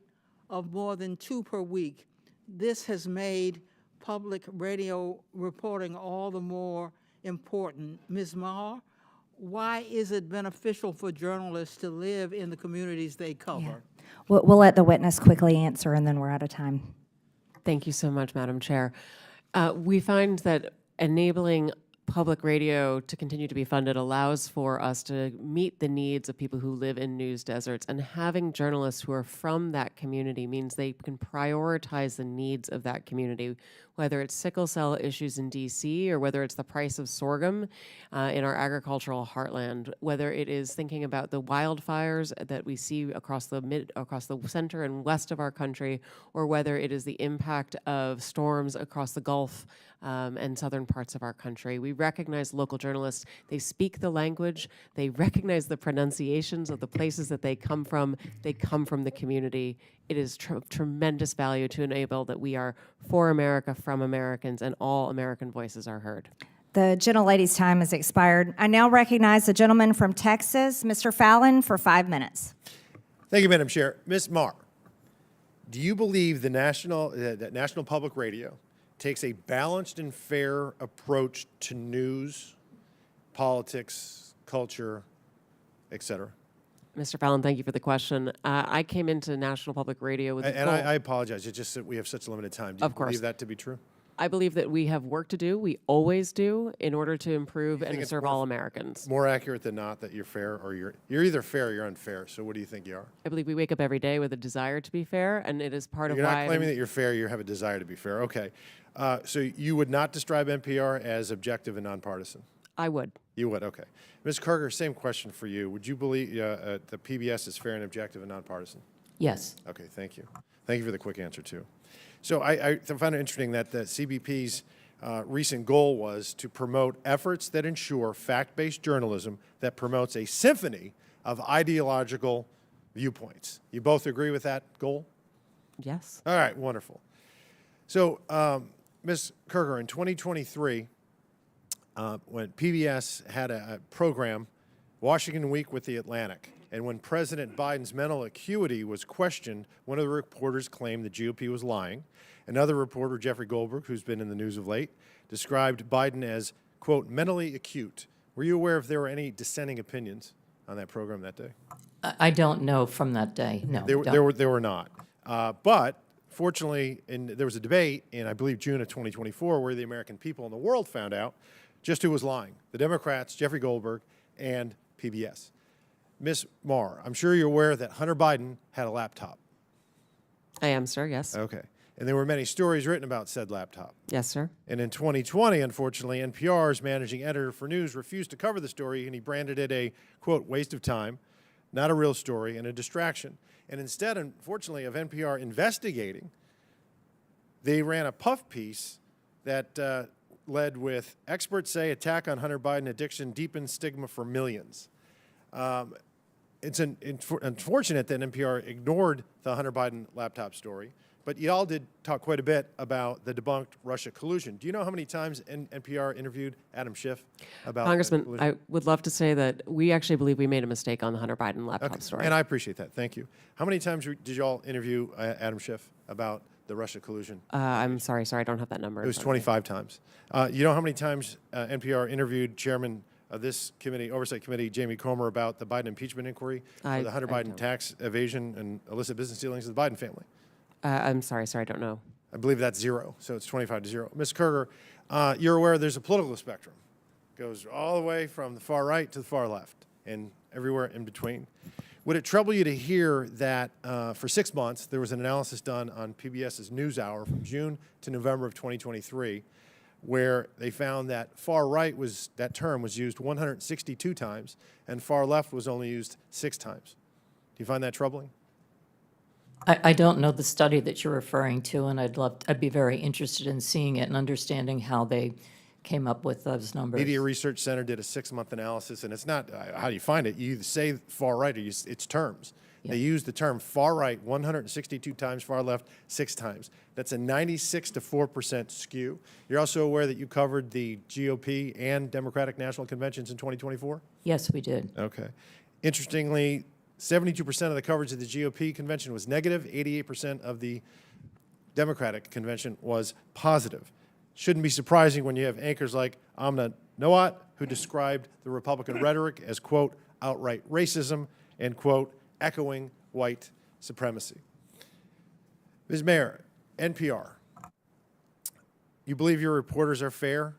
of more than 2 per week. This has made public radio reporting all the more important. Ms. Maher, why is it beneficial for journalists to live in the communities they cover? Yeah. We'll let the witness quickly answer, and then we're out of time. Thank you so much, Madam Chair. We find that enabling public radio to continue to be funded allows for us to meet the needs of people who live in news deserts, and having journalists who are from that community means they can prioritize the needs of that community, whether it's sickle cell issues in DC or whether it's the price of sorghum in our agricultural heartland, whether it is thinking about the wildfires that we see across the center and west of our country, or whether it is the impact of storms across the Gulf and southern parts of our country. We recognize local journalists. They speak the language. They recognize the pronunciations of the places that they come from. They come from the community. It is tremendous value to enable that we are for America, from Americans, and all American voices are heard. The gentlelady's time has expired. I now recognize the gentleman from Texas, Mr. Fallon, for 5 minutes. Thank you, Madam Chair. Ms. Maher, do you believe that National Public Radio takes a balanced and fair approach to news, politics, culture, et cetera? Mr. Fallon, thank you for the question. I came into National Public Radio with And I apologize. It's just that we have such a limited time. Do you believe that to be true? I believe that we have work to do. We always do in order to improve and to serve all Americans. More accurate than not that you're fair, or you're either fair or you're unfair. So what do you think you are? I believe we wake up every day with a desire to be fair, and it is part of why. You're not claiming that you're fair. You have a desire to be fair. Okay. So you would not describe NPR as objective and nonpartisan? I would. You would, okay. Ms. Karger, same question for you. Would you believe the PBS is fair and objective and nonpartisan? Yes. Okay, thank you. Thank you for the quick answer, too. So I found it interesting that the CBP's recent goal was to promote efforts that ensure fact-based journalism that promotes a symphony of ideological viewpoints. You both agree with that goal? Yes. All right, wonderful. So, Ms. Karger, in 2023, when PBS had a program, Washington Week with the Atlantic, and when President Biden's mental acuity was questioned, one of the reporters claimed the GOP was lying. Another reporter, Jeffrey Goldberg, who's been in the news of late, described Biden as, quote, mentally acute. Were you aware if there were any dissenting opinions on that program that day? I don't know from that day, no. There were not. But fortunately, there was a debate in, I believe, June of 2024, where the American people and the world found out just who was lying. The Democrats, Jeffrey Goldberg, and PBS. Ms. Maher, I'm sure you're aware that Hunter Biden had a laptop. I am, sir, yes. Okay. And there were many stories written about said laptop. Yes, sir. And in 2020, unfortunately, NPR's managing editor for news refused to cover the story, and he branded it a, quote, waste of time, not a real story, and a distraction. And instead, unfortunately, of NPR investigating, they ran a puff piece that led with, experts say attack on Hunter Biden addiction deepens stigma for millions. It's unfortunate that NPR ignored the Hunter Biden laptop story, but y'all did talk quite a bit about the debunked Russia collusion. Do you know how many times NPR interviewed Adam Schiff about Congressman, collusion? I would love to say that we actually believe we made a mistake on the Hunter Biden laptop story. And I appreciate that. Thank you. How many times did y'all interview Adam Schiff about the Russia collusion? I'm sorry, I don't have that number. It was 25 times. You know how many times NPR interviewed Chairman of this committee, Oversight Committee, Jamie Comer, about the Biden impeachment inquiry for the Hunter Biden tax evasion and illicit business dealings of the Biden family? I'm sorry, I don't know. I believe that's 0, so it's 25-0. Ms. Kerger, you're aware there's a political spectrum. It goes all the way from the far right to the far left and everywhere in between. Would it trouble you to hear that for 6 months there was an analysis done on PBS's NewsHour from June to November of 2023 where they found that far right that term was used 162 times and far left was only used 6 times? Do you find that troubling? I don't know the study that you're referring to, and I'd be very interested in seeing it and understanding how they came up with those numbers. Media Research Center did a 6-month analysis, and it's not how do you find it. You either say far right or it's terms. Yeah. They use the term far right 162 times, far left 6 times. That's a 96 to 4% skew. You're also aware that you covered the GOP and Democratic National Conventions in 2024? Yes, we did. Okay. Interestingly, 72% of the coverage of the GOP convention was negative, 88% of the Democratic convention was positive. Shouldn't be surprising when you have anchors like Amna Noat, who described the Republican rhetoric as, quote, outright racism and, quote, echoing white supremacy. Ms. Mayor, NPR, you believe your reporters are fair?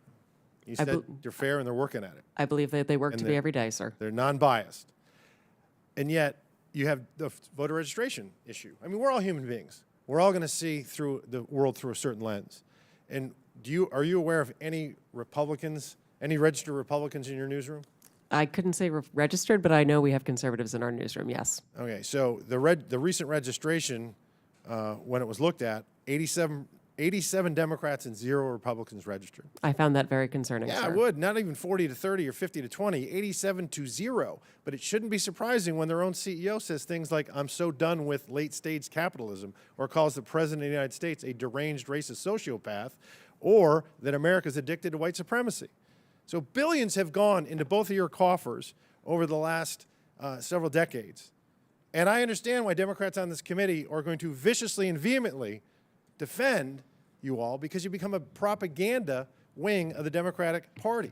You said they're fair and they're working at it. I believe that they work And to be every day, sir. They're non-biased. And yet, you have the voter registration issue. I mean, we're all human beings. We're all going to see through the world through a certain lens. And are you aware of any Republicans, any registered Republicans in your newsroom? I couldn't say registered, but I know we have conservatives in our newsroom, yes. Okay, so the recent registration, when it was looked at, 87 Democrats and 0 Republicans registered. I found that very concerning, Yeah, sir. I would. Not even 40 to 30 or 50 to 20, 87 to 0. But it shouldn't be surprising when their own CEO says things like, I'm so done with late-stage capitalism, or calls the President of the United States a deranged racist sociopath, or that America's addicted to white supremacy. So billions have gone into both of your coffers over the last several decades. And I understand why Democrats on this committee are going to viciously and vehemently defend you all, because you become a propaganda wing of the Democratic Party.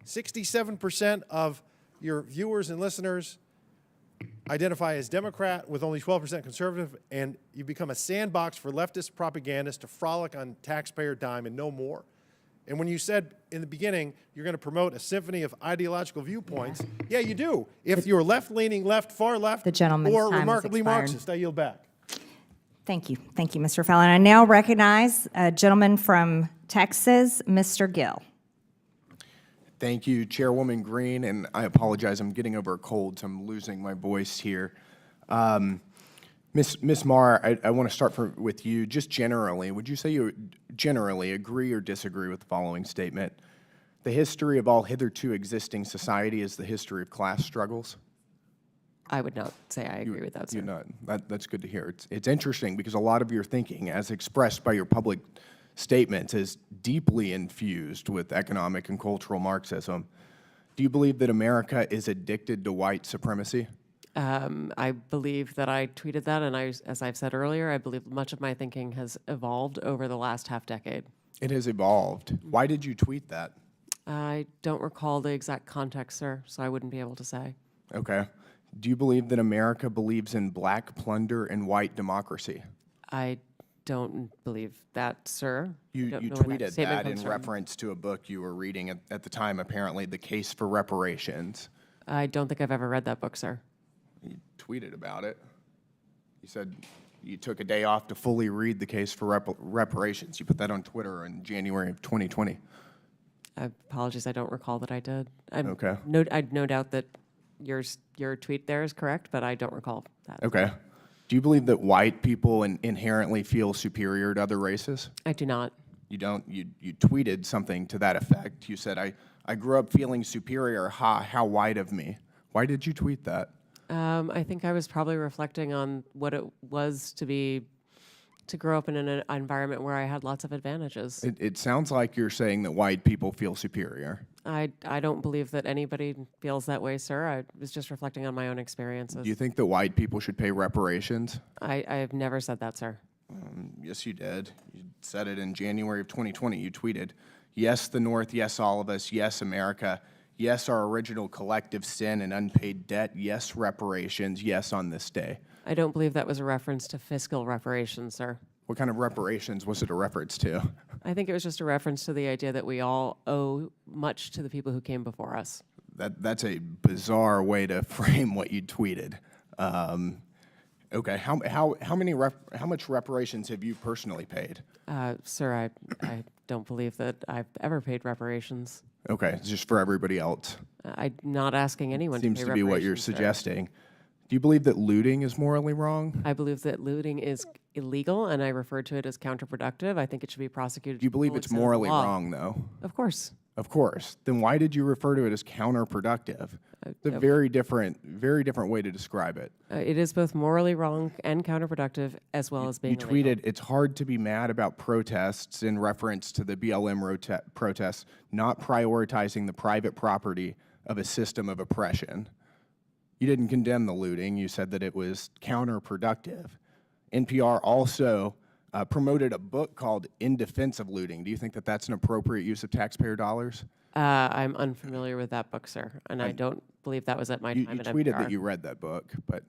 67% of your viewers and listeners identify as Democrat, with only 12% conservative, and you become a sandbox for leftist propagandists to frolic on taxpayer dime and no more. And when you said in the beginning you're going to promote a symphony of ideological viewpoints, yeah, you do. If you're left-leaning, far left, The gentleman's or time has remarkably expired. Marxist, I yield back. Thank you, Mr. Fallon. I now recognize a gentleman from Texas, Mr. Gill. Thank you, Chairwoman Green, and I apologize, I'm getting over a cold, so I'm losing my voice here. Ms. Marr, I want to start with you. Just generally, would you say you generally agree or disagree with the following statement? The history of all hitherto existing society is the history of class struggles? I would not say I agree with that, sir. You're not. That's good to hear. It's interesting because a lot of your thinking, as expressed by your public statements, is deeply infused with economic and cultural Marxism. Do you believe that America is addicted to white supremacy? I believe that I tweeted that, and as I've said earlier, I believe much of my thinking has evolved over the last half-decade. It has evolved. Why did you tweet that? I don't recall the exact context, sir, so I wouldn't be able to say. Okay. Do you believe that America believes in black plunder and white democracy? I don't believe that, sir. You Don't know where tweeted statement that in comes from. reference to a book you were reading at the time, apparently, The Case for Reparations. I don't think I've ever read that book, sir. You tweeted about it. You said you took a day off to fully read The Case for Reparations. You put that on Twitter in January of 2020. Apologies, I don't recall that I did. Okay. I'd no doubt that your tweet there is correct, but I don't recall that. Okay. Do you believe that white people inherently feel superior to other races? I do not. You don't? You tweeted something to that effect. You said, I grew up feeling superior. How white of me. Why did you tweet that? I think I was probably reflecting on what it was to be to grow up in an environment where I had lots of advantages. It sounds like you're saying that white people feel superior. I don't believe that anybody feels that way, sir. I was just reflecting on my own experiences. Do you think that white people should pay reparations? I've never said that, sir. Yes, you did. You said it in January of 2020. You tweeted, "Yes, the North. Yes, all of us. Yes, America. Yes, our original collective sin and unpaid debt. Yes, reparations. Yes, on this day." I don't believe that was a reference to fiscal reparations, sir. What kind of reparations was it a reference to? I think it was just a reference to the idea that we all owe much to the people who came before us. That's a bizarre way to frame what you tweeted. Okay, how much reparations have you personally paid? Sir, I don't believe that I've ever paid reparations. Okay, it's just for everybody else. I'm not asking anyone Seems to pay to be what you're reparations, sir. suggesting. Do you believe that looting is morally wrong? I believe that looting is illegal, and I refer to it as counterproductive. I think it should be prosecuted. Do you believe to the it's full extent of the morally law. wrong, though? Of course. Of course. Then why did you refer to it as counterproductive? It's a very different way to describe it. It is both morally wrong and counterproductive, as well as being You illegal. tweeted, "It's hard to be mad about protests," in reference to the BLM protests, not prioritizing the private property of a system of oppression. You didn't condemn the looting. You said that it was counterproductive. NPR also promoted a book called In Defense of Looting. Do you think that that's an appropriate use of taxpayer dollars? I'm unfamiliar with that book, sir, and I don't believe that was at my You time at tweeted NPR. that you read that book, but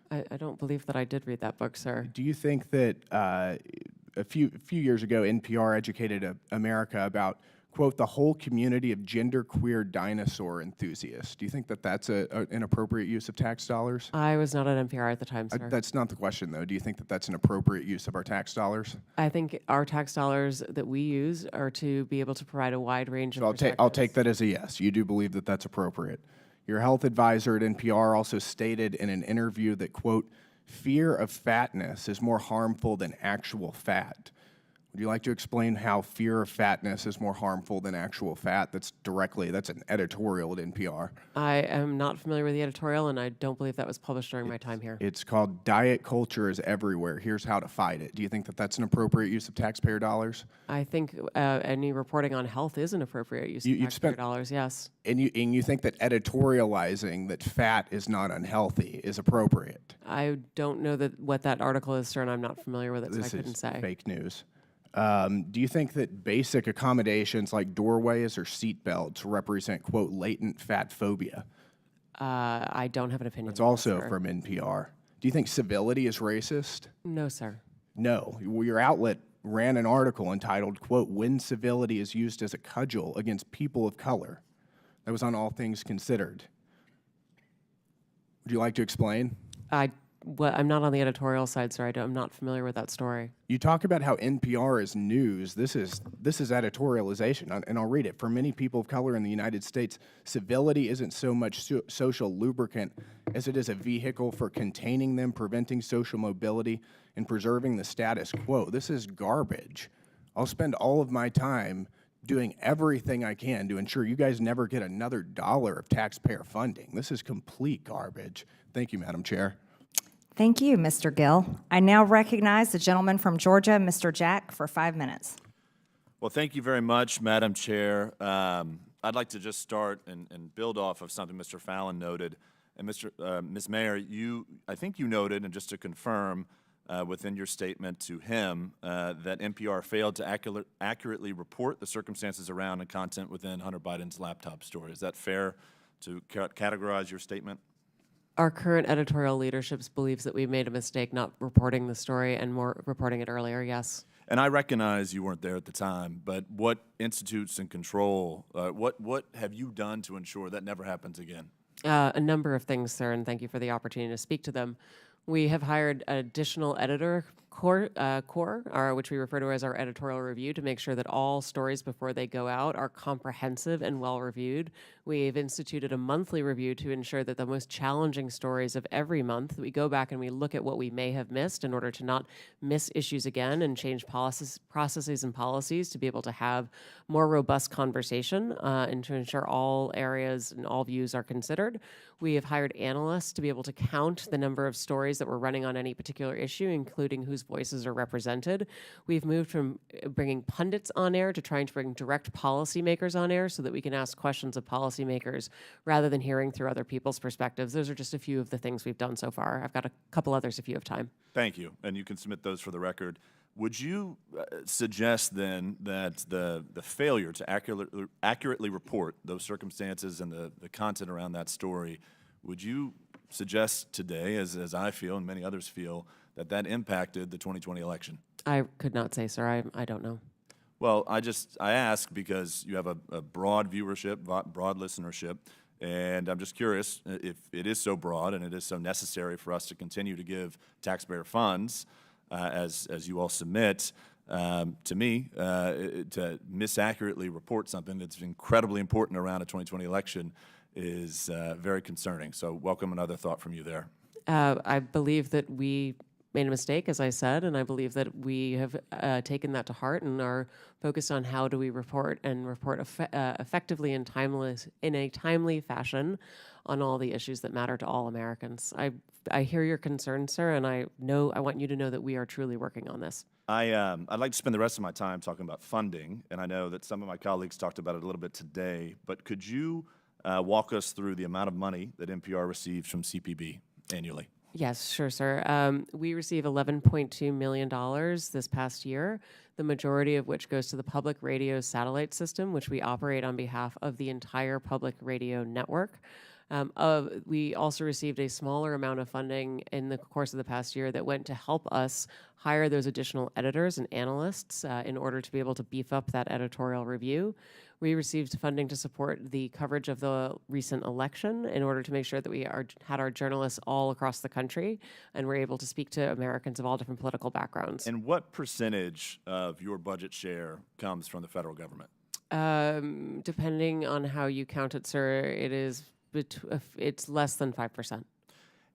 I don't believe that I did read that book, sir. do you think that a few years ago, NPR educated America about, quote, the whole community of genderqueer dinosaur enthusiasts? Do you think that that's an appropriate use of tax dollars? I was not at NPR at the time, sir. That's not the question, though. Do you think that that's an appropriate use of our tax dollars? I think our tax dollars that we use are to be able to provide a wide range of I'll take that as a yes. You do believe that that's appropriate. Your health advisor at NPR also stated in an interview that, quote, fear of fatness is more harmful than actual fat. Would you like to explain how fear of fatness is more harmful than actual fat? That's an editorial at NPR. I am not familiar with the editorial, and I don't believe that was published during my time here. It's called Diet Culture is Everywhere. Here's how to fight it. Do you think that that's an appropriate use of taxpayer dollars? I think any reporting on health is an appropriate use of taxpayer dollars, yes. And you think that editorializing that fat is not unhealthy is appropriate? I don't know what that article is, sir, and I'm not familiar with it, so I couldn't say. Fake news. Do you think that basic accommodations like doorways or seat belts represent, quote, latent fat phobia? I don't have an opinion. It's also from NPR. Do you think civility is racist? No, sir. No. Well, your outlet ran an article entitled, quote, when civility is used as a cudgel against people of color. That was on All Things Considered. Would you like to explain? I'm not on the editorial side, sir. I'm not familiar with that story. You talk about how NPR is news. This is editorialization, and I'll read it. For many people of color in the United States, civility isn't so much social lubricant as it is a vehicle for containing them, preventing social mobility, and preserving the status quo. This is garbage. I'll spend all of my time doing everything I can to ensure you guys never get another dollar of taxpayer funding. This is complete garbage. Thank you, Madam Chair. Thank you, Mr. Gill. I now recognize the gentleman from Georgia, Mr. Jack, for 5 minutes. Well, thank you very much, Madam Chair. I'd like to just start and build off of something Mr. Fallon noted. And Ms. Mayor, I think you noted, and just to confirm within your statement to him, that NPR failed to accurately report the circumstances around and content within Hunter Biden's laptop story. Is that fair to categorize your statement? Our current editorial leadership believes that we made a mistake not reporting the story and more reporting it earlier, yes. And I recognize you weren't there at the time, but what institutes and control, what have you done to ensure that never happens again? A number of things, sir, and thank you for the opportunity to speak to them. We have hired an additional editor core, which we refer to as our editorial review, to make sure that all stories before they go out are comprehensive and well-reviewed. We've instituted a monthly review to ensure that the most challenging stories of every month, we go back and we look at what we may have missed in order to not miss issues again and change processes and policies to be able to have more robust conversation and to ensure all areas and all views are considered. We have hired analysts to be able to count the number of stories that we're running on any particular issue, including whose voices are represented. We've moved from bringing pundits on air to trying to bring direct policymakers on air so that we can ask questions of policymakers rather than hearing through other people's perspectives. Those are just a few of the things we've done so far. I've got a couple others if you have time. Thank you, and you can submit those for the record. Would you suggest then that the failure to accurately report those circumstances and the content around that story, would you suggest today, as I feel and many others feel, that impacted the 2020 election? I could not say, sir. I don't know. Well, I ask because you have a broad viewership, broad listenership, and I'm just curious if it is so broad and it is so necessary for us to continue to give taxpayer funds, as you all submit, to me, to misaccurately report something that's incredibly important around a 2020 election is very concerning. So welcome another thought from you there. I believe that we made a mistake, as I said, and I believe that we have taken that to heart and are focused on how do we report and report effectively and in a timely fashion on all the issues that matter to all Americans. I hear your concern, sir, and I want you to know that we are truly working on this. I'd like to spend the rest of my time talking about funding, and I know that some of my colleagues talked about it a little bit today, but could you walk us through the amount of money that NPR receives from CPB annually? Yes, sure, sir. We receive $11.2 million this past year, the majority of which goes to the public radio satellite system, which we operate on behalf of the entire public radio network. We also received a smaller amount of funding in the course of the past year that went to help us hire those additional editors and analysts in order to be able to beef up that editorial review. We received funding to support the coverage of the recent election in order to make sure that we had our journalists all across the country and were able to speak to Americans of all different political backgrounds. And what percentage of your budget share comes from the federal government? Depending on how you count it, sir, it's less than 5%.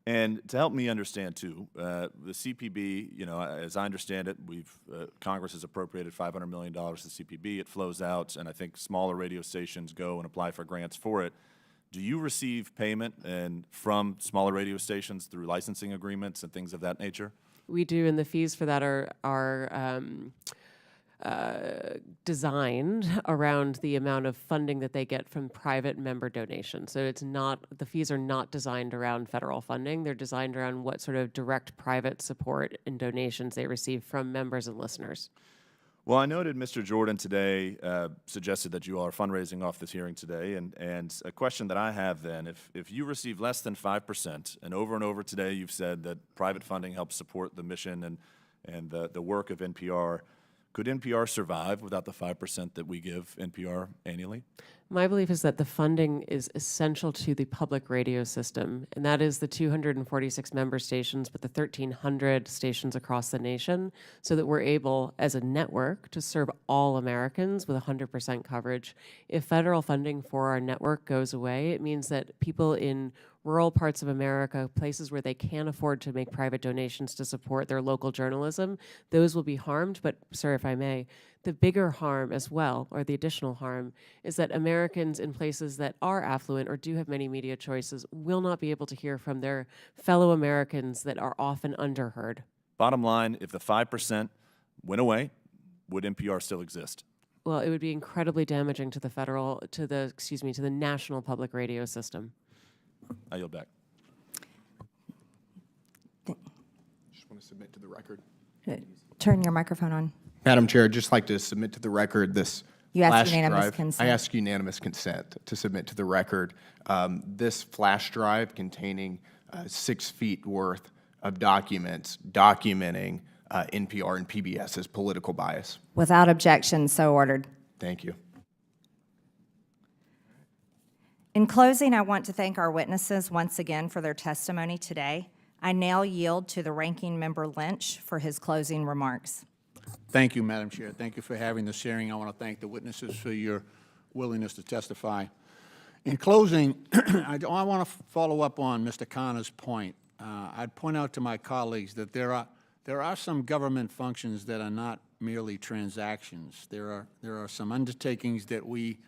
And to help me understand too, the CPB, as I understand it, Congress has appropriated $500 million to CPB. It flows out, and I think smaller radio stations go and apply for grants for it. Do you receive payment from smaller radio stations through licensing agreements and things of that nature? We do, and the fees for that are designed around the amount of funding that they get from private member donations. So the fees are not designed around federal funding. They're designed around what sort of direct private support and donations they receive from members and listeners. Well, I noted Mr. Jordan today suggested that you all are fundraising off this hearing today, and a question that I have then, if you receive less than 5%, and over today you've said that private funding helps support the mission and the work of NPR, could NPR survive without the 5% that we give NPR annually? My belief is that the funding is essential to the public radio system, and that is the 246 member stations, but the 1,300 stations across the nation, so that we're able, as a network, to serve all Americans with 100% coverage. If federal funding for our network goes away, it means that people in rural parts of America, places where they can't afford to make private donations to support their local journalism, those will be harmed. But, sir, if I may, the bigger harm as well, or the additional harm, is that Americans in places that are affluent or do have many media choices will not be able to hear from their fellow Americans that are often underheard. Bottom line, if the 5% went away, would NPR still exist? Well, it would be incredibly damaging to the national public radio system. I yield back. Just want to submit to the record. Turn your microphone on. Madam Chair, I'd just like to submit to the record this You asked flash unanimous drive. consent. I ask unanimous consent to submit to the record this flash drive containing 6 feet worth of documents documenting NPR and PBS's political bias. Without objection, so ordered. Thank you. In closing, I want to thank our witnesses once again for their testimony today. I now yield to the Ranking Member Lynch for his closing remarks. Thank you, Madam Chair. Thank you for having this hearing. I want to thank the witnesses for your willingness to testify. In closing, I want to follow up on Mr. Connor's point. I'd point out to my colleagues that there are some government functions that are not merely transactions. There are some undertakings that we,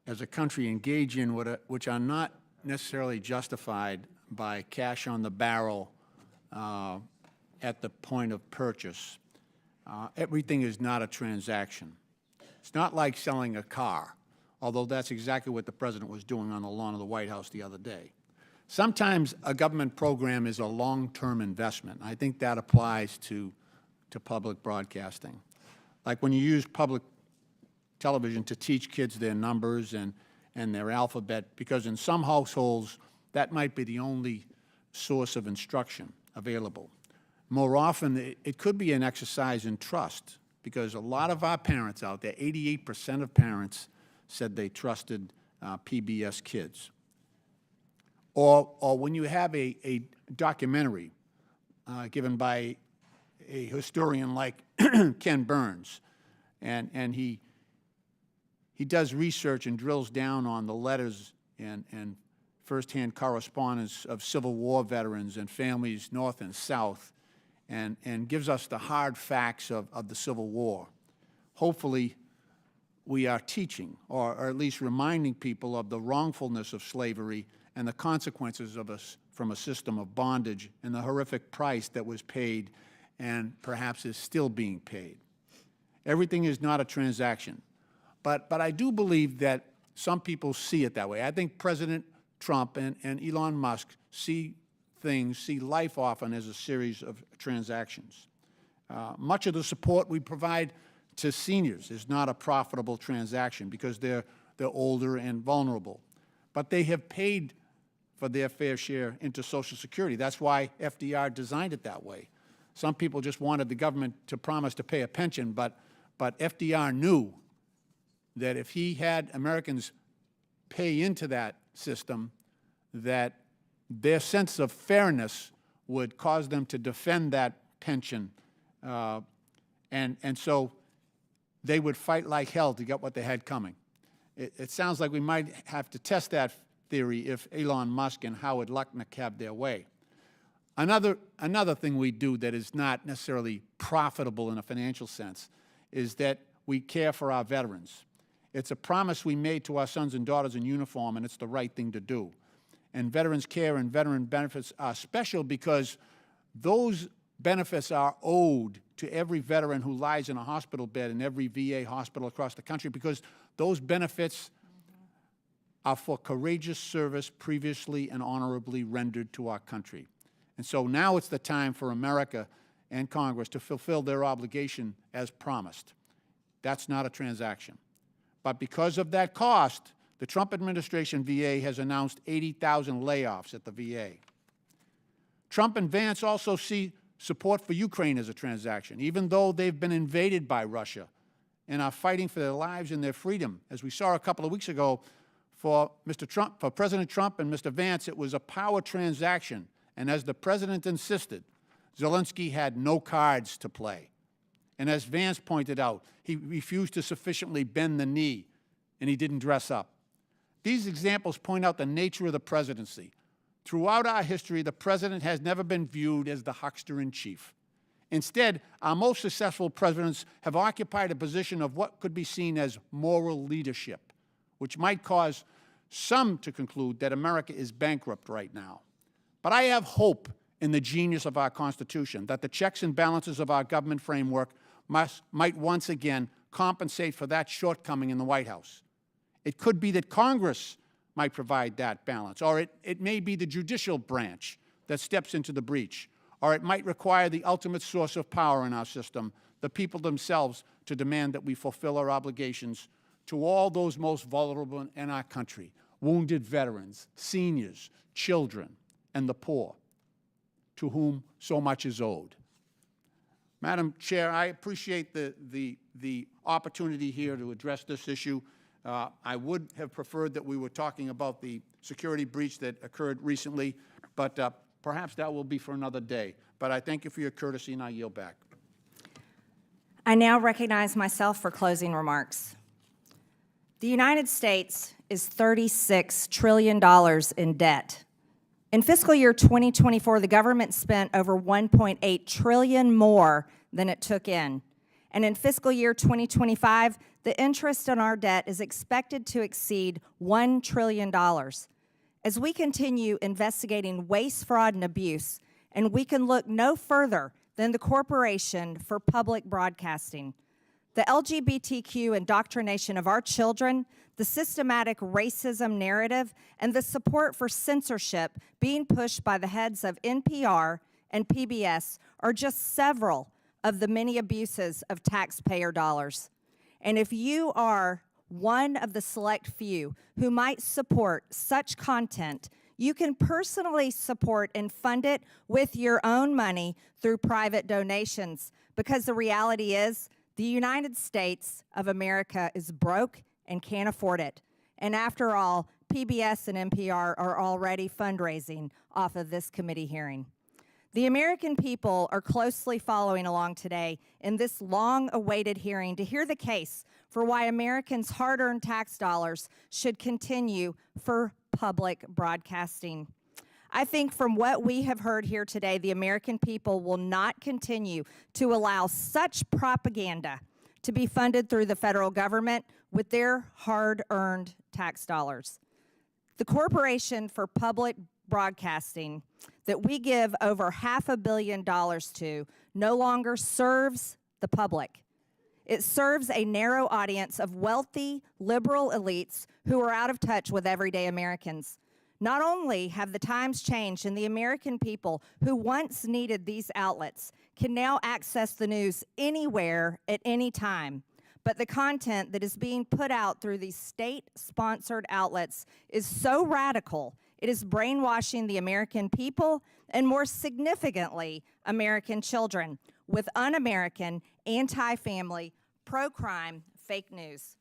as a country, engage in which are not necessarily justified by cash on the barrel at the point of purchase. Everything is not a transaction. It's not like selling a car, although that's exactly what the President was doing on the lawn of the White House the other day. Sometimes a government program is a long-term investment. I think that applies to public broadcasting. Like when you use public television to teach kids their numbers and their alphabet, because in some households that might be the only source of instruction available. More often, it could be an exercise in trust, because a lot of our parents out there, 88% of parents said they trusted PBS Kids. Or when you have a documentary given by a historian like Ken Burns, and he does research and drills down on the letters and firsthand correspondence of Civil War veterans and families north and south, and gives us the hard facts of the Civil War. Hopefully, we are teaching, or at least reminding people of the wrongfulness of slavery and the consequences of us from a system of bondage and the horrific price that was paid and perhaps is still being paid. Everything is not a transaction. But I do believe that some people see it that way. I think President Trump and Elon Musk see life often as a series of transactions. Much of the support we provide to seniors is not a profitable transaction because they're older and vulnerable. But they have paid for their fair share into Social Security. That's why FDR designed it that way. Some people just wanted the government to promise to pay a pension, but FDR knew that if he had Americans pay into that system, that their sense of fairness would cause them to defend that pension, and so they would fight like hell to get what they had coming. It sounds like we might have to test that theory if Elon Musk and Howard Lutnick have their way. Another thing we do that is not necessarily profitable in a financial sense is that we care for our veterans. It's a promise we made to our sons and daughters in uniform, and it's the right thing to do. And veterans care and veteran benefits are special because those benefits are owed to every veteran who lies in a hospital bed in every VA hospital across the country, because those benefits are for courageous service previously and honorably rendered to our country. And so now it's the time for America and Congress to fulfill their obligation as promised. That's not a transaction. But because of that cost, the Trump administration VA has announced 80,000 layoffs at the VA. Trump and Vance also see support for Ukraine as a transaction, even though they've been invaded by Russia and are fighting for their lives and their freedom. As we saw a couple of weeks ago, for President Trump and Mr. Vance, it was a power transaction. And as the President insisted, Zelensky had no cards to play. And as Vance pointed out, he refused to sufficiently bend the knee, and he didn't dress up. These examples point out the nature of the presidency. Throughout our history, the President has never been viewed as the huckster-in-chief. Instead, our most successful presidents have occupied a position of what could be seen as moral leadership, which might cause some to conclude that America is bankrupt right now. But I have hope in the genius of our Constitution, that the checks and balances of our government framework might once again compensate for that shortcoming in the White House. It could be that Congress might provide that balance, or it may be the judicial branch that steps into the breach, or it might require the ultimate source of power in our system, the people themselves, to demand that we fulfill our obligations to all those most vulnerable in our country: wounded veterans, seniors, children, and the poor, to whom so much is owed. Madam Chair, I appreciate the opportunity here to address this issue. I would have preferred that we were talking about the security breach that occurred recently, but perhaps that will be for another day. But I thank you for your courtesy, and I yield back. I now recognize myself for closing remarks. The United States is $36 trillion in debt. In fiscal year 2024, the government spent over $1.8 trillion more than it took in. And in fiscal year 2025, the interest on our debt is expected to exceed $1 trillion. As we continue investigating waste, fraud, and abuse, and we can look no further than the Corporation for Public Broadcasting. The LGBTQ indoctrination of our children, the systematic racism narrative, and the support for censorship being pushed by the heads of NPR and PBS are just several of the many abuses of taxpayer dollars. And if you are one of the select few who might support such content, you can personally support and fund it with your own money through private donations, because the reality is the United States of America is broke and can't afford it. And after all, PBS and NPR are already fundraising off of this committee hearing. The American people are closely following along today in this long-awaited hearing to hear the case for why Americans' hard-earned tax dollars should continue for public broadcasting. I think from what we have heard here today, the American people will not continue to allow such propaganda to be funded through the federal government with their hard-earned tax dollars. The Corporation for Public Broadcasting that we give over $500 million to no longer serves the public. It serves a narrow audience of wealthy, liberal elites who are out of touch with everyday Americans. Not only have the times changed and the American people who once needed these outlets can now access the news anywhere at any time, but the content that is being put out through these state-sponsored outlets is so radical, it is brainwashing the American people and, more significantly, American children with un-American, anti-family, pro-crime fake news.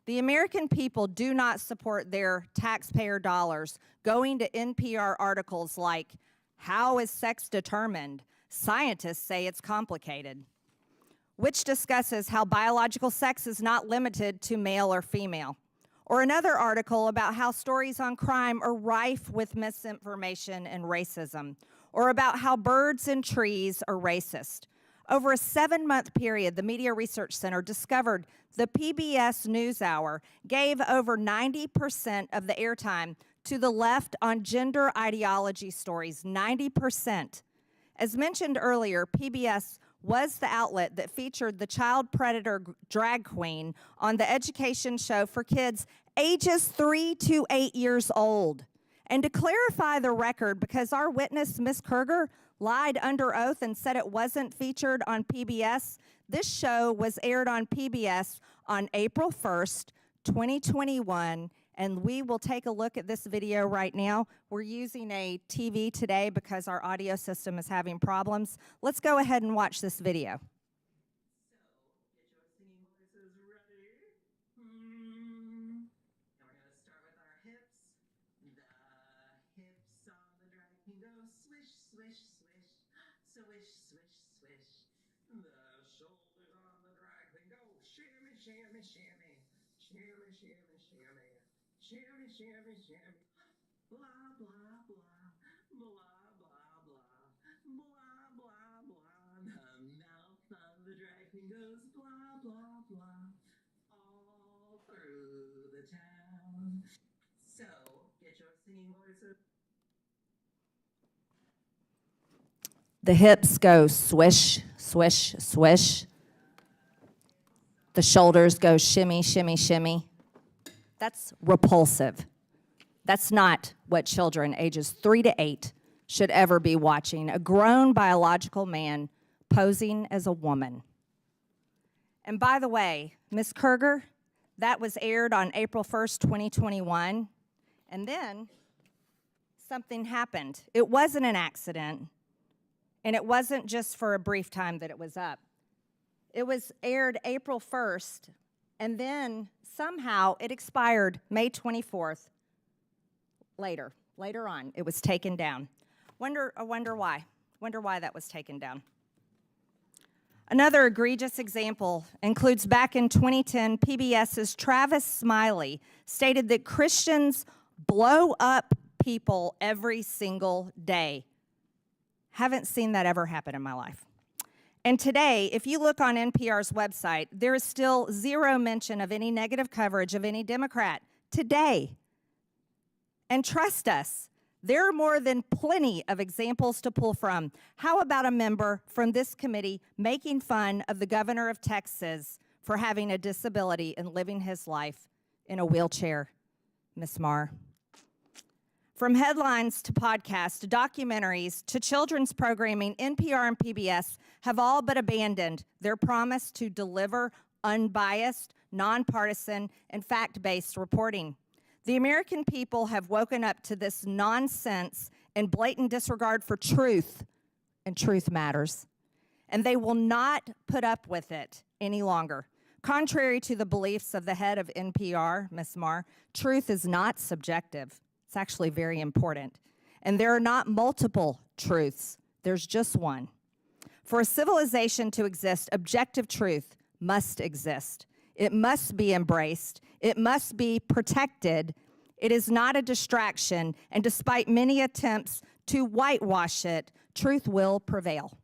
The American people do not support their taxpayer dollars going to NPR articles like, "How is sex determined? Scientists say it's complicated," which discusses how biological sex is not limited to male or female. Or another article about how stories on crime are rife with misinformation and racism. Or about how birds and trees are racist. Over a 7-month period, the Media Research Center discovered the PBS NewsHour gave over 90% of the airtime to the left on gender ideology stories, 90%. As mentioned earlier, PBS was the outlet that featured the child predator drag queen on the education show for kids ages 3 to 8 years old. And to clarify the record, because our witness, Ms. Kerger, lied under oath and said it wasn't featured on PBS, this show was aired on PBS on April 1st, 2021, and we will take a look at this video right now. We're using a TV today because our audio system is having problems. Let's go ahead and watch this video. The hips go swish, swish, swish. The shoulders go shimmy, shimmy, shimmy. That's repulsive. That's not what children ages 3 to 8 should ever be watching. A grown biological man posing as a woman. And by the way, Ms. Kerger, that was aired on April 1st, 2021. And then something happened. It wasn't an accident. And it wasn't just for a brief time that it was up. It was aired April 1st, and then somehow it expired May 24th. Later on, it was taken down. I wonder why. Wonder why that was taken down. Another egregious example includes back in 2010, PBS's Travis Smiley stated that Christians blow up people every single day. Haven't seen that ever happen in my life. And today, if you look on NPR's website, there is still zero mention of any negative coverage of any Democrat today. And trust us, There are more than plenty of examples to pull from. How about a member from this committee making fun of the governor of Texas for having a disability and living his life in a wheelchair, Ms. Marr? From headlines to podcasts to documentaries to children's programming, NPR and PBS have all but abandoned their promise to deliver unbiased, nonpartisan, and fact-based reporting. The American people have woken up to this nonsense and blatant disregard for truth, and truth matters. And they will not put up with it any longer. Contrary to the beliefs of the head of NPR, Ms. Marr, truth is not subjective. It's actually very important. And there are not multiple truths. There's just one. For a civilization to exist, objective truth must exist. It must be embraced. It must be protected. It is not a distraction, and despite many attempts to whitewash it, truth will prevail.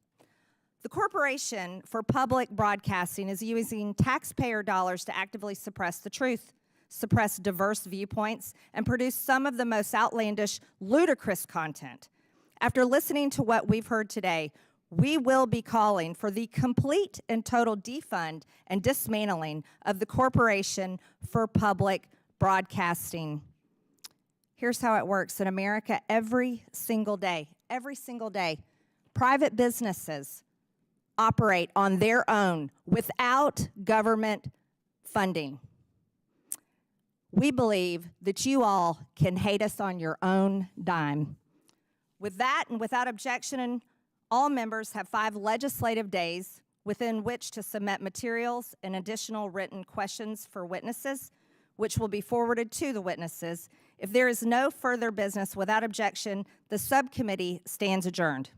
The Corporation for Public Broadcasting is using taxpayer dollars to actively suppress the truth, suppress diverse viewpoints, and produce some of the most outlandish, ludicrous content. After listening to what we've heard today, we will be calling for the complete and total defund and dismantling of the Corporation for Public Broadcasting. Here's how it works in America every single day, private businesses operate on their own without government funding. We believe that you all can hate us on your own dime. With that and without objection, all members have 5 legislative days within which to submit materials and additional written questions for witnesses, which will be forwarded to the witnesses. If there is no further business without objection, the subcommittee stands adjourned.